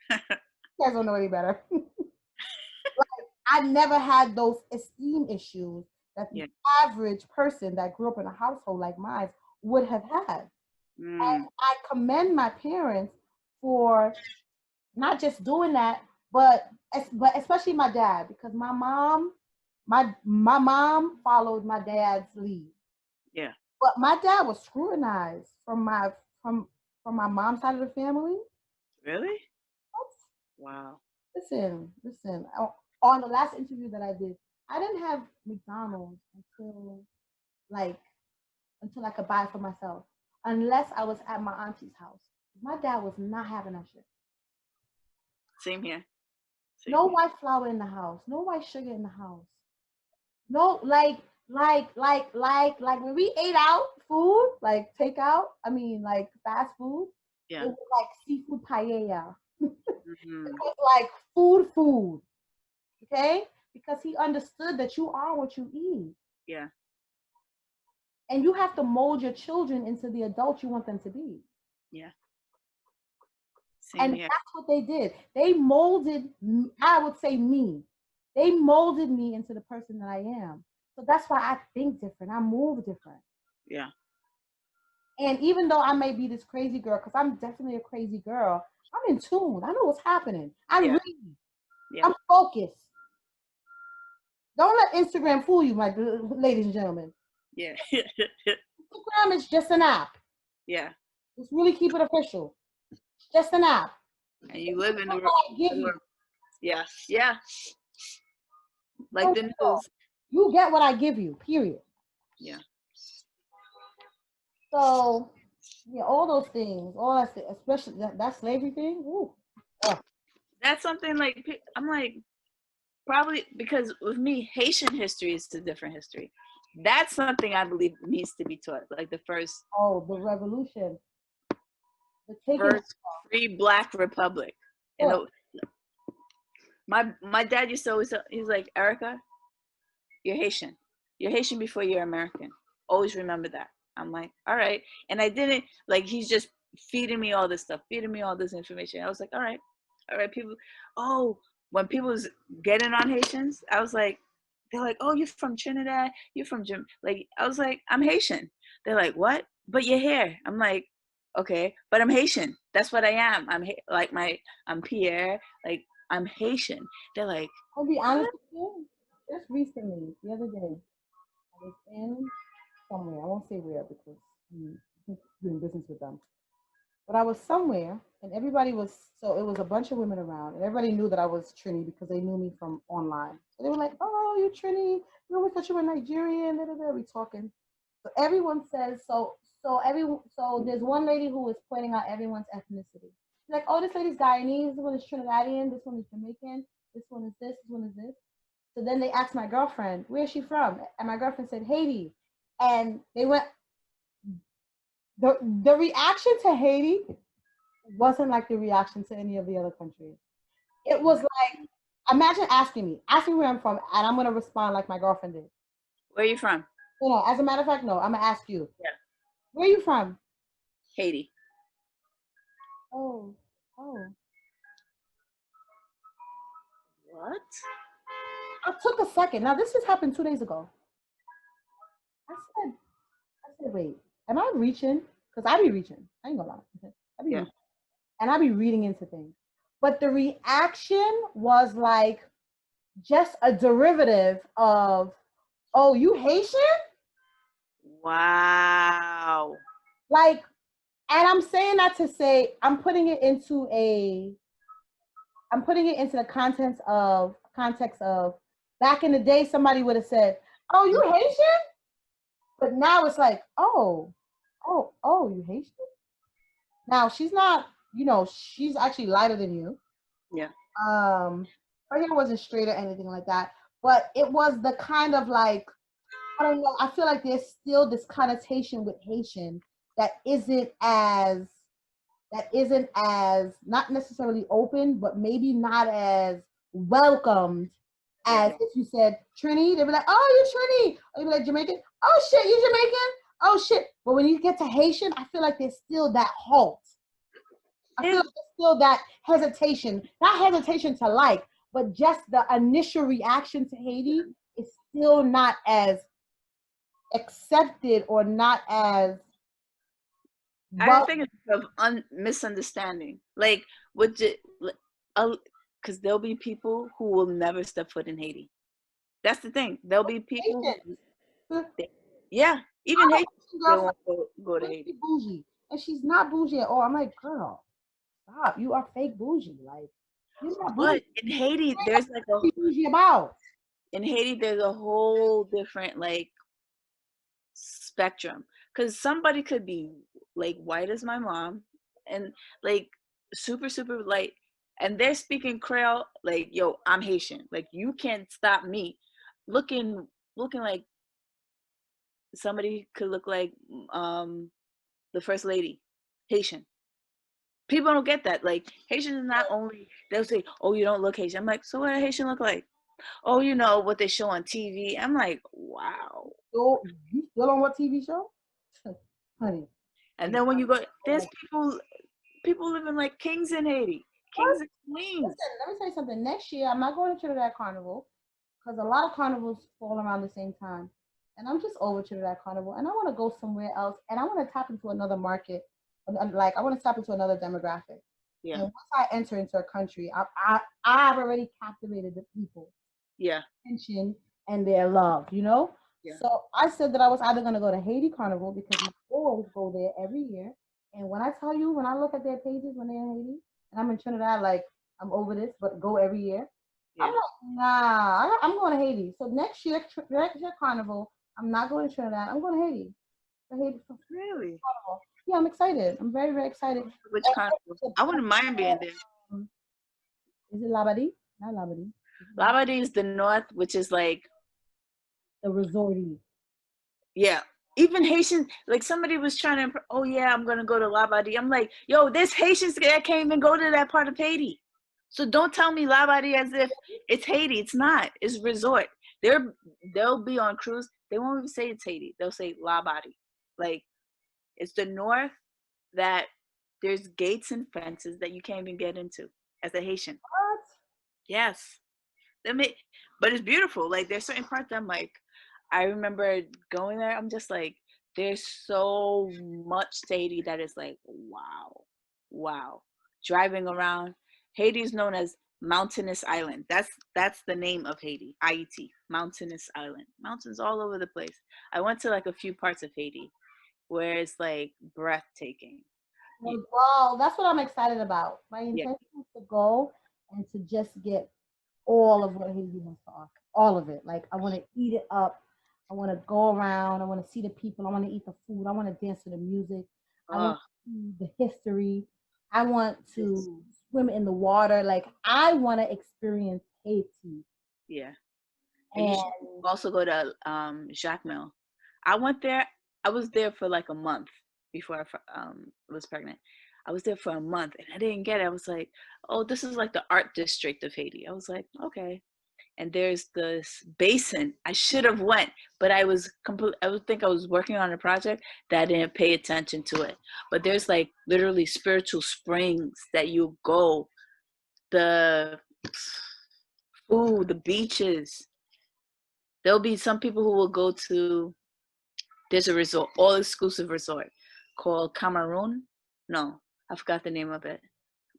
You guys don't know any better. Like, I never had those esteem issues that the average person that grew up in a household like mine would have had. And I commend my parents for not just doing that, but especially my dad, because my mom followed my dad's lead. Yeah. But my dad was scrutinized from my mom's side of the family. Really? Wow. Listen. On the last interview that I did, I didn't have McDonald's until I could buy it for myself, unless I was at my auntie's house. My dad was not having that shit. Same here. No white flour in the house. No white sugar in the house. No, like when we ate out food, like takeout, like fast food, it was like seafood paella. Mm-hmm. It was like food. Okay? Because he understood that you are what you eat. Yeah. And you have to mold your children into the adults you want them to be. Yeah. And that's what they did. They molded, I would say me. They molded me into the person that I am. So that's why I think different. I move different. Yeah. And even though I may be this crazy girl, because I'm definitely a crazy girl, I'm in tune. I know what's happening. I Yeah. read. Yeah. I'm focused. Don't let Instagram fool you, my ladies and gentlemen. Yeah. Instagram is just an app. Yeah. Let's really keep it official. It's just an app. And you live in the What I give you. yeah. Yeah. Like Oh, the sure. news. You get what I give you, period. Yeah. So, yeah, all those things, all that, especially that slavery thing. Ooh. Oh. That's something like I'm like probably because with me Haitian history is a different history. That's something I believe needs to be taught. Like the Oh, the revolution, the taking. first free Black republic. And Oh, my dad used to always he's like, Erica, you're Haitian. You're Haitian before you're American. Always remember that. I'm like, all right. And I didn't like he's just feeding me all this stuff, feeding me all this information. I was like, all right, people. Oh, when people was getting on Haitians, I was like, they're like, oh, you're from Trinidad, you're from Jim. Like, I was like, I'm Haitian. They're like, what? But you're here. I'm like, okay, but I'm Haitian. That's what I am. I'm Pierre. Like, I'm Haitian. They're like, I'll be honest with you. Just recently, the other day, I was in somewhere. I won't say where because I'm doing business with them. But I was somewhere, and everybody was so it was a bunch of women around, and everybody knew that I was Trini because they knew me from online. So they were like, "Oh, you Trini? You know, we thought you were Nigerian." Da, da, da. We talking. So everyone says so. So there's one lady who was pointing out everyone's ethnicity. She's like, "Oh, this lady's Guyanese. This one is Trinidadian. This one is Jamaican. This one is this. This one is this." So then they asked my girlfriend, "Where is she from?" And my girlfriend said, "Haiti." And they went. The reaction to Haiti wasn't like the reaction to any of the other countries. It was like, imagine asking where I'm from, and I'm gonna respond like my girlfriend did. where are you from? You know, as a matter of fact, no, I'm gonna ask you, Yeah. where are you from? Haiti. Oh, oh. What? I took a second. Now this just happened 2 days ago. I said, wait, am I reaching? Because I be reaching. I ain't gonna lie. I be Yeah. reaching. And I be reading into things. But the reaction was like just a derivative of, oh, you Haitian? Wow. Like, and I'm saying that to say I'm putting it into the context of back in the day somebody would have said, "Oh, you Haitian?" But now it's like, "Oh, you Haitian?" Now she's not, she's actually lighter than you. Yeah. Her hair wasn't straight or anything like that, but it was the kind of like, I don't know. I feel like there's still this connotation with Haitian that isn't as not necessarily open, but maybe not as welcomed Yeah. as if you said Trini. They'd be like, "Oh, you're Trini." Or you'd be like Jamaican. "Oh shit, you Jamaican." "Oh shit." But when you get to Haitian, I feel like there's still that halt. I feel like there's still that hesitation, not hesitation to like, but just the initial reaction to Haiti is still not as accepted or not as I well. think it's of misunderstanding. Like, would you, because there'll be people who will never step foot in Haiti. That's the thing. There'll be people who, yeah, even Haiti, they won't go to Haiti. Bougie, and she's not bougie at all. I'm like, girl, stop. You are fake bougie. Like, you're not bougie. But in Haiti, there's like a Bougie about. in Haiti, there's a whole different like spectrum. Because somebody could be like white as my mom, and like super super light, and they're speaking Creole. Like, yo, I'm Haitian. Like, you can't stop me. Looking looking like somebody could look like the first lady, Haitian. People don't get that. Like, Haitian is not only, they'll say, "Oh, you don't look Haitian." I'm like, so what does Haitian look like? "Oh, you know what they show on TV." I'm like, wow. So you still on what TV show? Honey. And then when you go, there's people living like kings in Haiti, kings and queens. Listen, let me tell you something. Next year, I'm not going to Trinidad Carnival because a lot of carnivals fall around the same time. and I'm just over Trinidad Carnival, and I want to go somewhere else, and I want to tap into another market, like I want to tap into another demographic. And Yeah. once I enter into a country, I've already captivated the people Yeah. attention and their love, you know? Yeah. So I said that I was either going to go to Haiti Carnival because my boys go there every year. And when I tell you, when I look at their pages when they're in Haiti, and I'm in Trinidad, like, I'm over this, but go every year. I'm Yeah. like, nah, I'm going to Haiti. So next year Carnival, I'm not going to Trinidad. I'm going to Haiti. For Haiti for Really? Carnival. Yeah, I'm excited. I'm very, very excited. Which carnival? I wouldn't mind being there. Um, is it Labadie? Not Labadie. Labadee is the north, which is like, The resorty. yeah. Even Haitians, like somebody was trying to, oh yeah, I'm gonna go to Labadee. I'm like, yo, there's Haitians that can't even go to that part of Haiti. So don't tell me Labadee as if it's Haiti. It's not. It's resort. They'll be on cruise. They won't even say it's Haiti. They'll say Labadee. Like it's the north that there's gates and fences that you can't even get into as a Haitian. What? Yes. But it's beautiful. Like there's certain parts I'm like, I remember going there. I'm just like, there's so much to Haiti that is like, wow, wow. Driving around, Haiti is known as Mountainous Island. That's the name of Haiti. IET, Mountainous Island. Mountains all over the place. I went to like a few parts of Haiti where it's like breathtaking. Well, that's what I'm excited about. My Yeah. intention is to go and to just get all of what Haiti has to offer, all of it. Like I want to eat it up. I want to go around. I want to see the people. I want to eat the food. I want to dance to the music. I want Oh, to see the history. I want yes. to swim in the water. Like I want to experience Haiti. Yeah. And you And should also go to Jacmel. I went there. I was there for like a month before I was pregnant. I was there for a month and I didn't get it. I was like, oh, this is like the art district of Haiti. I was like, okay. And there's this basin. I should have went, but I was complete. I would think I was working on a project that I didn't pay attention to it. But there's like literally spiritual springs that you go. The food, the beaches. There'll be some people who will go to, there's a resort, all exclusive resort called Cameroon. No, I forgot the name of it,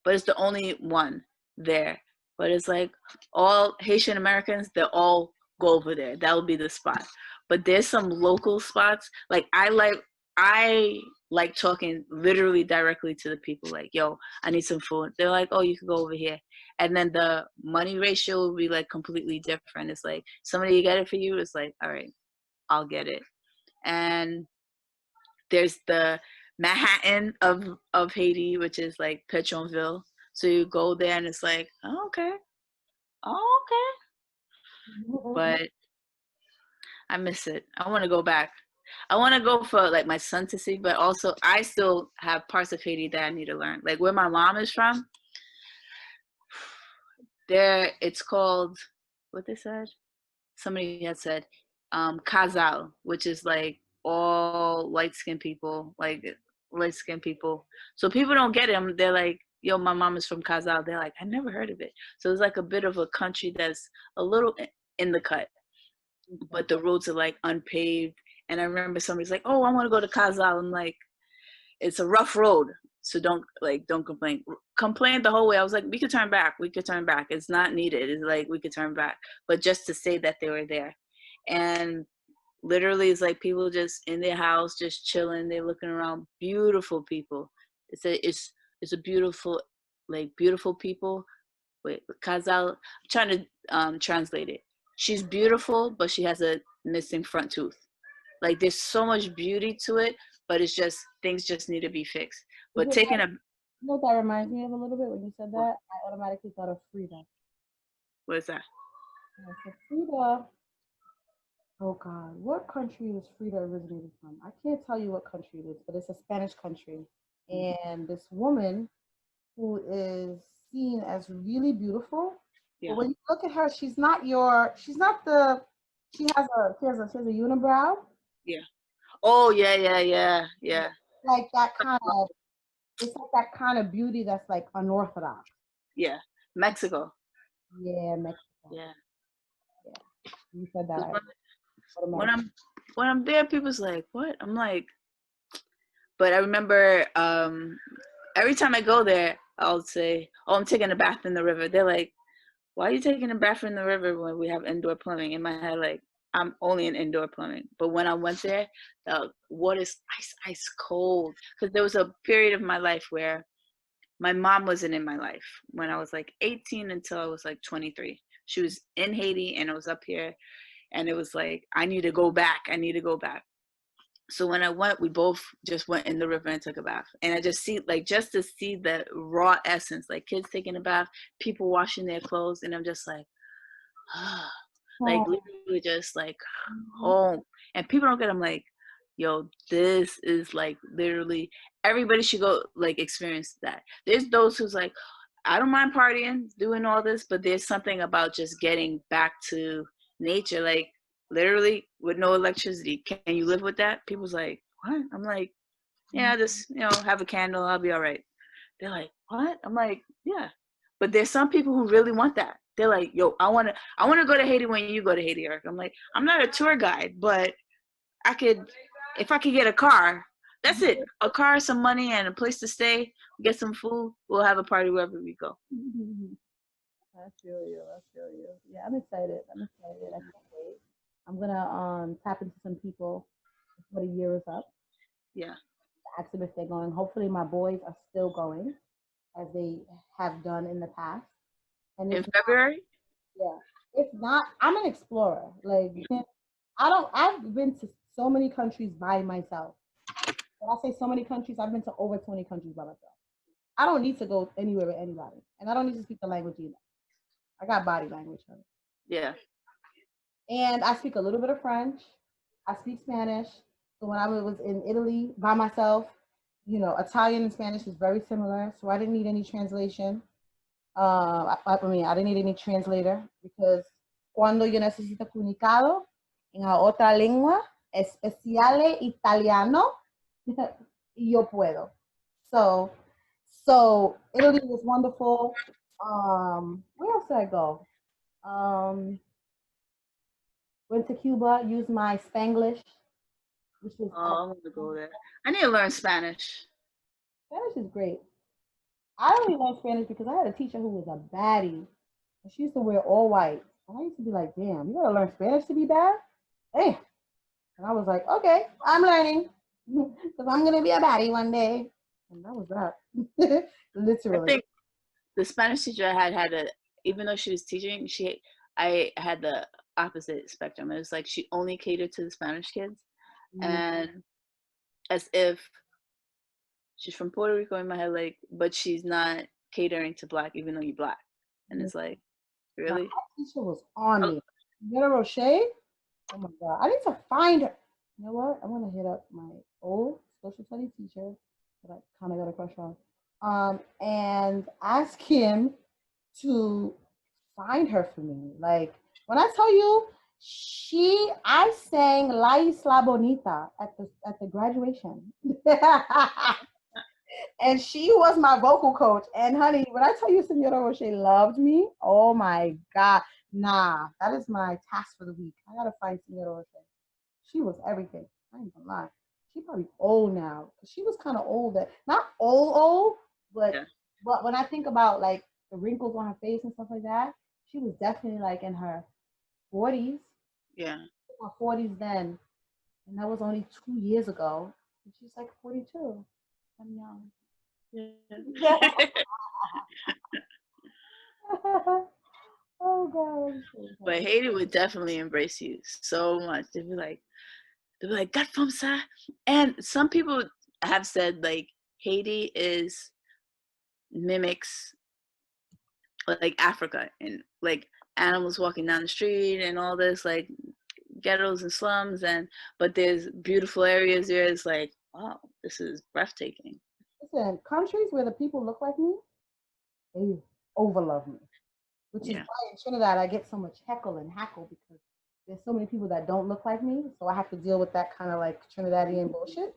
but it's the only one there. But it's like all Haitian Americans, they all go over there. That would be the spot. But there's some local spots. Like I like talking literally directly to the people. Like, yo, I need some food. They're like, oh, you can go over here. And then the money ratio will be like completely different. It's like somebody get it for you. It's like, all right, I'll get it. And there's the Manhattan of Haiti, which is like Petronville. So you go there and it's like, oh, okay, oh, okay. But I miss it. I want to go back. I want to go for like my son to see, but also I still have parts of Haiti that I need to learn. Like where my mom is from, there it's called what they said. Somebody had said Kazal, which is like all light skinned people, like light skinned people. So people don't get them. They're like, yo, my mom is from Kazal. They're like, I never heard of it. So it's like a bit of a country that's a little in the cut, but the roads are like unpaved. And I remember somebody's like, oh, I want to go to Kazal. I'm like, it's a rough road. So don't complain. Complain the whole way. I was like, we could turn back. We could turn back. It's not needed. It's like we could turn back. But just to say that they were there. And literally it's like people just in their house, just chilling. They're looking around. Beautiful people. It's a beautiful, like beautiful people. Wait, Kazal, I'm trying to translate it. She's beautiful, but she has a missing front tooth. Like there's so much beauty to it, but it's just things just need to be fixed. is But it taking like, a you know what that reminds me of a little bit when you said that? I automatically thought of Frida. what is that? Yeah, so Frida, oh God, what country was Frida originated from? I can't tell you what country it is, but it's a Spanish country. And this woman who is seen as really beautiful, but Yeah. when you look at her, she's not the, she has a unibrow, Yeah. Oh yeah, yeah, yeah, yeah. like that kind of, it's like that kind of beauty that's like unorthodox. Yeah. Mexico. Yeah, Mexico. Yeah. Yeah, you said that. 'Cause I when automatically. I'm when I'm there, people's like, what? I'm like, but I remember every time I go there, I'll say, oh, I'm taking a bath in the river. They're like, why are you taking a bath in the river when we have indoor plumbing? In my head, like, I'm only in indoor plumbing. But when I went there, the water's ice cold. Because there was a period of my life where my mom wasn't in my life when I was like 18 until I was like 23. She was in Haiti and I was up here. And it was like, I need to go back. I need to go back. So when I went, we both just went in the river and took a bath. And I just see, like, just to see the raw essence, like kids taking a bath, people washing their clothes. And I'm just like, ah, like Oh, literally just like mhm. home. And people don't get, I'm like, yo, this is like literally everybody should go like experience that. There's those who's like, I don't mind partying, doing all this, but there's something about just getting back to nature, like literally with no electricity. Can you live with that? People's like, what? I'm like, yeah, just have a candle, I'll be all right. They're like, what? I'm like, yeah. But there's some people who really want that. They're like, yo, I wanna go to Haiti when you go to Haiti, Eric. I'm like, I'm not a tour guide, but if I could get a car, that's it. A car, some money, and a place to stay, get some food, we'll have a party wherever we go. I feel you. I feel you. Yeah, I'm excited. I'm excited. I can't wait. I'm gonna tap into some people before the year is up. Yeah. Ask them if they're going. Hopefully, my boys are still going as they have done in the past. And In if not, February? yeah, if not, I'm an explorer. Like I don't. I've been to so many countries by myself. When I say so many countries, I've been to over 20 countries by myself. I don't need to go anywhere with anybody, and I don't need to speak the language either. I got body language, honey. Yeah. And I speak a little bit of French. I speak Spanish. So when I was in Italy by myself, Italian and Spanish is very similar. So I didn't need any translation. I didn't need any translator because cuando yo necesito comunicado en la otra lengua, especial italiano, yo puedo. So, so Italy was wonderful. Where else did I go? Um, Went to Cuba, used my Spanglish, which was Oh, I'm gonna go there. I need to learn Spanish. Spanish is great. I only learned Spanish because I had a teacher who was a baddie. And she used to wear all white. And I used to be like, damn, you gotta learn Spanish to be bad? Hey. And I was like, okay, I'm learning. Because I'm gonna be a baddie one day. And that was that. I Literally. think the Spanish teacher I had even though she was teaching, I had the opposite spectrum. It was like she only catered to the Spanish kids, Mm, and as if she's from Puerto Rico in my head, like, but she's not catering to black, even though you're black. And mm. it's like, Now, really? that teacher was on Oh, me. Yetta Roche? Oh my God. I need to find her. You know what? I'm going to hit up my old social studies teacher that I kind of got a crush on and ask him to find her for me. Like, when I tell you, I sang La Isla Bonita at the graduation. And she was my vocal coach. And honey, when I tell you Senora Roche loved me, oh my God. Nah, that is my task for the week. I gotta find Senora Roche. She was everything. I ain't gonna lie. She probably old now. She was kind of old. Not old, but yeah, when I think about like the wrinkles on her face and stuff like that, she was definitely like in her 40s. yeah. Her 40s then. And that was only 2 years ago. And she's like 42. I'm young. Yeah. Oh God, I'm so But sorry. Haiti would definitely embrace you so much. They'd be like, "That from sa." And some people have said like Haiti is mimics like Africa and like animals walking down the street and all this like ghettos and slums but there's beautiful areas there. It's like, wow, this is breathtaking. Listen, countries where the people look like me, they overlove me. Which is Yeah, why in Trinidad I get so much heckle and hackle because there's so many people that don't look like me. So I have to deal with that kind of like Trinidadian bullshit.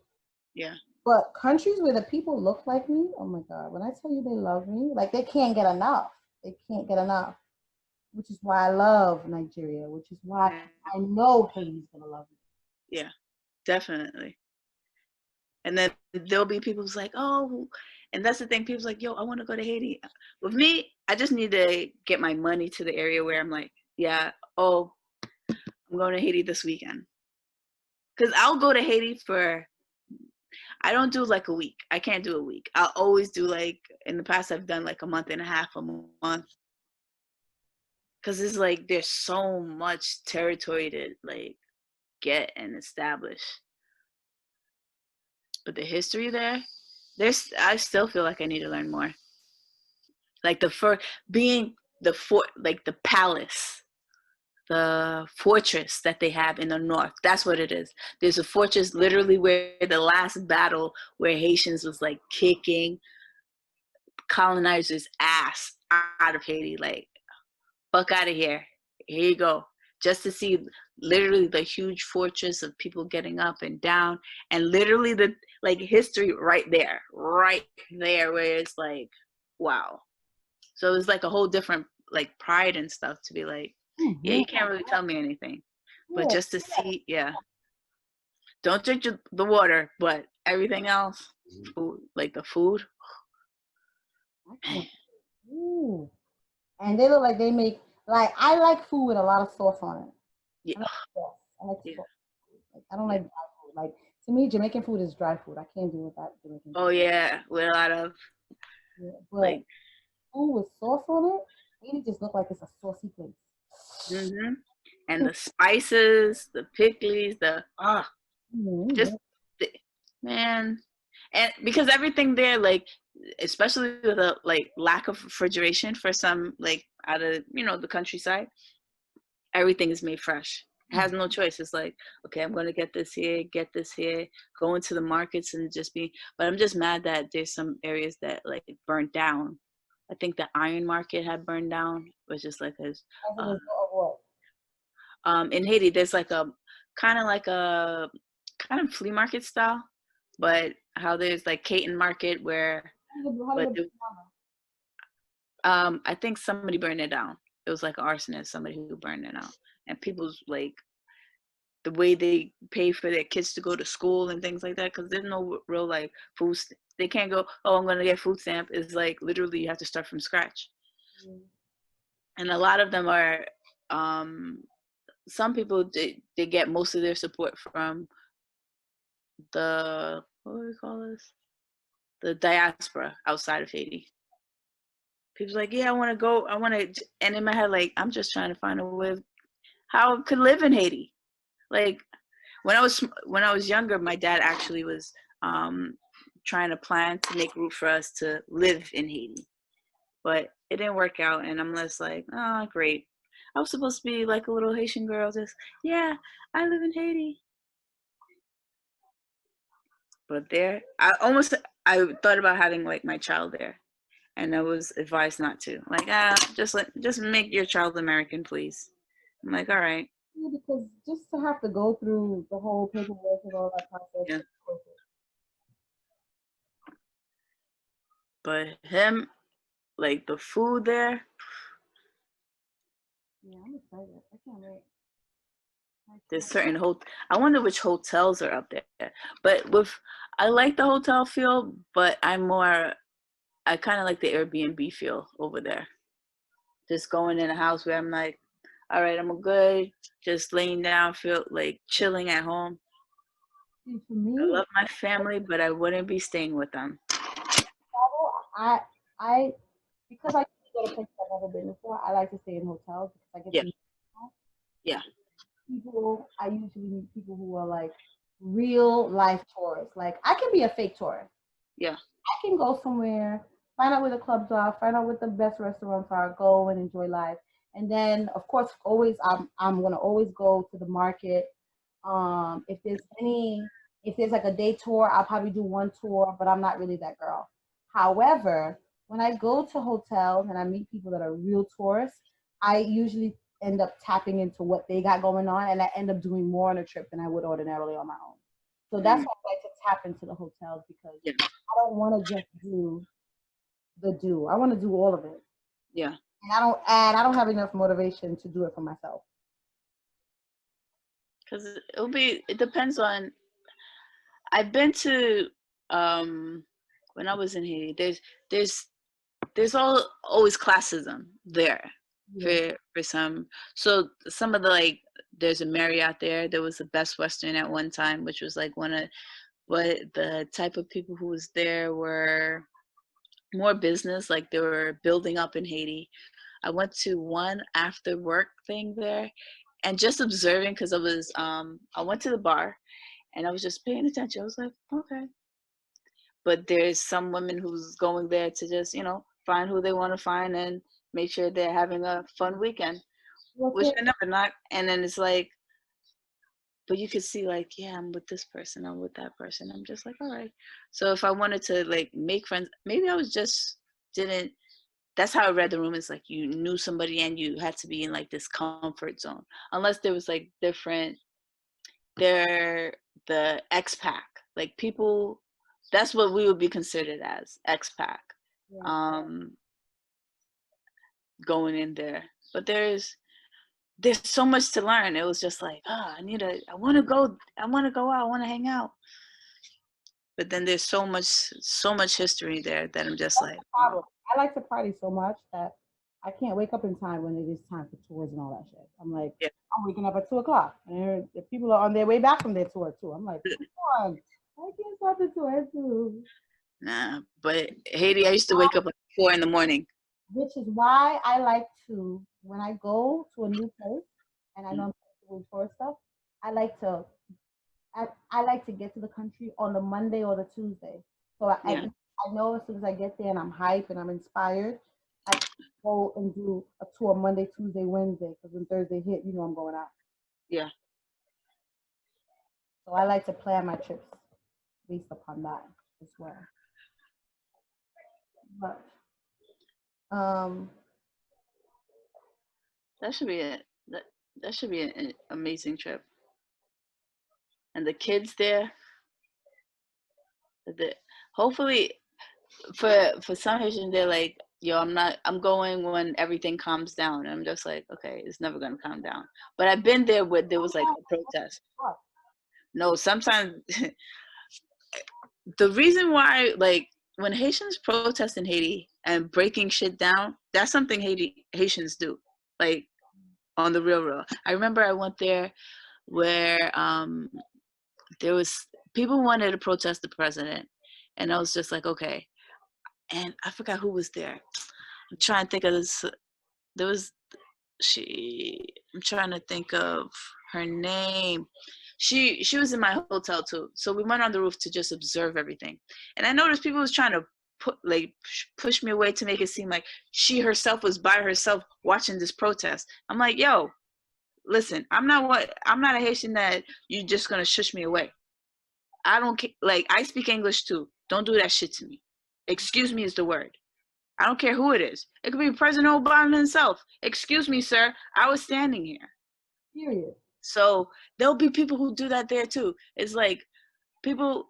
yeah. But countries where the people look like me, oh my God, when I tell you they love me, like they can't get enough. They can't get enough. Which is why I love Nigeria, which is why Yeah. I know Haiti's gonna love me. Yeah, definitely. And then there'll be people who's like, oh, and that's the thing. People's like, yo, I want to go to Haiti. With me, I just need to get my money to the area where I'm like, yeah, oh, I'm going to Haiti this weekend. Because I'll go to Haiti for, I don't do like a week. I can't do a week. I'll always do like, in the past, I've done like a month and a half, a month. Because it's like, there's so much territory to like get and establish. But the history I still feel like I need to learn more. Like the first being the fort, like the palace, the fortress that they have in the north. That's what it is. There's a fortress literally where the last battle where Haitians was like kicking colonizers' ass out of Haiti, like fuck out of here. Here you go. Just to see literally the huge fortress of people getting up and down, and literally the like history right there, where it's like, wow. So it's like a whole different like pride and stuff to be like, yeah, Mm-hmm. you can't really tell me anything, but Yeah. just to see, yeah, don't drink the water, but everything else, food, like the food, I can't. Ooh. And they look like they make like I like food with a lot of sauce on it. yeah, I like sauce. I like yeah, sauce. Like, I don't yeah. like dry food. Like to me, Jamaican food is dry food. I can't do without Jamaican Oh food. yeah, with a lot of Yeah, but like, food with sauce on it, it just look like it's a saucy place. mm-hmm. And the spices, the pickles, Mm-hmm. just the, man, and because everything there, like, especially with a like lack of refrigeration for some like out of the countryside, everything is made fresh. It has no choice. It's like, okay, I'm gonna get this here, go into the markets and just be. But I'm just mad that there's some areas that like burnt down. I think the iron market had burned down, which is like a As a uh, result of what? in Haiti, there's like a like a kind of flea market style, but how there's like Caton Market where, How but did it I think somebody burned it down. It was like an arsonist, somebody who burned it down, and people's like the way they pay for their kids to go to school and things like that, because there's no real like food. They can't go, oh, I'm gonna get food stamp. It's like literally you have to start from scratch, and a lot of them are some people they get most of their support from the what do we call this? The diaspora outside of Haiti. People's like, yeah, I want to go. I want to, and in my head, like, I'm just trying to find a way how I could live in Haiti. Like when I was younger, my dad actually was trying to plan to make route for us to live in Haiti, but it didn't work out. And I'm just like, oh, great. I was supposed to be like a little Haitian girl, just yeah, I live in Haiti. But there, I thought about having like my child there, and I was advised not to. Like, just make your child American, please. I'm like, all right, Yeah, because just to have to go through the whole paperwork and all that process. yeah. But him, like the food there, Yeah, I'm excited. I can't wait. I there's can't. certain I wonder which hotels are up there. But I like the hotel feel, but I kind of like the Airbnb feel over there. Just going in a house where I'm like, all right, I'm good. Just laying down, feel like chilling at home. See, for I me, love my family, but I wouldn't be staying with them. travel, I, because I usually go to places I've never been before. I like to stay in hotels because I get Yeah, to meet yeah, people. I usually meet people who are like real life tourists. Like I can be a fake tourist. yeah. I can go somewhere, find out where the clubs are, find out what the best restaurants are, go and enjoy life. And then, of course, always I'm gonna always go to the market. If there's if there's like a day tour, I'll probably do one tour, but I'm not really that girl. However, when I go to hotels and I meet people that are real tourists, I usually end up tapping into what they got going on, and I end up doing more on a trip than I would ordinarily on my own. So that's Mm, why I like to tap into the hotels because yeah, I don't want to just do the do. I want to do all of it. yeah. And I don't have enough motivation to do it for myself. because it depends on. I've been to when I was in Haiti. There's always classism there Yeah. for some. So some of the like there's a Marriott there. There was a Best Western at one time, which was like one of but the type of people who was there were more business, like they were building up in Haiti. I went to one after work thing there and just observing because I went to the bar and I was just paying attention. I was like, okay. But there's some women who's going there to just, find who they want to find and make sure they're having a fun weekend, What's which it? I never not. And then it's like, but you could see like, yeah, I'm with this person, I'm with that person. I'm just like, all right. So if I wanted to like make friends, maybe I was just didn't. That's how I read the room. Is like you knew somebody and you had to be in like this comfort zone, unless there was like different. They're the expat, like people. That's what we would be considered as expat, Yeah. um, going in there. But there's so much to learn. It was just like, I want to go out, I want to hang out. But then there's so much history there that I'm just That's like, the oh, problem. I like to party so much that I can't wake up in time when it is time for tours and all that shit. I'm like, yeah. I'm waking up at 2 o'clock, and the people are on their way back from their tour too. I'm like, come on, I can't start the tour at 2. Nah. But Haiti, I used to wake up like 4 in the morning. Which is why I like to, when I go to a new place and I know I'm doing tour stuff, I like to I like to get to the country on the Monday or the Tuesday. So Yeah, I know as soon as I get there and I'm hyped and I'm inspired, I go and do a tour Monday, Tuesday, Wednesday. Because when Thursday hit, you know I'm going out. yeah. So I like to plan my trips based upon that as well. But um, That should be it. That should be an amazing trip. And the kids there, the hopefully for some Haitians they're like, yo, I'm going when everything calms down. And I'm just like, okay, it's never gonna calm down. But I've been there where there was like a protest. what? No, sometimes the reason why like when Haitians protest in Haiti and breaking shit down, that's something Haitians do. Like on the real. I remember I went there where there was people wanted to protest the president, and I was just like, okay. And I forgot who was there. I'm trying to think of this. There was she. I'm trying to think of her name. She was in my hotel too, so we went on the roof to just observe everything. And I noticed people was trying to push me away to make it seem like she herself was by herself watching this protest. I'm like, yo, listen, I'm not a Haitian that you just gonna shush me away. I don't like I speak English too. Don't do that shit to me. Excuse me is the word. I don't care who it is. It could be President Obama himself. Excuse me, sir. I was standing here. Period. So there'll be people who do that there too. It's like people.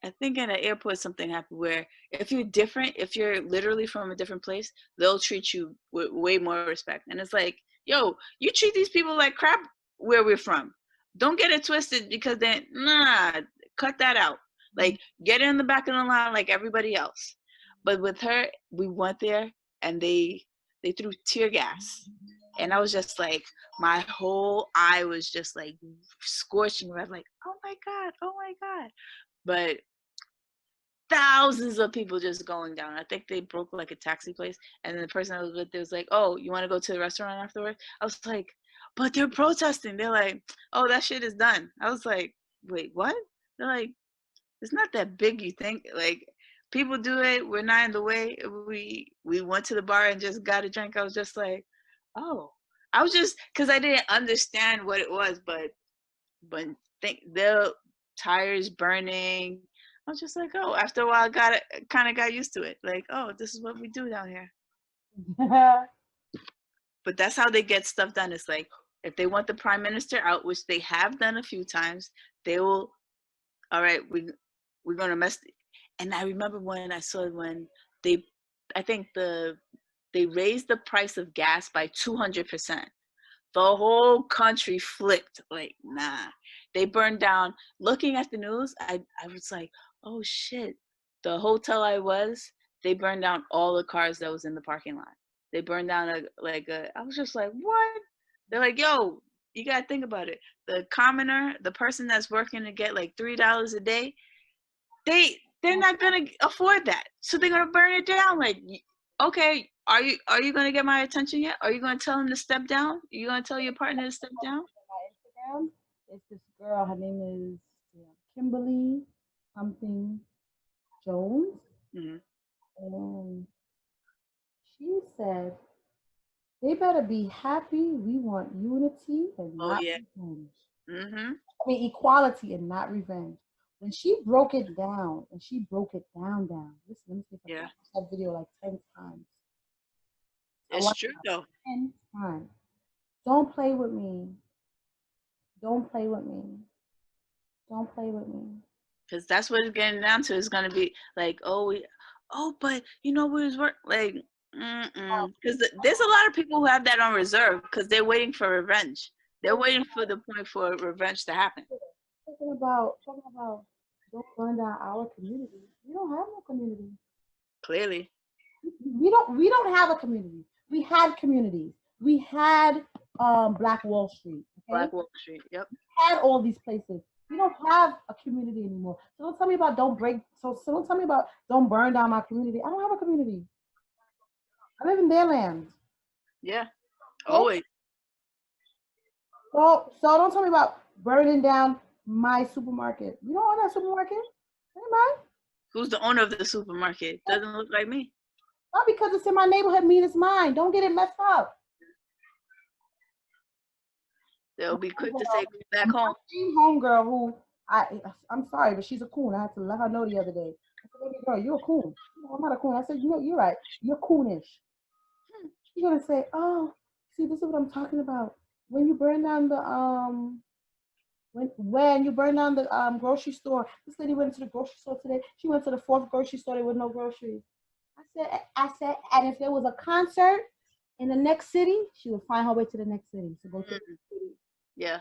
I think at an airport something happened where if you're different, if you're literally from a different place, they'll treat you with way more respect. And it's like, yo, you treat these people like crap where we're from. Don't get it twisted because then, cut that out. Like, get in the back of the line like everybody else. But with her, we went there and they threw tear gas. And I was just like, my whole eye was just like scorching red, like, oh my God, oh my God. But thousands of people just going down. I think they broke like a taxi place, and then the person I was with, they was like, "Oh, you want to go to the restaurant afterwards?" I was like, "But they're protesting." They're like, "Oh, that shit is done." I was like, "Wait, what?" They're like, "It's not that big. You think like people do it? We're not in the way." We went to the bar and just got a drink. I was just like, "Oh." I was just because I didn't understand what it was, but think the tires burning. I was just like, oh, after a while, I kind of got used to it. Like, oh, this is what we do down here. But that's how they get stuff done. It's like if they want the prime minister out, which they have done a few times, they will. All right, we're gonna mess. And I remember when I saw when they, I think they raised the price of gas by 200% the whole country flipped. Like, nah. They burned down. Looking at the news, I was like, oh shit. The hotel I was, they burned down all the cars that was in the parking lot. They burned down I was just like, what? They're like, yo, you gotta think about it. The commoner, the person that's working to get like $3 a day, they're not gonna afford that. So they're gonna burn it down. Like, okay, are you gonna get my attention yet? Are you gonna tell him to step down? Are you gonna tell your partner to step down? My Instagram, it's this girl. Her name is Kimberly something Jones, Mm-hmm. and she said they better be happy. We want unity and Oh not yeah. revenge. Mm-hmm. I mean equality and not revenge. When she broke it down, and she broke it down. Listen, let me see if I Yeah. watched that video like 10 times. I It's watched true it though. 10 times. Don't play with me. Don't play with me. Don't play with me. Because that's what it's getting down to. It's gonna be like, but you know we was work like, because there's a lot of people who have that on reserve because they're waiting for revenge. They're waiting for the point for revenge to happen. Talking about don't burn down our community. We don't have no community. Clearly. We don't have a community. We had communities. We had Black Wall Street. Okay, Black Wall Street. Yep. we had all these places. We don't have a community anymore. So don't tell me about don't break. So don't tell me about don't burn down my community. I don't have a community. I live in their land. Yeah. Okay? Always. So don't tell me about burning down my supermarket. You don't own that supermarket. Anybody? Who's the owner of the supermarket? Doesn't look like me. Not because it's in my neighborhood mean it's mine. Don't get it messed up. They'll be quick to say go back home. Same homegirl who I'm sorry, but she's a coon. I had to let her know the other day. I said, baby girl, you're a coon. No, I'm not a coon. I said, you know, you're right. You're coonish. She's gonna say, oh, see, this is what I'm talking about. When you burn down the when you burn down the grocery store, this lady went to the grocery store today. She went to the fourth grocery store with no groceries. I said, and if there was a concert in the next city, she would find her way to the next city. So go to the next city. Yeah.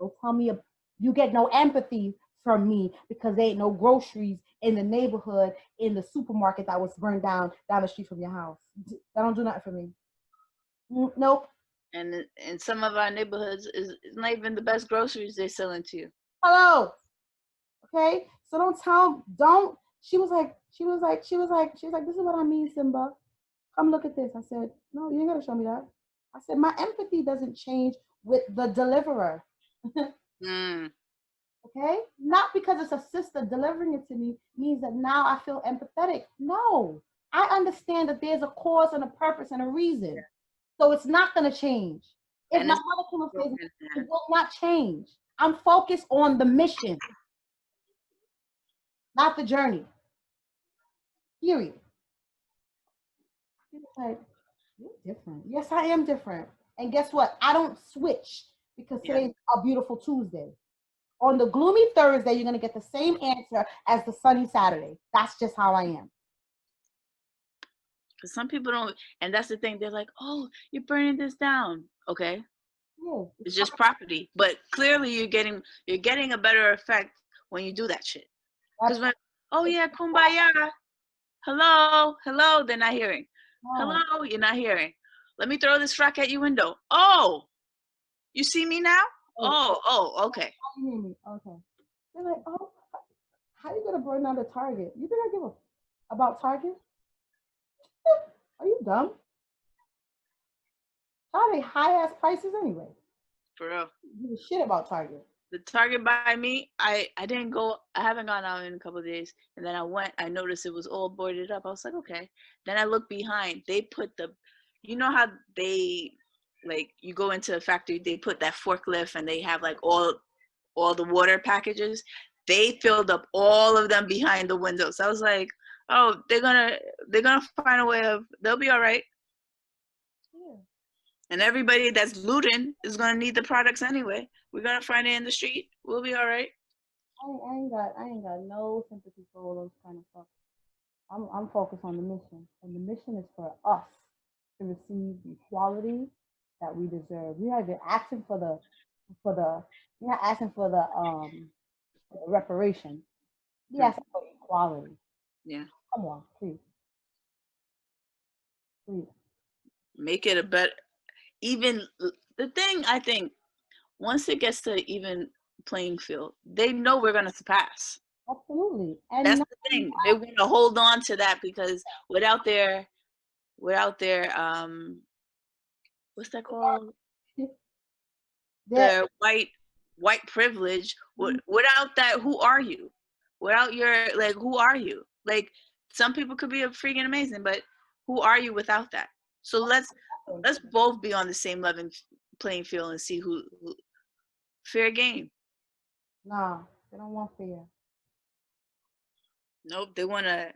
Don't tell me you get no empathy from me because there ain't no groceries in the neighborhood in the supermarket that was burned down the street from your house. That don't do nothing for me. Nope. And in some of our neighborhoods, is not even the best groceries they're selling to you. Hello. Okay. So don't. She was like, this is what I mean, Simba. Come look at this. I said, no, you ain't gotta show me that. I said, my empathy doesn't change with the deliverer. Okay? Not because it's a sister delivering it to me means that now I feel empathetic. No. I understand that there's a cause and a purpose and a reason. So it's not going to change. If my mother came and says it will not change. I'm focused on the mission, not the journey. Period. People like, you're different. Yes, I am different. And guess what? I don't switch because today's a beautiful Tuesday. On the gloomy Thursday, you're going to get the same answer as the sunny Saturday. That's just how I am. Because some people don't, and that's the thing. They're like, oh, you're burning this down. Okay. Yeah, it's just property. But clearly you're getting a better effect when you do that shit. Because when, oh yeah, kumbaya. Hello, they're not hearing. Hello, you're not hearing. Let me throw this rock at your window. Oh, you see me now? Oh, okay. Okay. They're like, oh, how you gonna burn down the Target? You think I give a about Target? Are you dumb? How are they high ass prices anyway? For real. Give a shit about Target. The Target by me, I didn't go. I haven't gone out in a couple of days, and then I went. I noticed it was all boarded up. I was like, okay. Then I looked behind. They put you know how they, like, you go into a factory, they put that forklift, and they have like all the water packages. They filled up all of them behind the windows. I was like, oh, they're gonna find a way of. They'll be all right. Yeah. And everybody that's looting is gonna need the products anyway. We're gonna find it in the street. We'll be all right. I ain't got no sympathy for all those kind of stuff. I'm focused on the mission, and the mission is for us to receive equality that we deserve. We're not even asking for the we're not asking for the reparation. We're Hmm. asking for equality. Yeah. Come on, please, please. Make it a better, even the thing, I think, once it gets to even playing field, they know we're going to surpass. Absolutely. And That's not the thing. They want to hold on to that because without their what's that called? that The white privilege. Without that, who are you? Without your, like, who are you? Like, some people could be a freaking amazing, but who are you without that? So let's both be on the same level playing field and see who fair game. nah, they don't want fear. Nope, they wanna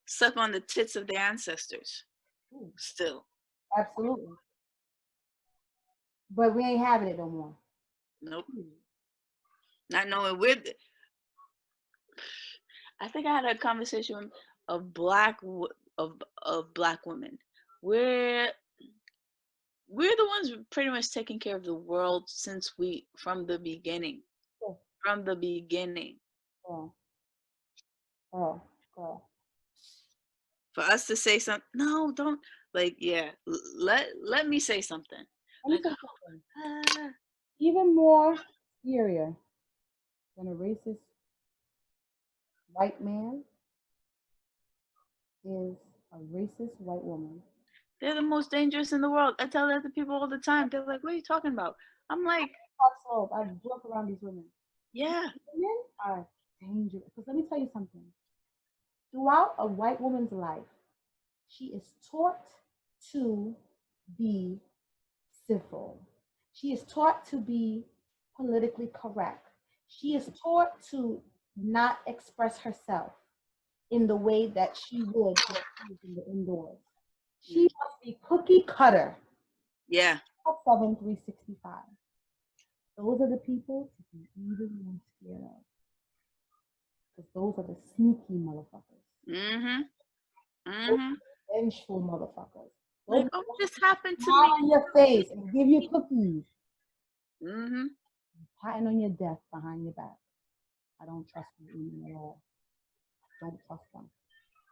suck on the tits of their ancestors Ooh, still. absolutely. But we ain't having it no more. Nope. Not knowing where I think I had a conversation of black women. We're we're the ones pretty much taking care of the world since we from the beginning. Oh, From the beginning. oh, oh, oh. For us to say something, no, don't, like, yeah, let me say something. Let me Like, say something. ah, Even more scarier than a racist white man is a racist white woman. they're the most dangerous in the world. I tell that to people all the time. They're like, what are you talking about? I'm like, Talk slow. I grew up around these women. yeah, Women are dangerous. Because let me tell you something. Throughout a white woman's life, she is taught to be civil. She is taught to be politically correct. She is taught to not express herself in the way that she would if she was in the indoors. She mm, must be cookie cutter. yeah, 365. Those are the people to be even more scared of. Because those are the sneaky motherfuckers. mm-hmm, Those mm-hmm. vengeful motherfuckers. Those Like, oh, this happened to smile me. on your face and give you cookies. Mm-hmm. Patting on your desk behind your back. I don't trust them at all. I don't trust them.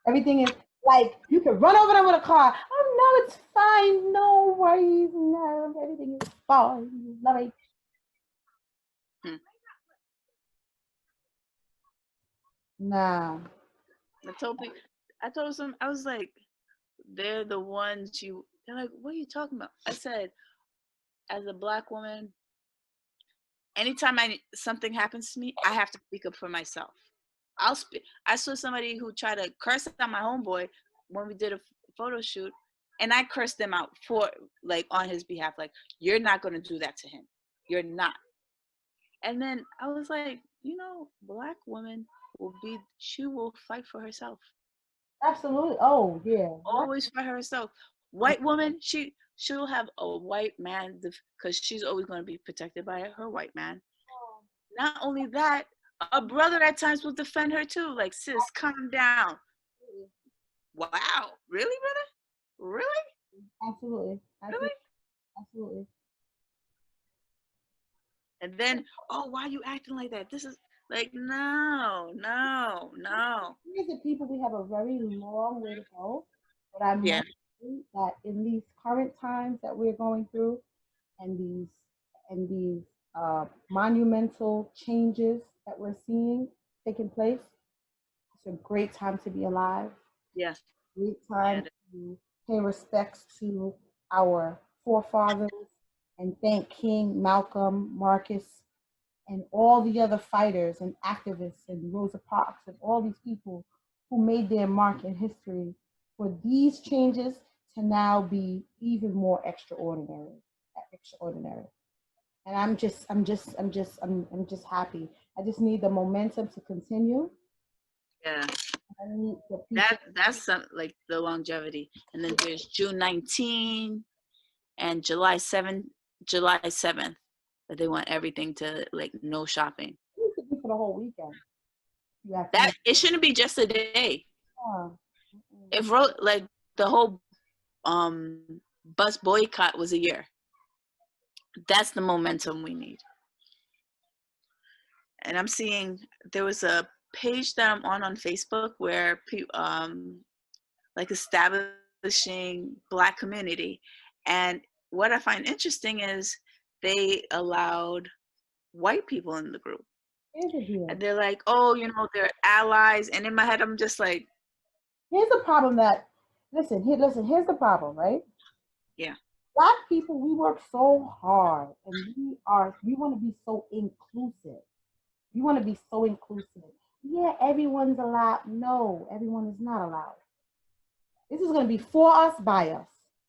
Everything is like you can run over them with a car. Oh no, it's fine. No worries. No, everything is fine. Love it. Hmm. Nah. I told some, I was like, they're the ones you, they're like, what are you talking about? I said, as a black woman, anytime something happens to me, I have to speak up for myself. I saw somebody who tried to curse out my homeboy when we did a photo shoot, and I cursed them out for, like, on his behalf, like, you're not going to do that to him. You're not. And then I was like, black woman she will fight for herself. Absolutely. Oh yeah. What? Always for herself. White woman, she'll have a white man because she's always going to be protected by her white man. Not only that, a brother at times will defend her too. Like, sis, calm down. Wow, really, brother? Really, Absolutely. Absolutely. really? Absolutely. And then, oh, why are you acting like that? This is like, no, no, no. As a people, we have a very long way to go. But I Yeah, must say that in these current times that we're going through, and these monumental changes that we're seeing taking place, it's a great time to be alive. yeah, Great yeah. time to pay respects to our forefathers and thank King Malcolm, Marcus, and all the other fighters and activists and Rosa Parks and all these people who made their mark in history for these changes to now be even more extraordinary. Extraordinary. And I'm just happy. I just need the momentum to continue. Yeah. I need the people. That's some, like, the longevity. And then there's June 19 and July 7th, that they want everything to, like, no shopping. It needs to be for the whole weekend. You ask That me. it shouldn't be just a day. Yeah. If like the whole um bus boycott was a year. That's the momentum we need. And I'm seeing there was a page that I'm on Facebook where like establishing Black community. And what I find interesting is they allowed white people in the group. Here's the deal. And they're like, oh, you know, they're allies. And in my head, I'm just like, here's the problem that, here's the problem, right? Yeah. Black people, we work so hard and we want to be so inclusive. We want to be so inclusive. Yeah, everyone's allowed. No, everyone is not allowed. This is going to be for us, by us,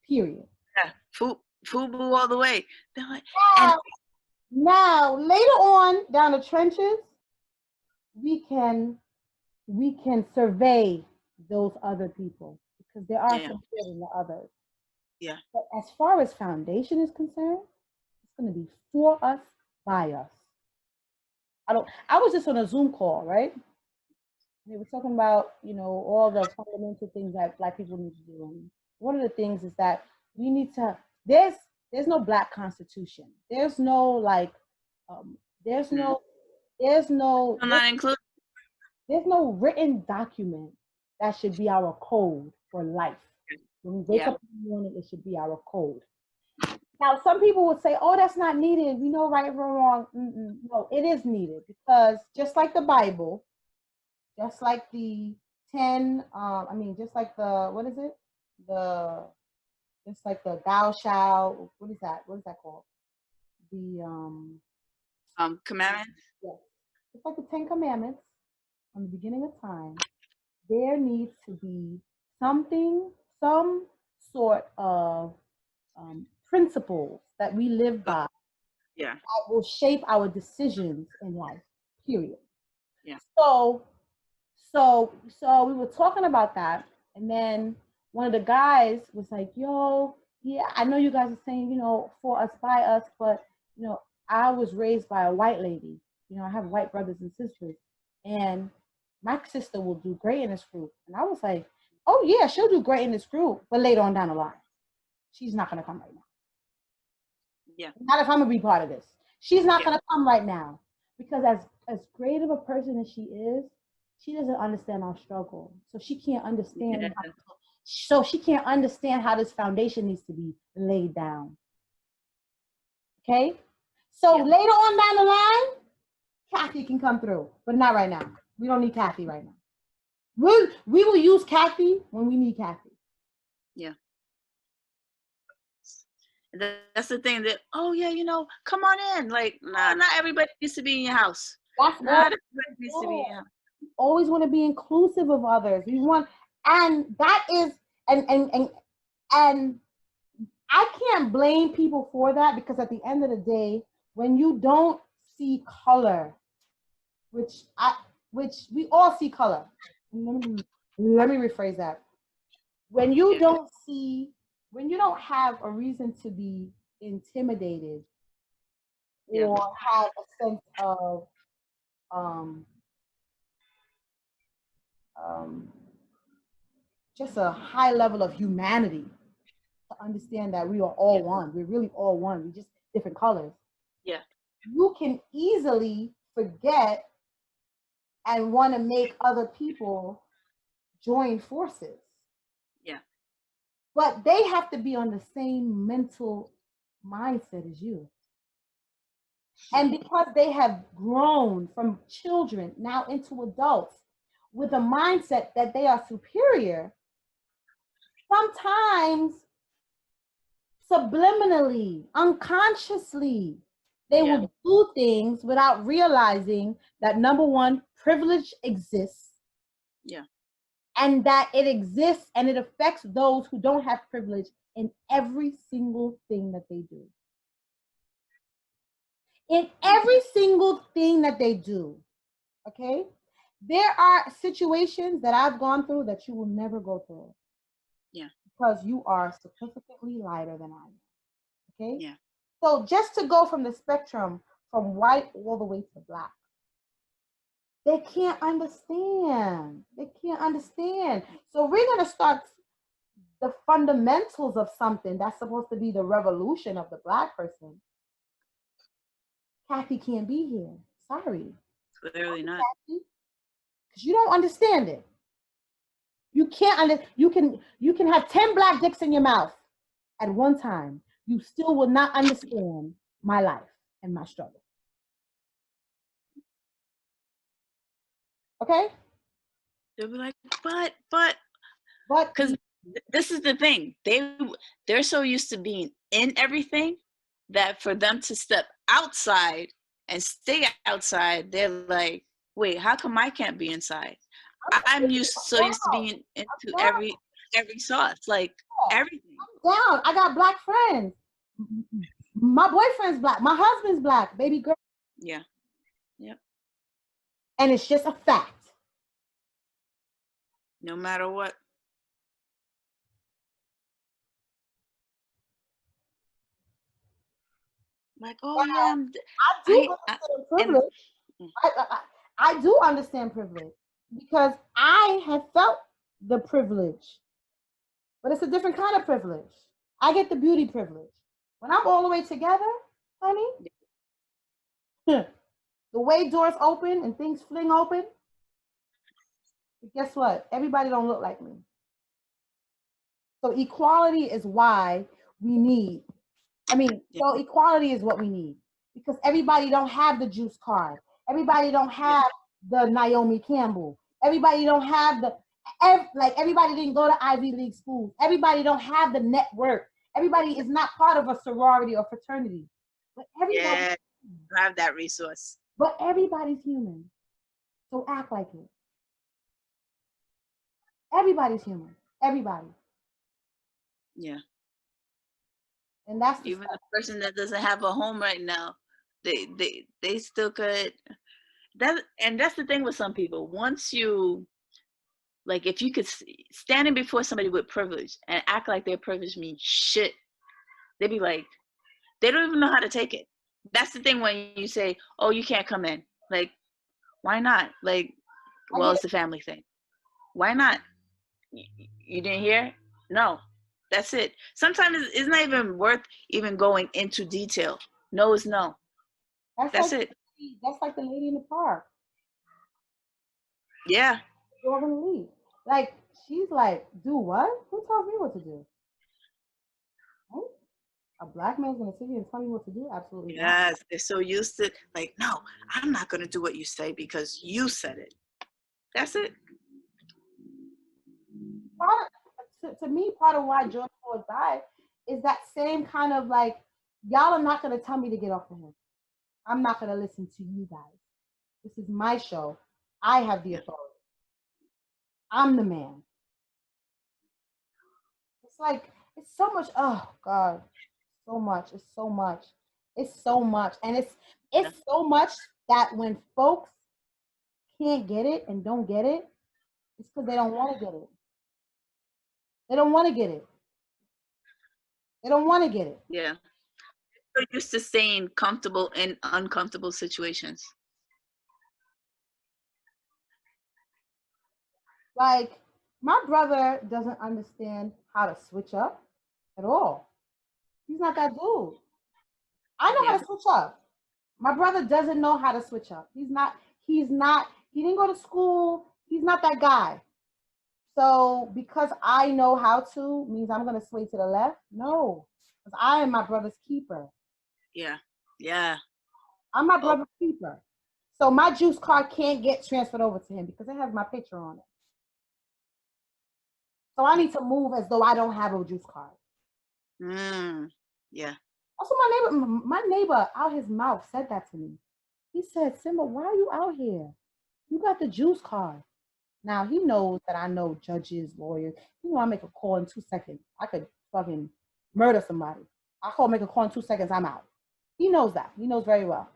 period. Yeah, FUBU all the way. They're like, now, later on down the trenches, we can survey those other people because there are some good in the others. Yeah. But as far as foundation is concerned, it's going to be for us, by us. I was just on a Zoom call, right? They were talking about, you know, all the fundamental things that Black people need to do. And one of the things is that we need to, there's no Black constitution. There's no like, there's no not included. There's no written document that should be our code for life. When we wake up in the morning, it should be our code. Now, some people would say, oh, that's not needed. We know right from wrong. No, it is needed because just like the Bible, just like the 10, just like the, what is it? Just like the thou shalt, what is that? What is that called? The commandments? Yes. Just like the 10 commandments from the beginning of time, there needs to be some sort of principles that we live by that will shape our decisions in life, period. Yeah. So we were talking about that, and then one of the guys was like, yo, yeah, I know you guys are saying, you know, for us, by us, but, you know, I was raised by a white lady. You know, I have white brothers and sisters, and my sister will do great in this group. And I was like, oh yeah, she'll do great in this group, but later on down the line, she's not gonna come right now. Yeah. Not if I'm gonna be part of this. She's not gonna come right now because as great of a person as she is, she doesn't understand our struggle. So she can't understand. She can't understand how this foundation needs to be laid down. Okay. So later on down the line, Kathy can come through, but not right now. We don't need Kathy right now. We will use Kathy when we need Kathy. Yeah. That's the thing that, oh yeah, you know, come on in. Like, nah, not everybody needs to be in your house. Not everybody needs to be in your house. We always want to be inclusive of others. We want, and that is, and I can't blame people for that because at the end of the day, when you don't see color, which we all see color. Let me rephrase that. When you don't have a reason to be intimidated or have a sense of just a high level of humanity to understand that we are all one. We're really all one. We're just different colors. Yeah. You can easily forget and want to make other people join forces. Yeah. But they have to be on the same mental mindset as you. And because they have grown from children now into adults with a mindset that they are superior, sometimes subliminally, unconsciously, they will do things without realizing that, number one, privilege exists. Yeah. And that it exists and it affects those who don't have privilege in every single thing that they do. In every single thing that they do, okay? There are situations that I've gone through that you will never go through. Yeah. Because you are significantly lighter than I am, okay? Yeah. So just to go from the spectrum from white all the way to black, they can't understand. They can't understand. So we're going to start the fundamentals of something that's supposed to be the revolution of the Black person, Kathy can't be here. Sorry. Clearly not. Because you don't understand it. You can't you can have 10 black dicks in your mouth at one time. You still will not understand my life and my struggle. Okay? They'll be like, but, because this is the thing. They're so used to being in everything that for them to step outside and stay outside, they're like, wait, how come I can't be inside? I'm so used to being into every sauce, like everything. I'm down. I got black friends. My boyfriend's black. My husband's black. Baby girl. Yeah. Yep. And it's just a fact. No matter what. Like, oh yeah, I do understand privilege because I have felt the privilege, but it's a different kind of privilege. I get the beauty privilege. When I'm all the way together, honey, the way doors open and things fling open, guess what? Everybody don't look like me. So equality is why we need. So equality is what we need because everybody don't have the juice card. Everybody don't have the Naomi Campbell. Everybody don't have everybody didn't go to Ivy League schools. Everybody don't have the network. Everybody is not part of a sorority or fraternity. But everybody have that resource. But everybody's human. So act like it. Everybody's human. Everybody. Yeah. And that's even the person that doesn't have a home right now, they still could. That's the thing with some people. Once you, like, if you could standing before somebody with privilege and act like their privilege means shit, they'd be like, they don't even know how to take it. That's the thing when you say, oh, you can't come in. Like, why not? Like, well, it's a family thing. Why not? You didn't hear? No. That's it. Sometimes it's not even worth even going into detail. No is no. That's it. That's like the lady in the park. Yeah. You're gonna leave. Like, she's like, do what? Who tells me what to do? Right? A black man's gonna sit here and tell me what to do? Absolutely not. Yes, they're so used to, like, no, I'm not gonna do what you say because you said it. That's it. To me, part of why George Floyd died is that same kind of like, y'all are not going to tell me to get off of him. I'm not going to listen to you guys. This is my show. I have the authority. I'm the man. It's like, it's so much. Oh God, so much. It's so much. It's so much. And it's so much that when folks can't get it and don't get it, it's because they don't want to get it. They don't want to get it. They don't want to get it. Yeah. They're used to staying comfortable in uncomfortable situations. Like, my brother doesn't understand how to switch up at all. He's not that dude. I know how to switch up. My brother doesn't know how to switch up. He didn't go to school. He's not that guy. So because I know how to means I'm going to sway to the left? No, because I am my brother's keeper. Yeah. Yeah. I'm my brother's keeper. So my juice card can't get transferred over to him because it has my picture on it. So I need to move as though I don't have a juice card. Yeah. Also, my neighbor out his mouth said that to me. He said, Simba, why are you out here? You got the juice card. Now, he knows that I know judges, lawyers. You know, I make a call in 2 seconds. I could fucking murder somebody. Make a call in 2 seconds, I'm out. He knows that. He knows very well.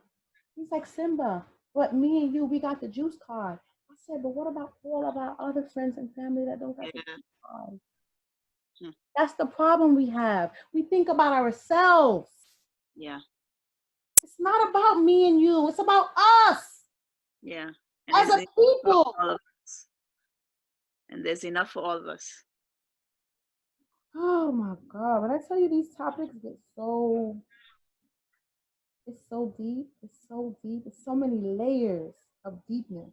He's like, Simba, but me and you, we got the juice card. I said, but what about all of our other friends and family that don't got the juice card? That's the problem we have. We think about ourselves. Yeah. It's not about me and you. It's about us. Yeah. As a people. And there's enough for all of us. Oh my God. When I tell you these topics get so, it's so deep. It's so deep. It's so many layers of deepness.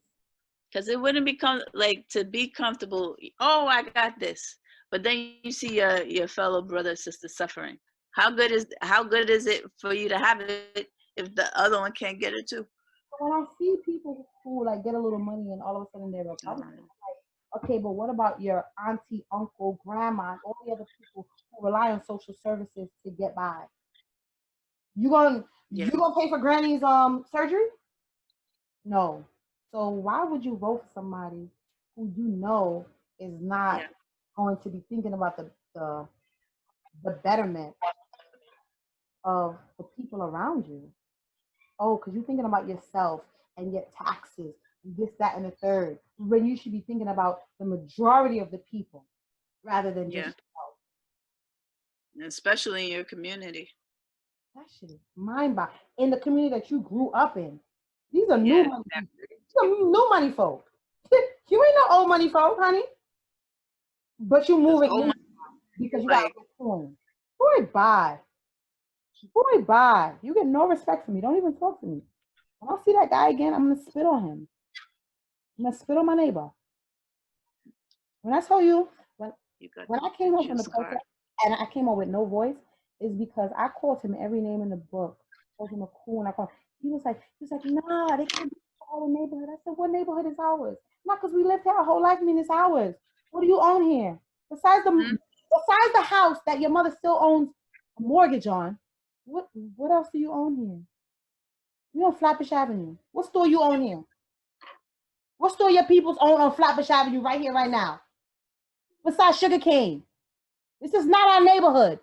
Because it wouldn't become like to be comfortable. Oh, I got this, but then you see your fellow brother or sister suffering. How good is it for you to have it if the other one can't get it too? When I see people who like get a little money and all of a sudden they're Republican, okay, but what about your auntie, uncle, grandma, and all the other people who rely on social services to get by? You gonna Yeah, you gonna pay for granny's surgery? No. So why would you vote for somebody who you know is not yeah, going to be thinking about the betterment of the people around you? Oh, because you're thinking about yourself and your taxes and this, that, and the third. When you should be thinking about the majority of the people rather than just yeah. yourself. Especially in your community. That shit is mind boggling. In the community that you grew up in. These are new Yeah, money people. These are new money folk. You ain't no old money folk, honey. But you because moving oh in my, because you got like a good coin. Boy, bye. Boy, bye. You get no respect from me. Don't even talk to me. When I see that guy again, I'm gonna spit on him. I'm gonna spit on my neighbor. When I tell you, when you got when I the came home from the juice card. protest and I came home with no voice, is because I called him every name in the book. Called him a coon. I called. He was like, nah, they can't be our neighborhood. I said, what neighborhood is ours? Not because we lived here our whole life. I mean, it's ours. What do you own here? Besides the house that your mother still owns a mortgage on, what else do you own here? You own Flatbush Avenue. What store you own here? What store your peoples own on Flatbush Avenue right here, right now? Besides Sugar Cane. This is not our neighborhood.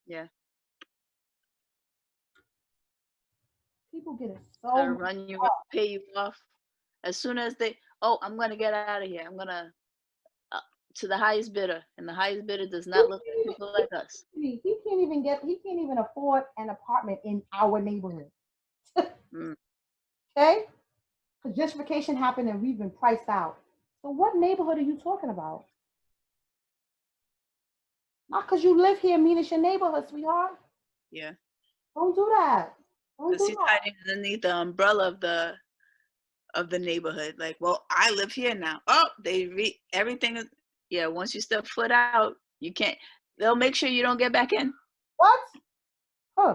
Yeah, People get it to so much run you, up. pay you off. As soon as they, oh, I'm gonna get out of here. I'm gonna uh, to the highest bidder, and the highest bidder does He not look can't at even, people like us. he can't even afford an apartment in our neighborhood. Mm. Okay? Because gentrification happened and we've been priced out. So what neighborhood are you talking about? Not because you live here mean it's your neighborhood, sweetheart. Yeah, Don't do that. Don't because do he's that. hiding underneath the umbrella of the neighborhood. Like, well, I live here now. Oh, everything is, yeah. Once you step foot out, you can't. They'll make sure you don't get back in. What? Huh.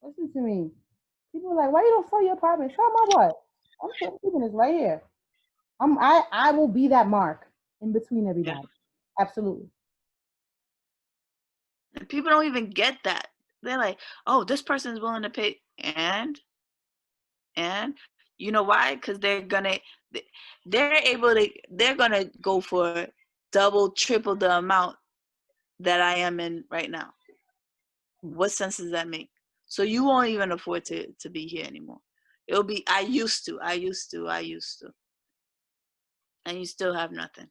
Listen to me. People are like, why you don't sell your apartment? Sell my what? I'm keeping this right here. I will be that mark in between Yeah, everybody. Absolutely. and people don't even get that. They're like, oh, this person is willing to pay, and you know why? Because they're gonna go for double, triple the amount that I am in right now. What sense does that make? So you won't even afford to be here anymore. It'll be I used to, and you still have nothing.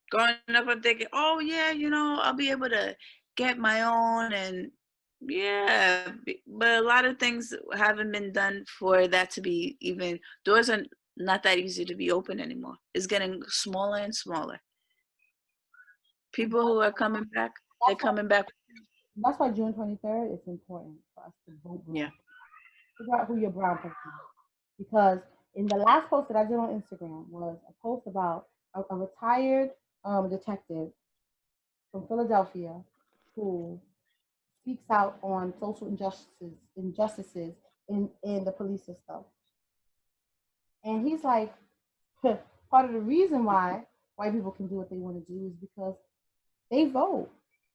Growing up, I'm thinking, oh yeah, I'll be able to get my own, and yeah, but a lot of things haven't been done for that to be even. Doors are not that easy to be open anymore. It's getting smaller and smaller. People who are coming back, they're That's why, coming back. that's why June 23rd is important for us to vote Yeah. brown. Figure out who your brown person is. Because in the last post that I did on Instagram was a post about a retired detective from Philadelphia who speaks out on social injustices in the police system. And he's like, part of the reason why white people can do what they want to do is because they vote.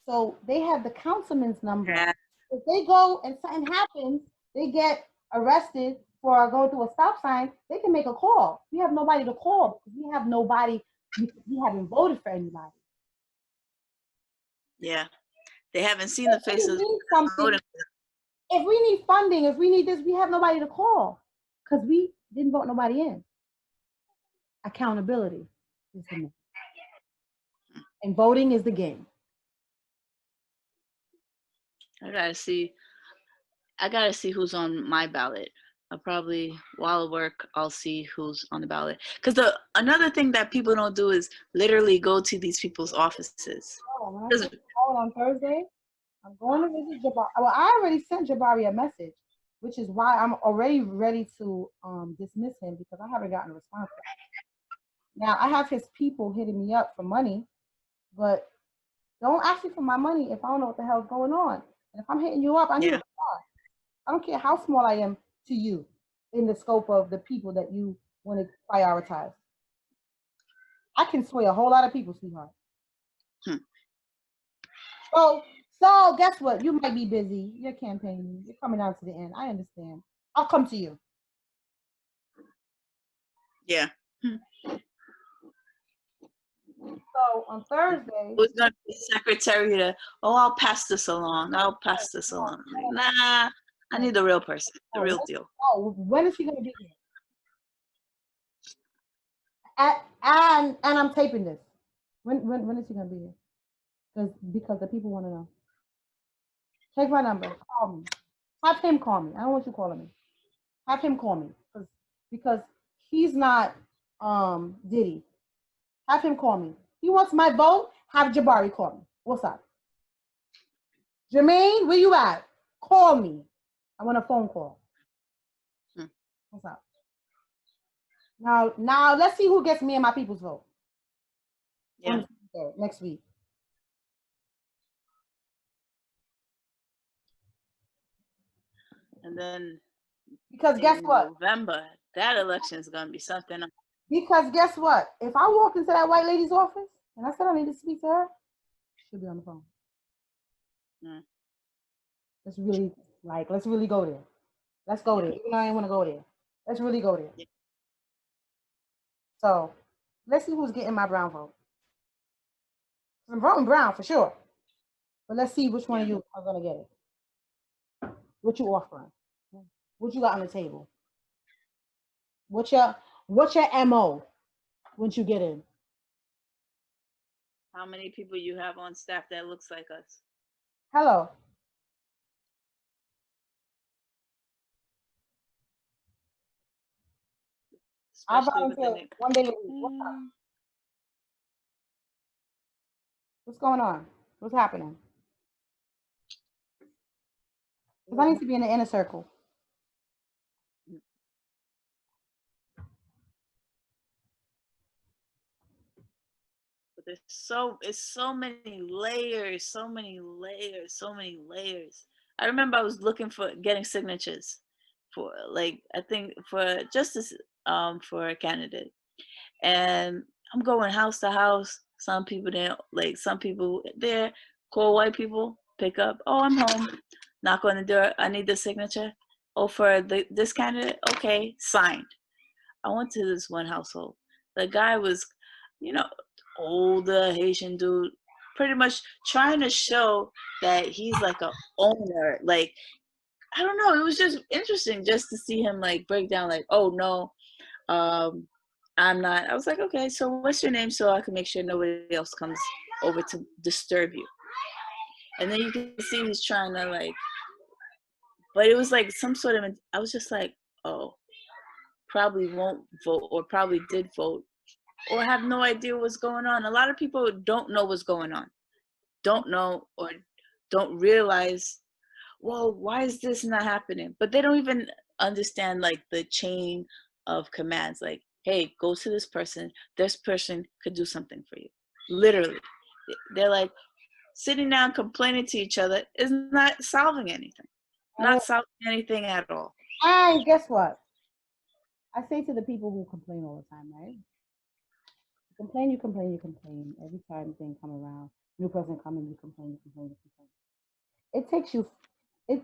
So they have the councilman's number. Yeah. If they go and something happens, they get arrested for going through a stop sign, they can make a call. We have nobody to call because we have nobody, we haven't voted for anybody. Yeah. They haven't seen the If we faces need something, voting. if we need funding, if we need this, we have nobody to call because we didn't vote nobody in. Accountability is the name. And voting is the game. I gotta see. I gotta see who's on my ballot. I'll probably, while at work, I'll see who's on the ballot. Because another thing that people don't do is literally go to these people's offices. Oh, when I get called on Thursday, I'm going to visit Jabari. Well, I already sent Jabari a message, which is why I'm already ready to dismiss him because I haven't gotten a response. Now I have his people hitting me up for money, but don't ask me for my money if I don't know what the hell's going on. And if I'm hitting you up, I need a response. I don't care how small I am to you in the scope of the people that you want to prioritize. I can sway a whole lot of people, sweetheart. So guess what? You might be busy. You're campaigning. You're coming down to the end. I understand. I'll come to you. Yeah. So on Thursday, Who's gonna be secretary to? Oh, I'll pass this along. I'll pass this along. Nah, I need the real person, the real deal. Oh, when is she gonna be here? And I'm taping this. When is she gonna be here? Because the people want to know. Take my number. Call me. Have him call me. I don't want you calling me. Have him call me because he's not Diddy. Have him call me. He wants my vote. Have Jabari call me. What's up? Jermaine, where you at? Call me. I want a phone call. What's up? Now let's see who gets me and my people's vote. Yeah. Next week. And then because guess what? November, that election is gonna be something. Because guess what? If I walked into that white lady's office and I said I need to speak to her, she'll be on the phone. Let's really go there. Let's go there. Even though I didn't want to go there. Let's really go there. Yeah. So let's see who's getting my brown vote. I'm voting brown for sure. But let's see which one of you are gonna get it. What you offering? What you got on the table? What's your MO once you get in? How many people you have on staff that looks like us? Hello. I volunteer one day a week. What's going on? What's happening? Because I need to be in the inner circle. But it's so many layers, I remember I was looking for getting signatures for I think for justice for a candidate. And I'm going house to house. Some people there, some people there, call white people, pick up. Oh, I'm home. Knock on the door. I need the signature. Oh, for this candidate? Okay, signed. I went to this one household. The guy was, older Haitian dude, pretty much trying to show that he's like a owner. I don't know. It was just interesting just to see him break down. Oh no, I'm not. I was like, okay, so what's your name so I can make sure nobody else comes over to disturb you. And then you can see he's trying to but it was some sort of, I was just like, oh, probably won't vote or probably did vote or have no idea what's going on. A lot of people don't know what's going on. Don't know or don't realize, well, why is this not happening? But they don't even understand the chain of commands. Hey, go to this person could do something for you. Literally. They're sitting down complaining to each other is not solving anything. Not solving anything at all. And guess what? I say to the people who complain all the time, right? You complain. Every time things come around, new person coming, you complain. It takes you, it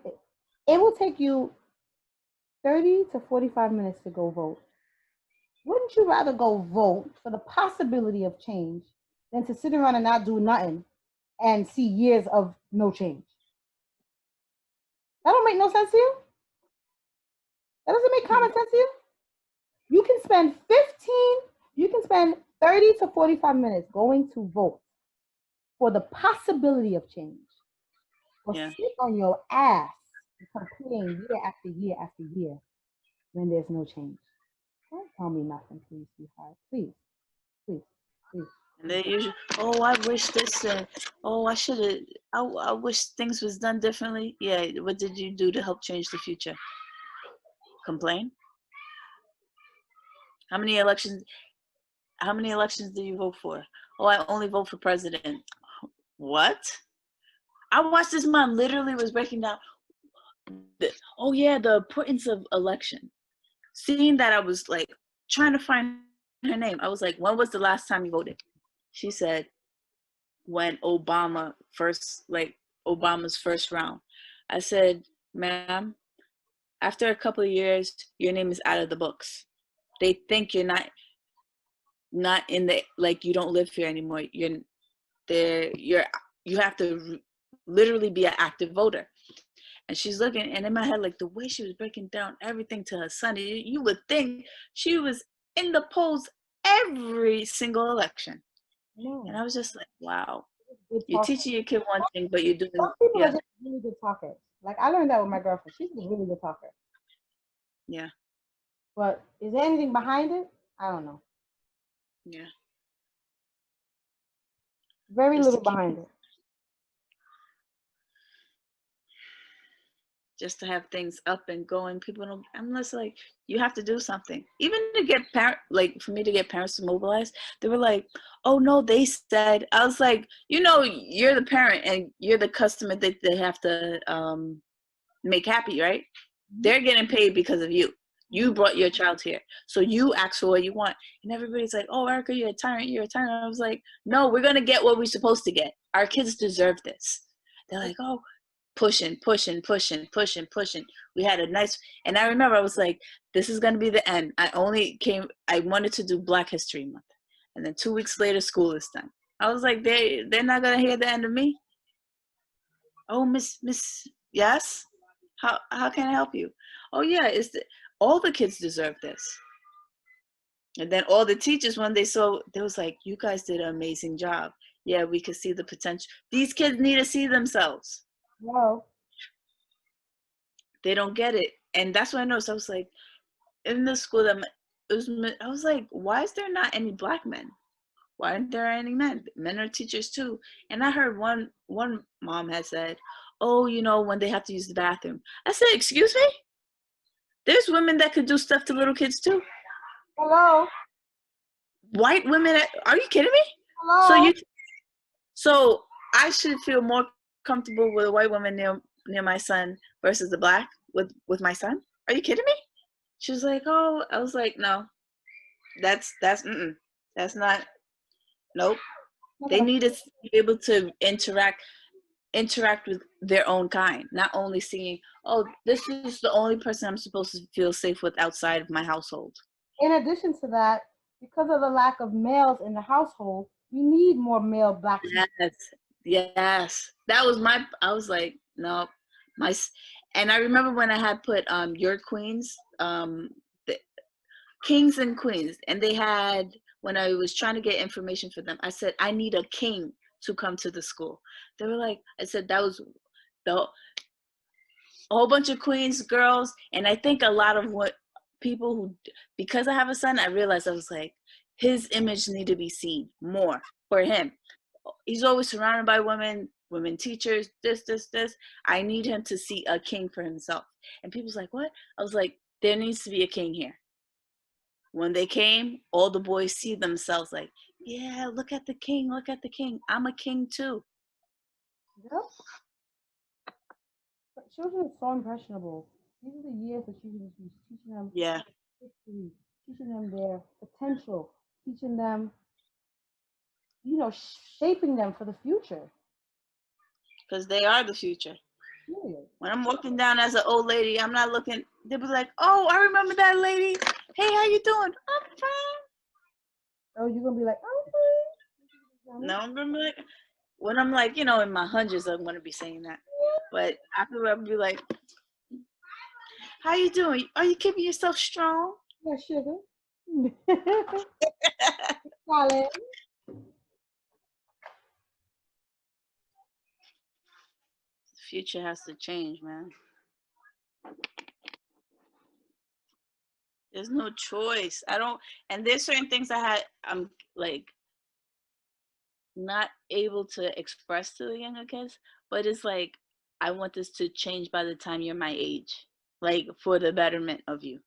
will take you 30 to 45 minutes to go vote. Wouldn't you rather go vote for the possibility of change than to sit around and not do nothing and see years of no change? That don't make no sense to you? That doesn't make common sense to you? You can spend 30 to 45 minutes going to vote for the possibility of change. Or sit on your ass and complain year after year after year when there's no change. Don't tell me nothing, please, sweetheart. Please, please, please. And they usually, oh, I wish this, oh, I should have, I wish things was done differently. Yeah, what did you do to help change the future? Complain? How many elections? How many elections do you vote for? Oh, I only vote for president. What? I watched this mom literally was breaking down. Oh yeah, the importance of election. Seeing that, I was like trying to find her name. I was like, when was the last time you voted? She said, when Obama's first round. I said, ma'am, after a couple of years, your name is out of the books. They think you're not in the, like, you don't live here anymore. You're there. You have to literally be an active voter. And she's looking, and in my head, like the way she was breaking down everything to her son, you would think she was in the polls every single election. No. And I was just like, wow. Good You're talkers. teaching your kid one thing, but you're doing, Some people are yeah, just really good talkers. Like I learned that with my girlfriend. She's a really good talker. yeah, But is there anything behind it? I don't know. yeah. Very Just to little keep, behind it. just to have things up and going. People don't, I'm just like, you have to do something. Even to get like for me to get parents to mobilize, they were like, oh no, they said, I was like, you're the parent and you're the customer that they have to make happy, right? They're getting paid because of you. You brought your child here. So you ask for what you want. And everybody's like, oh, Erica, you're a tyrant. You're a tyrant. I was like, no, we're going to get what we're supposed to get. Our kids deserve this. They're like, oh, pushing. We had a nice, and I remember I was like, this is going to be the end. I wanted to do Black History Month. And then 2 weeks later, school is done. I was like, they're not going to hear the end of me. Oh, miss, yes? How can I help you? Oh yeah, all the kids deserve this. And then all the teachers, when they saw, they was like, you guys did an amazing job. Yeah, we could see the potential. These kids need to see themselves. Whoa. They don't get it. And that's what I noticed. I was like, in the school that I was like, why is there not any Black men? Why aren't there any men? Men are teachers too. And I heard one mom had said, oh, when they have to use the bathroom. I said, excuse me? There's women that could do stuff to little kids too. Hello. White women, are you kidding me? Hello. So I should feel more comfortable with a white woman near my son versus a Black with my son? Are you kidding me? She was like, oh, I was like, no, that's not, nope. They need to be able to interact with their own kind, not only seeing, oh, this is the only person I'm supposed to feel safe with outside of my household. In addition to that, because of the lack of males in the household, we need more male Black people. Yes. That was I was like, no, and I remember when I had put your queens, the kings and queens, and they had, when I was trying to get information for them, I said, I need a king to come to the school. They were like, I said, that was a whole bunch of queens, girls, and I think a lot of what people who, because I have a son, I realized I was like, his image need to be seen more for him. He's always surrounded by women teachers, this. I need him to see a king for himself. And people's like, what? I was like, there needs to be a king here. When they came, all the boys see themselves like, yeah, look at the king. I'm a king too. Yep. Children are so impressionable. These are the years that you should be teaching them history, teaching them their potential, teaching them, shaping them for the future. Because they are the future. Period. When I'm walking down as an old lady, I'm not looking, they'll be like, oh, I remember that lady. Hey, how you doing? I'm fine. Oh, you're going to be like, No, I'm gonna be like, when I'm like, in my hundreds, I'm gonna be saying that. But after I'll be like, how you doing? Are you keeping yourself strong? Yeah, sugar. Darling. The future has to change, man. There's no choice. I don't, and there's certain things I'm like not able to express to the younger kids, but it's like I want this to change by the time you're my age, like for the betterment of you.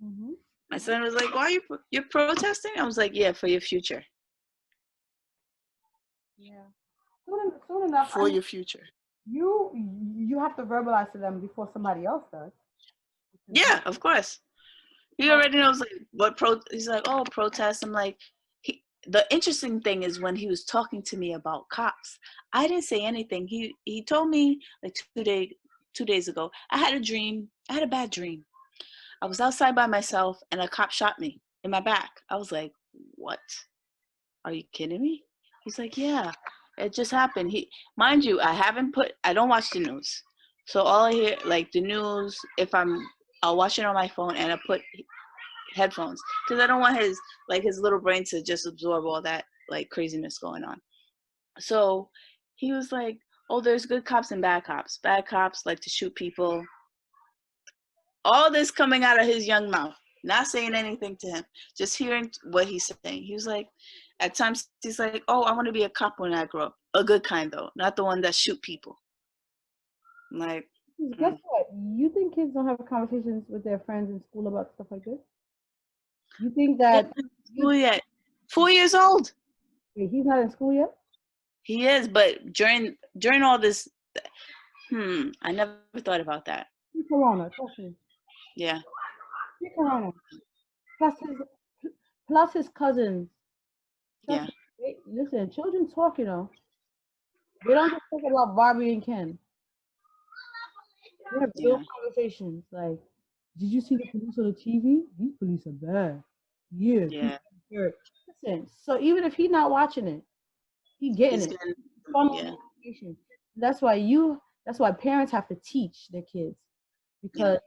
Hmm. My son was like, "Why you're protesting?" I was like, "Yeah, for your future, Yeah. Soon enough. I for mean, your future." you you have to verbalize to them before somebody else does. Because Yeah, of course. He you already knows like what he's like, "Oh, protest." I'm like, the interesting thing is when he was talking to me about cops, I didn't say anything. He told me like 2 days ago, I had a dream. I had a bad dream. I was outside by myself and a cop shot me in my back. I was like, "What? Are you kidding me?" He's like, "Yeah, it just happened." Mind you, I don't watch the news. So all I hear, like the news, I'll watch it on my phone and I put headphones because I don't want his little brain to just absorb all that like craziness going on. So he was like, "Oh, there's good cops and bad cops. Bad cops like to shoot people." All this coming out of his young mouth, not saying anything to him, just hearing what he's saying. He was like, at times he's like, "Oh, I want to be a cop when I grow up. A good kind though, not the one that shoot people." I'm like, guess what? You think kids don't have conversations with their friends in school about stuff like this? You think "Yeah, that school you yet? 4 years old. wait, he's not in school yet? He is, but during all this, I never thought about that. Corona, trust me. Yeah, Corona. Plus his plus his cousins. Trust yeah, me. Listen, children talk, you know. They don't just talk about Barbie and Ken. They have real yeah, conversations. Like, did you see the police on the TV? These police are bad. Yeah, yeah. people are hurt. Listen, so even if he's not watching it, he getting He's it getting, from yeah, information. That's why parents have to teach their kids yeah, because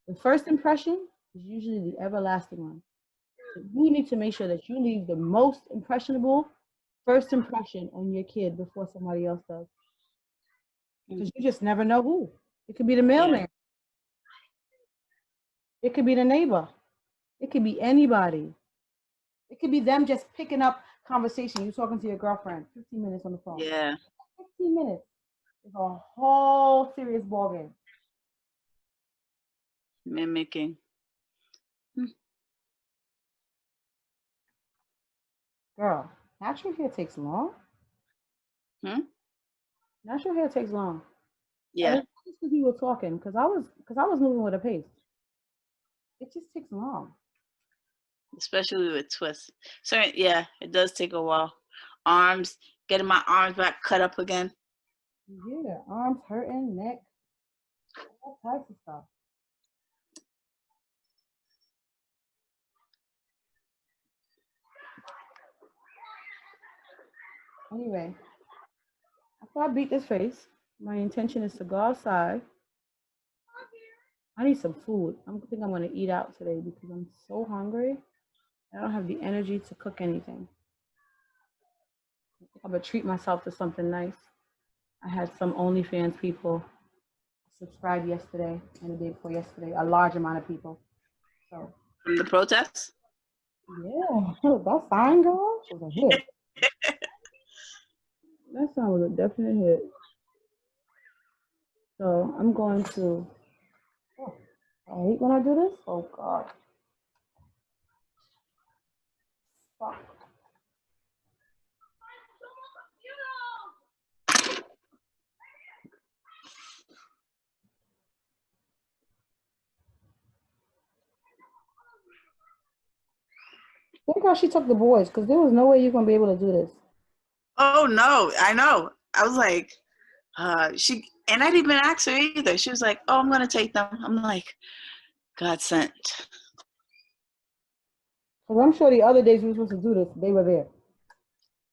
the first impression is usually the everlasting one. So you need to make sure that you leave the most impressionable first impression on your kid before somebody else does. mm, Because you just never know who. It could be the yeah, mailman. It could be the neighbor. It could be anybody. It could be them just picking up conversation. You talking to your girlfriend, 15 minutes on the phone. yeah. 15 minutes is a whole serious ballgame. Mimicking. Hmm. Girl, natural hair takes long. Hmm? Natural hair takes long. And Yeah, it's just because we were talking, because I was moving with a pace. It just takes long. especially with twists. So yeah, it does take a while. Arms, getting my arms back cut up again. Yeah, arms hurting, neck, all types of stuff. Anyway, after I beat this face, my intention is to go outside. I need some food. I think I'm gonna eat out today because I'm so hungry. I don't have the energy to cook anything. I'm gonna treat myself to something nice. I had some OnlyFans people subscribe yesterday and the day before yesterday, a large amount of people. So From the protests. yeah, that sign girl was a hit. That song was a definite hit. So I'm going to. Oh, I hate when I do this. Oh God. Fuck. Think how she took the boys, because there was no way you're gonna be able to do this. Oh no, I know. I was like, and I didn't even ask her either. She was like, "Oh, I'm gonna take them." I'm like, God sent. Because I'm sure the other days we were supposed to do this, they were there.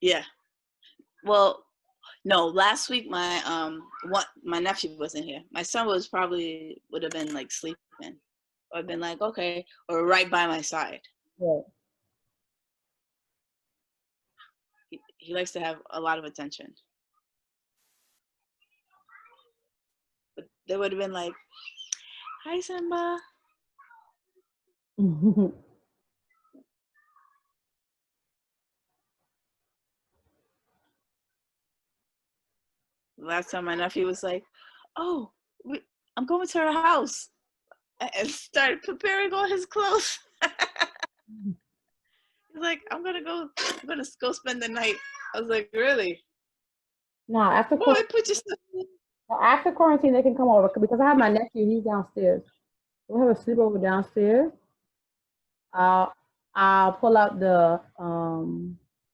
Yeah. Well, no. Last week my nephew wasn't here. My son would have been like sleeping, or been like okay, or right by my side. Right. He likes to have a lot of attention. But they would have been like, "Hi, Simba." Last time my nephew was like, "Oh, I'm going to her house," and started preparing all his clothes. He's like, I'm gonna go spend the night. I was like, really? No, after Boy, quarantine, put your stuff in. after quarantine, they can come over because I have my nephew. He's downstairs. We'll have a sleepover downstairs. I'll I'll pull out the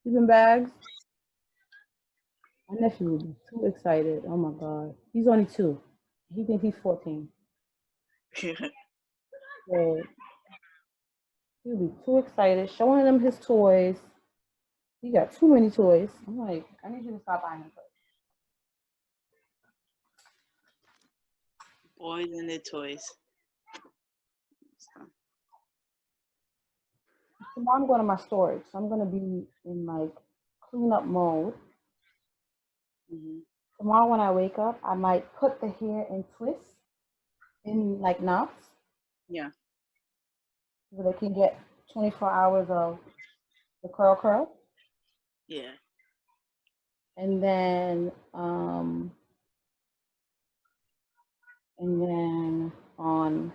sleeping bags. My nephew will be too excited. Oh my god, he's only 2. He thinks he's 14. So he'll be too excited, showing them his toys. He got too many toys. I'm like, I need you to stop buying him toys. Boys and their toys. Tomorrow I'm going to my storage, so I'm gonna be in like cleanup mode. Mm-hmm. Tomorrow when I wake up, I might put the hair in twists in like knots Yeah. so they can get 24 hours of the curl. Yeah. And then on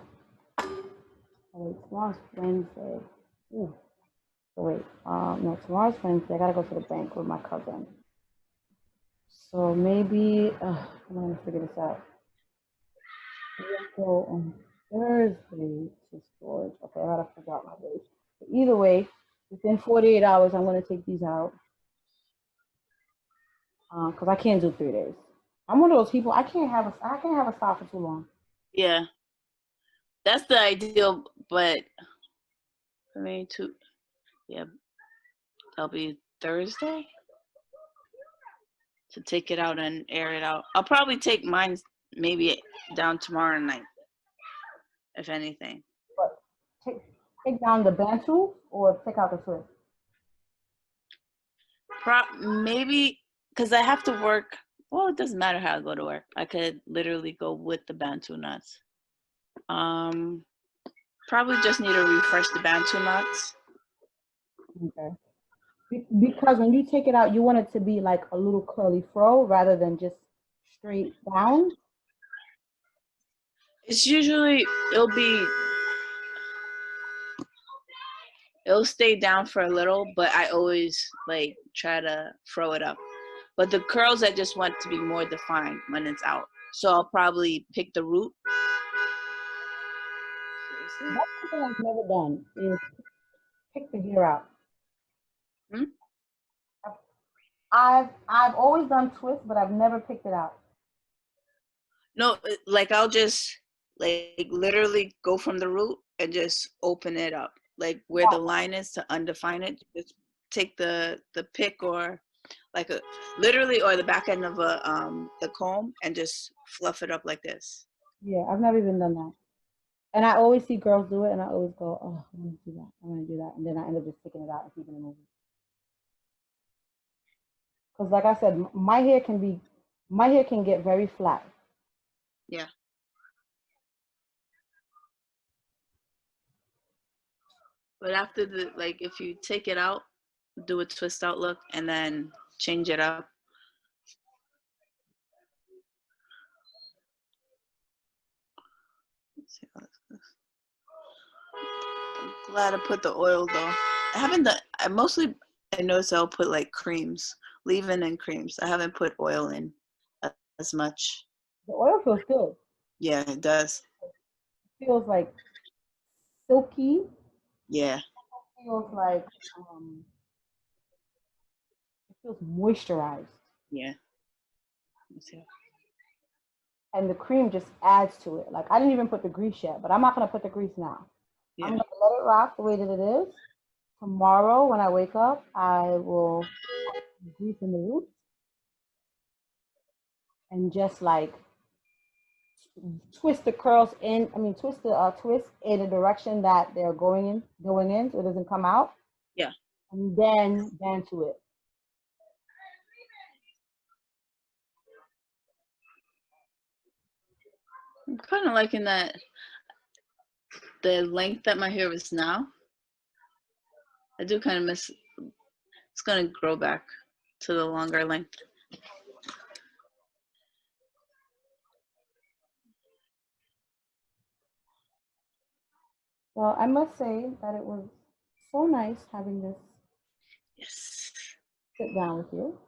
tomorrow's Wednesday. Ooh, so wait, no, tomorrow's Wednesday. I gotta go to the bank with my cousin. So maybe I'm gonna figure this out. So on Thursday to storage. Okay, I gotta figure out my days. But either way, within 48 hours, I'm gonna take these out because I can't do 3 days. I'm one of those people. I can't have a style for too long. Yeah. That's the ideal, but for me too. Yeah, that'll be Thursday to take it out and air it out. I'll probably take mine maybe down tomorrow night, if anything. But take down the Bantu or take out the twist. Maybe because I have to work. Well, it doesn't matter how I go to work. I could literally go with the Bantu nuts. Probably just need to refresh the Bantu nuts. Okay. Because when you take it out, you want it to be like a little curly fro rather than just straight down. It's usually it'll stay down for a little, but I always like try to throw it up. But the curls I just want to be more defined when it's out. So I'll probably pick the root. That's something I've never done is pick the hair out. Hmm? I've always done twists, but I've never picked it out. No, like I'll just like literally go from the root and just open it up. Like where the line is to undefine it, just take the pick or like a literally or the back end of the comb and just fluff it up like this. Yeah, I've never even done that. And I always see girls do it, and I always go, "Oh, I want to do that. I want to do that," and then I end up just taking it out and keeping it moving. Because, like I said, my hair can get very flat. Yeah. But after like if you take it out, do a twist out look and then change it up. Let's see how this goes. I'm glad I put the oil though. I haven't done. I noticed I'll put like creams, leave-in and creams. I haven't put oil in as much. The oil feels good. Yeah, it does. It feels like silky. Yeah. It feels like it feels moisturized. Yeah. Let's see. And the cream just adds to it. Like I didn't even put the grease yet, but I'm not gonna put the grease now. Yeah. I'm gonna let it rock the way that it is. Tomorrow when I wake up, I will grease in the roots and just like twist the curls in. I mean, twist the twist in a direction that they're going in, so it doesn't come out. Yeah. And then band to it. I'm kind of liking that. the length that my hair is now, I do kind of miss. It's gonna grow back to the longer length. Well, I must say that it was so nice having this Yes. sit down with you.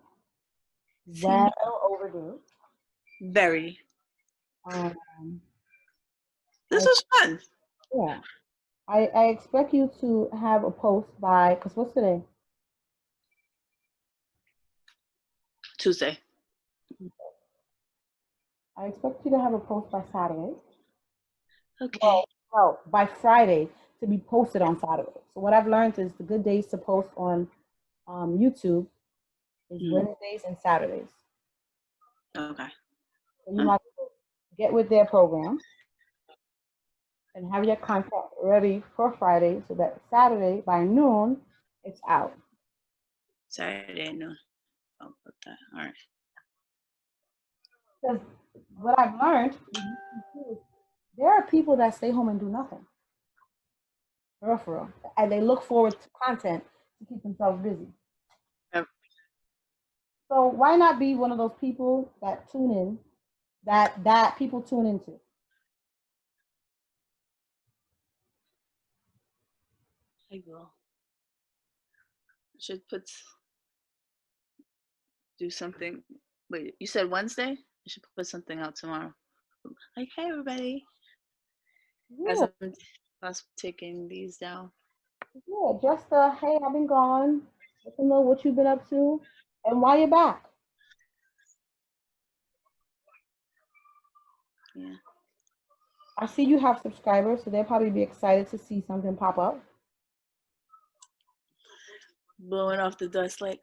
Well overdue. Very. Um, This was fun. yeah. I expect you to have a post by, because what's today? Tuesday. I expect you to have a post by Saturday. Okay. No, by Friday to be posted on Saturday. So what I've learned is the good days to post on YouTube is Wednesdays and Saturdays. Okay. So you might get with their program and have your content ready for Friday so that Saturday by noon it's out. Saturday noon. I'll put that. All right. Because what I've learned, there are people that stay home and do nothing. For real. And they look forward to content to keep themselves busy. Yep. So why not be one of those people that tune in, that people tune into? I will. I should do something. Wait, you said Wednesday? I should put something out tomorrow. Like, hey everybody. Yeah. As I'm taking these down. Yeah, just hey, I've been gone. Let them know what you've been up to and why you're back. Yeah. I see you have subscribers, so they'll probably be excited to see something pop up. Blowing off the dust like,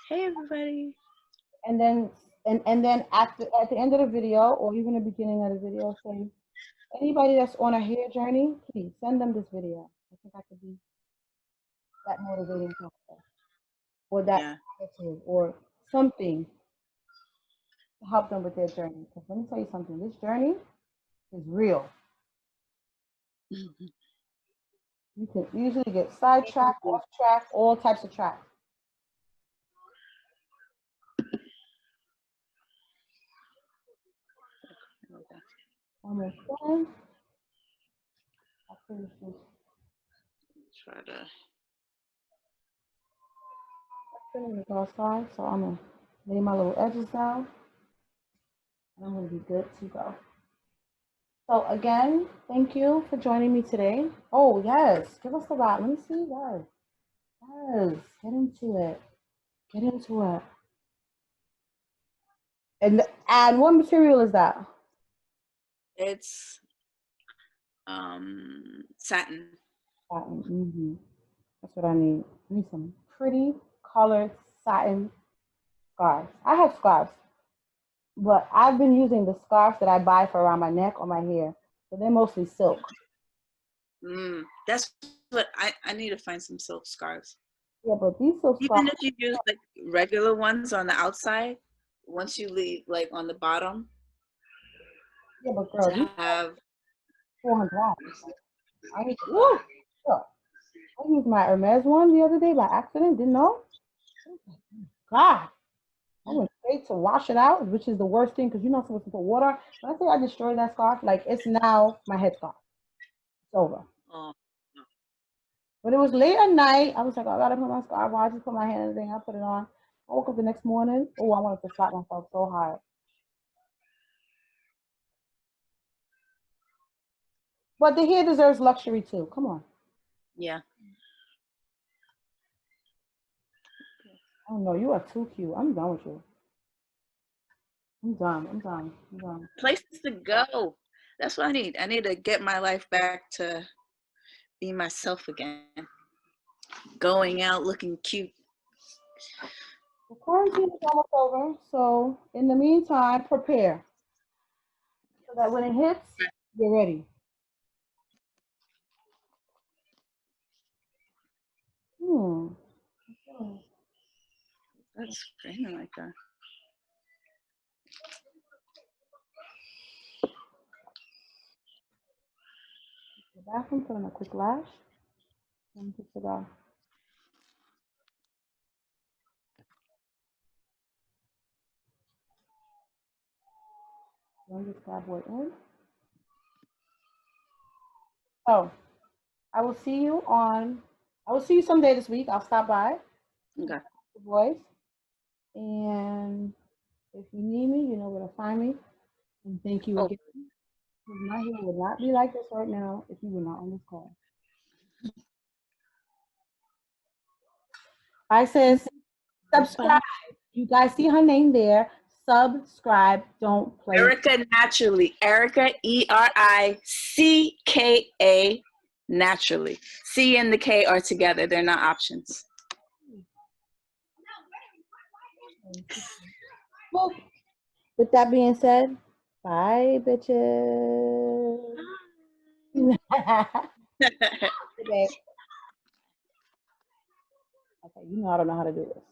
hey everybody. And then at the end of the video or even the beginning of the video, say anybody that's on a hair journey, please send them this video. I think I could be that motivating factor or that positive or something to help them with their journey. Because let me tell you something, this journey is real. You can easily get sidetracked, off track, all types of tracks. Almost done. I finished this. Try to. Finish the outside, so I'm gonna lay my little edges down, and I'm gonna be good to go. So again, thank you for joining me today. Oh yes, give us a lot. Let me see. Yes, yes. Get into it. Get into it. And what material is that? It's satin. Satin. Mm-hmm. That's what I need. I need some pretty colored satin scarves. I have scarves, but I've been using the scarves that I buy for around my neck or my hair. So they're mostly silk. That's what I need to find some silk scarves. Yeah, but these silk scarves. Even if you use like regular ones on the outside, once you leave like on the bottom. Yeah, but girl, to have $400. I need to, woo, look, I used my Hermes one the other day by accident. Didn't know. God, I went straight to wash it out, which is the worst thing because you're not supposed to put water. When I say I destroyed that scarf, like it's now my headscarf. It's over. Oh. But it was late at night. I was like, I gotta put my scarf on. I just put my hand in the thing. I put it on. I woke up the next morning. Oh, I wanted to slap myself so hard. But the hair deserves luxury too. Come on. Yeah. Oh no, you are too cute. I'm done with you. I'm done. Places to go. That's what I need. I need to get my life back to be myself again. Going out looking cute. The quarantine is almost over, so in the meantime, prepare so that when it hits, you're ready. That's screaming like that. the bathroom, put on a quick lash, and just go. Bring this bad boy in. So I will see you someday this week. I'll stop by. Okay. The boys. And if you need me, you know where to find me. And thank you Oh. again. My hair would not be like this right now if you were not on this call. I says subscribe. You guys see her name there. Subscribe. Don't play. Erica Naturally. Erica, ERICKA Naturally. C and the K are together. They're not options. Well, with that being said, bye, bitches. Okay, you know I don't know how to do this.